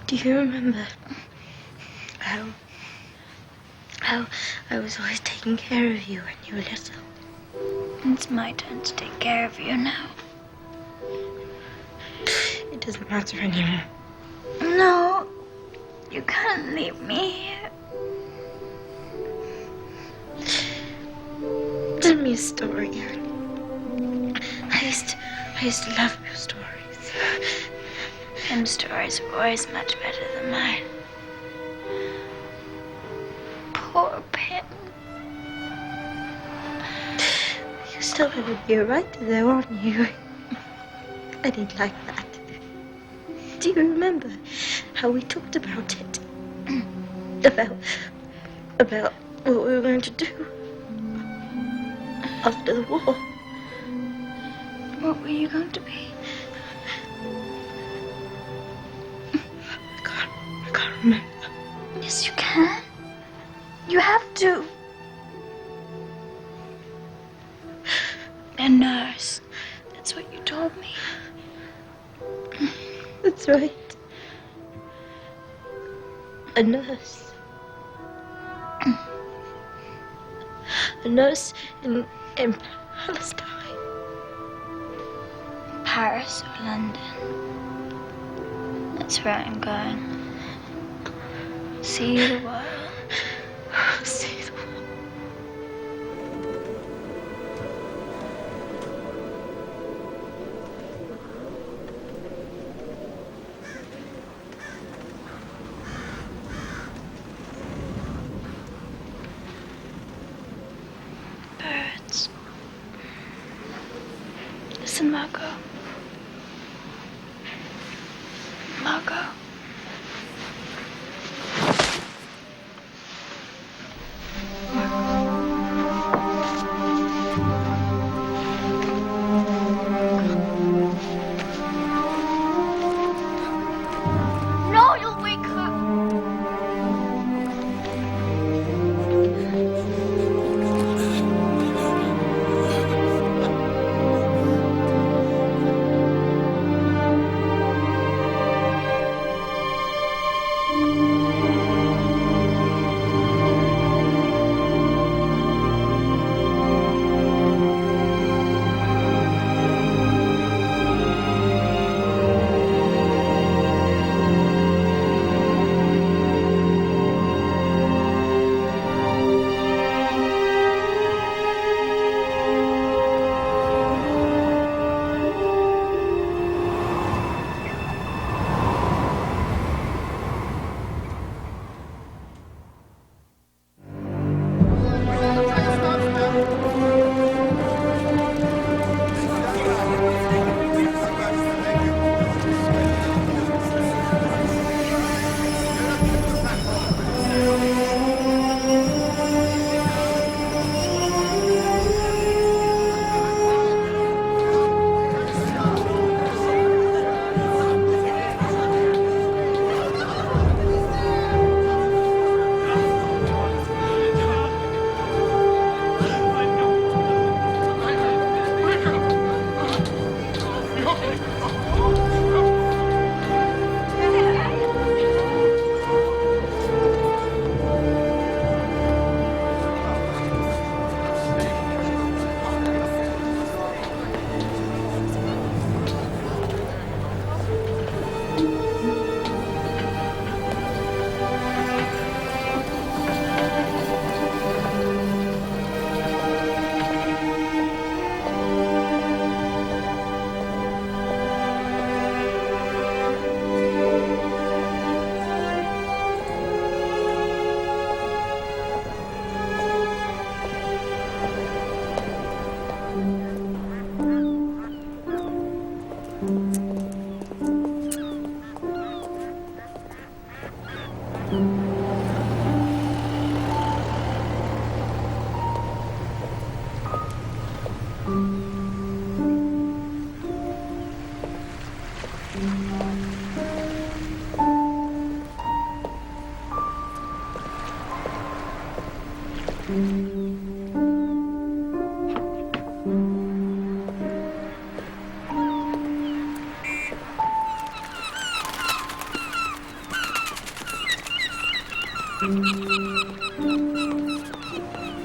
Do you remember how I was always taking care of you when you were little? It's my turn to take care of you now. It doesn't matter anymore. No, you can't leave me here. Tell me a story. I used to love your stories. Pim's stories are always much better than mine. Poor Pim. You still have a beer right there, aren't you? I didn't like that. Do you remember how we talked about it? About what we were going to do after the war. What were you going to be? I can't remember. Yes, you can. You have to. A nurse. That's what you told me. That's right. A nurse. A nurse in Palestine. Paris or London. That's where I'm going. See the world. See the world. Birds. Listen, Margot. Margot. No, you'll wake up.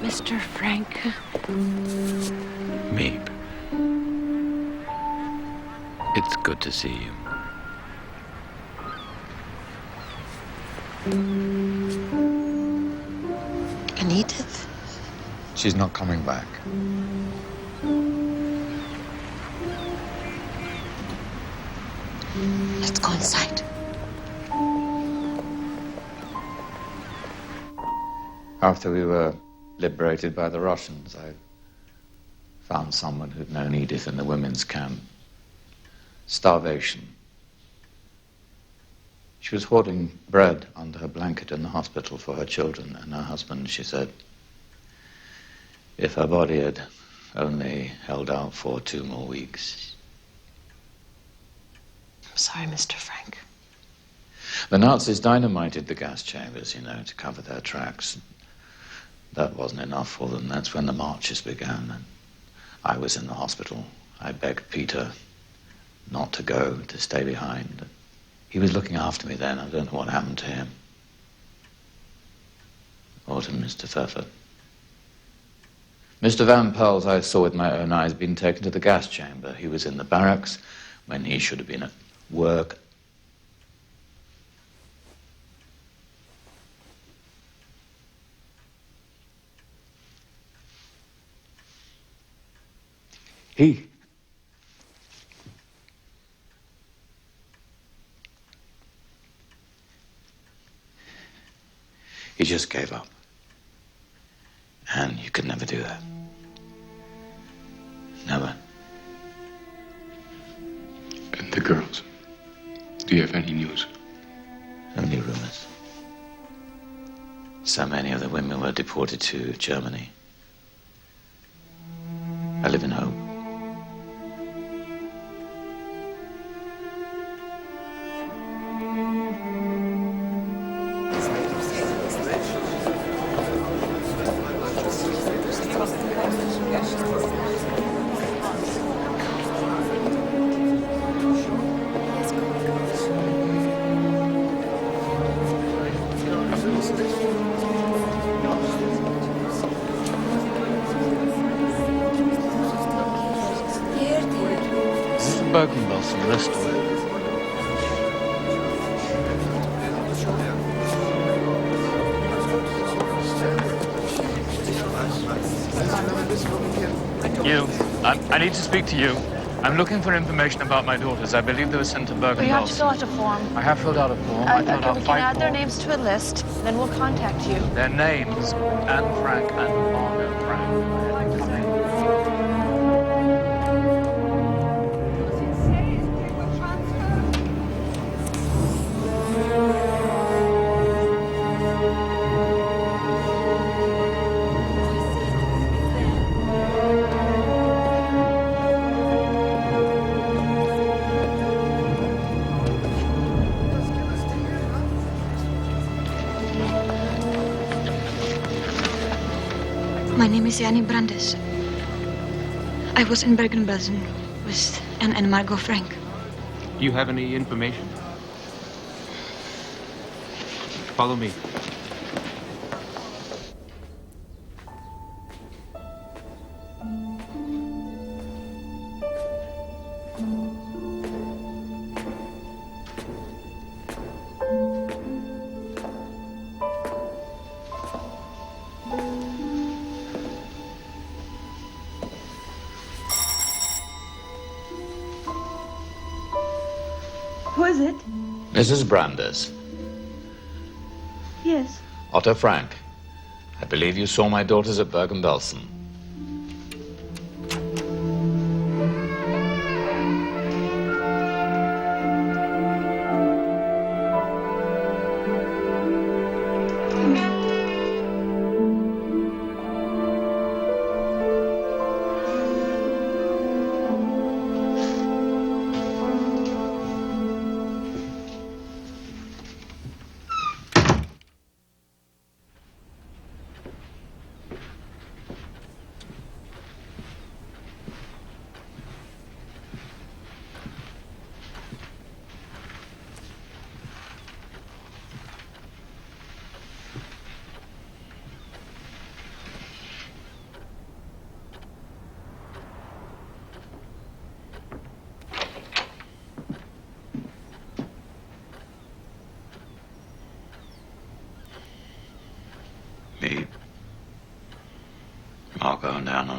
Mr. Frank. Meep. It's good to see you. And Edith? She's not coming back. Let's go inside. After we were liberated by the Russians, I found someone who'd known Edith in the women's camp. Starvation. She was hoarding bread under her blanket in the hospital for her children and her husband, she said. If her body had only held out for 2 more weeks. I'm sorry, Mr. Frank. The Nazis dynamited the gas chambers, to cover their tracks. That wasn't enough for them. That's when the marches began. And I was in the hospital. I begged Peter not to go, to stay behind. He was looking after me then. I don't know what happened to him. Or to Mr. Pfeffer. Mr. Van Pearls, I saw with my own eyes, been taken to the gas chamber. He was in the barracks when he should have been at work. He just gave up. And you could never do that. Never. And the girls? Do you have any news? Only rumors. So many of the women were deported to Germany. I live in hope. Bergen-Belsen restaurant. You. I need to speak to you. I'm looking for information about my daughters. I believe they were sent to Bergen-Belsen. We have to fill out a form. I have filled out a form. I filled out we 5 can add their forms. names to a list, then we'll contact you. Their names, Anne Frank and Margot Frank. My name is Janine Brandes. I was in Bergen-Belsen with Anne and Margot Frank. Do you have any information? Follow me. Who is it? Mrs. Brandes. Yes. Otto Frank. I believe you saw my daughters at Bergen-Belsen.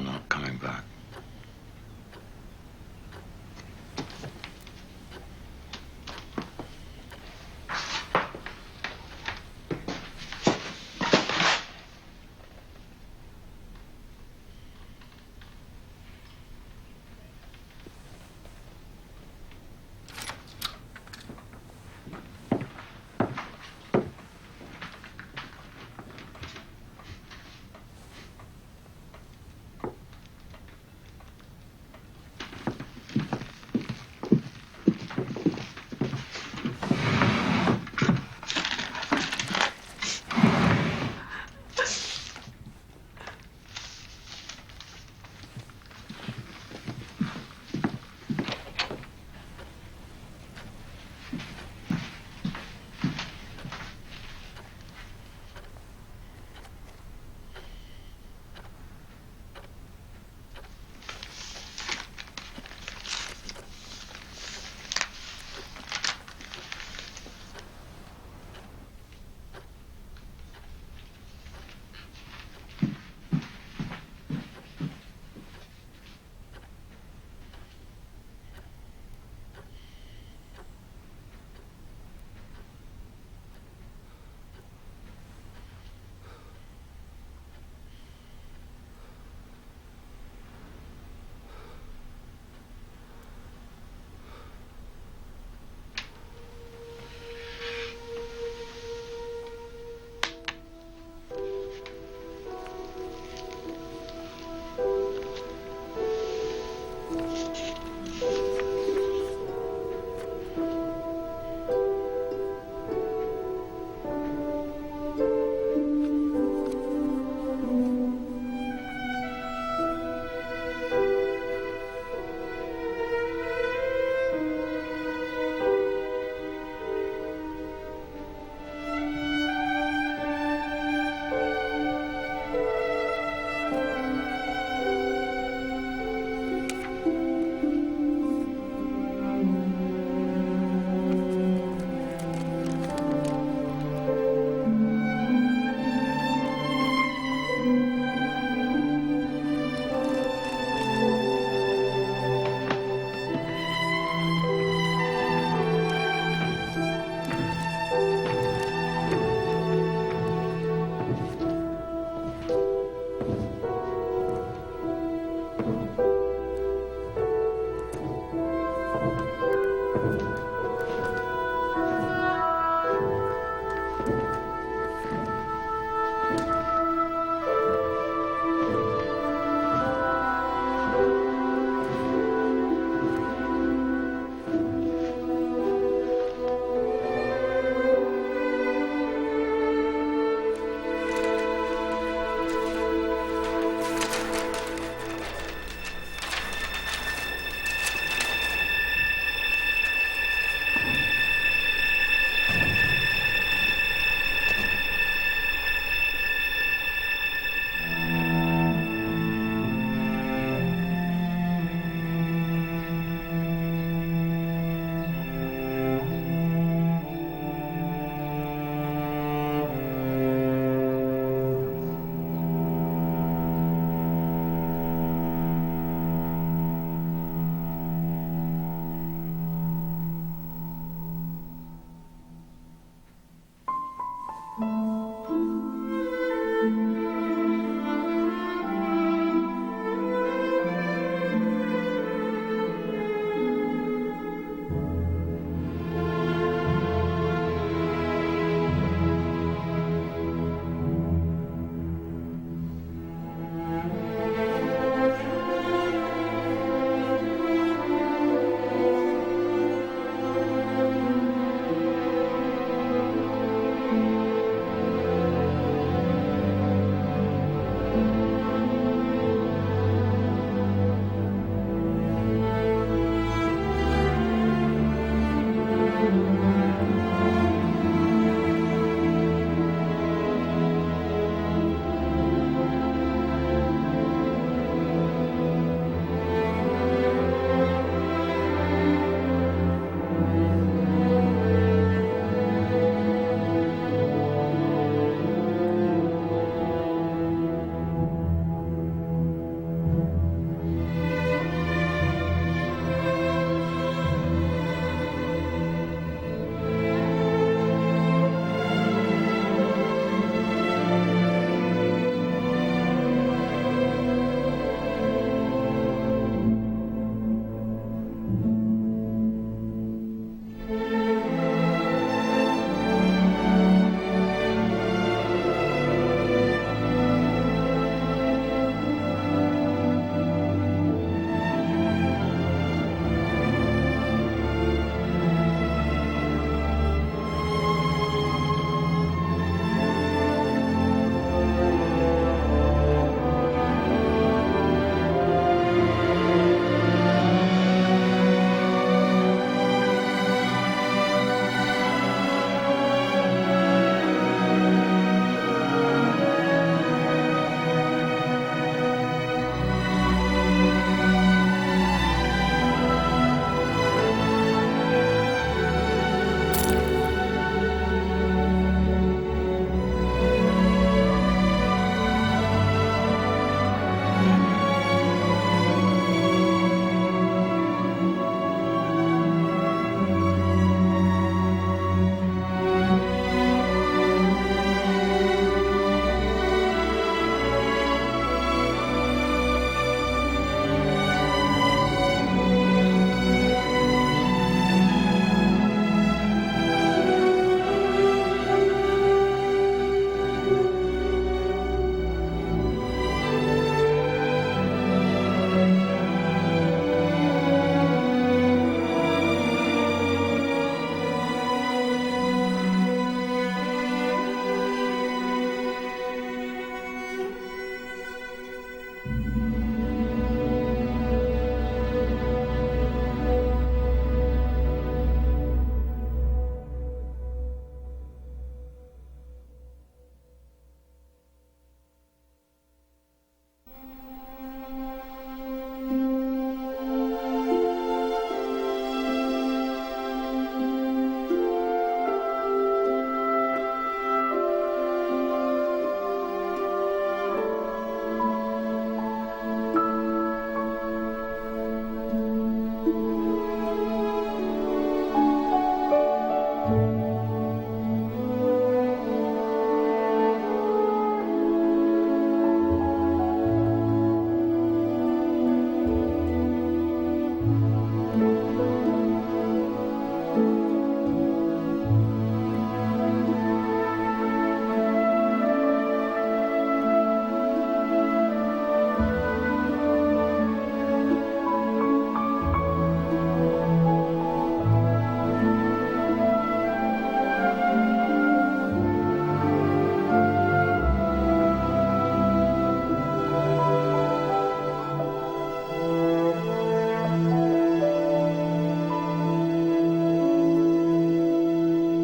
no, no.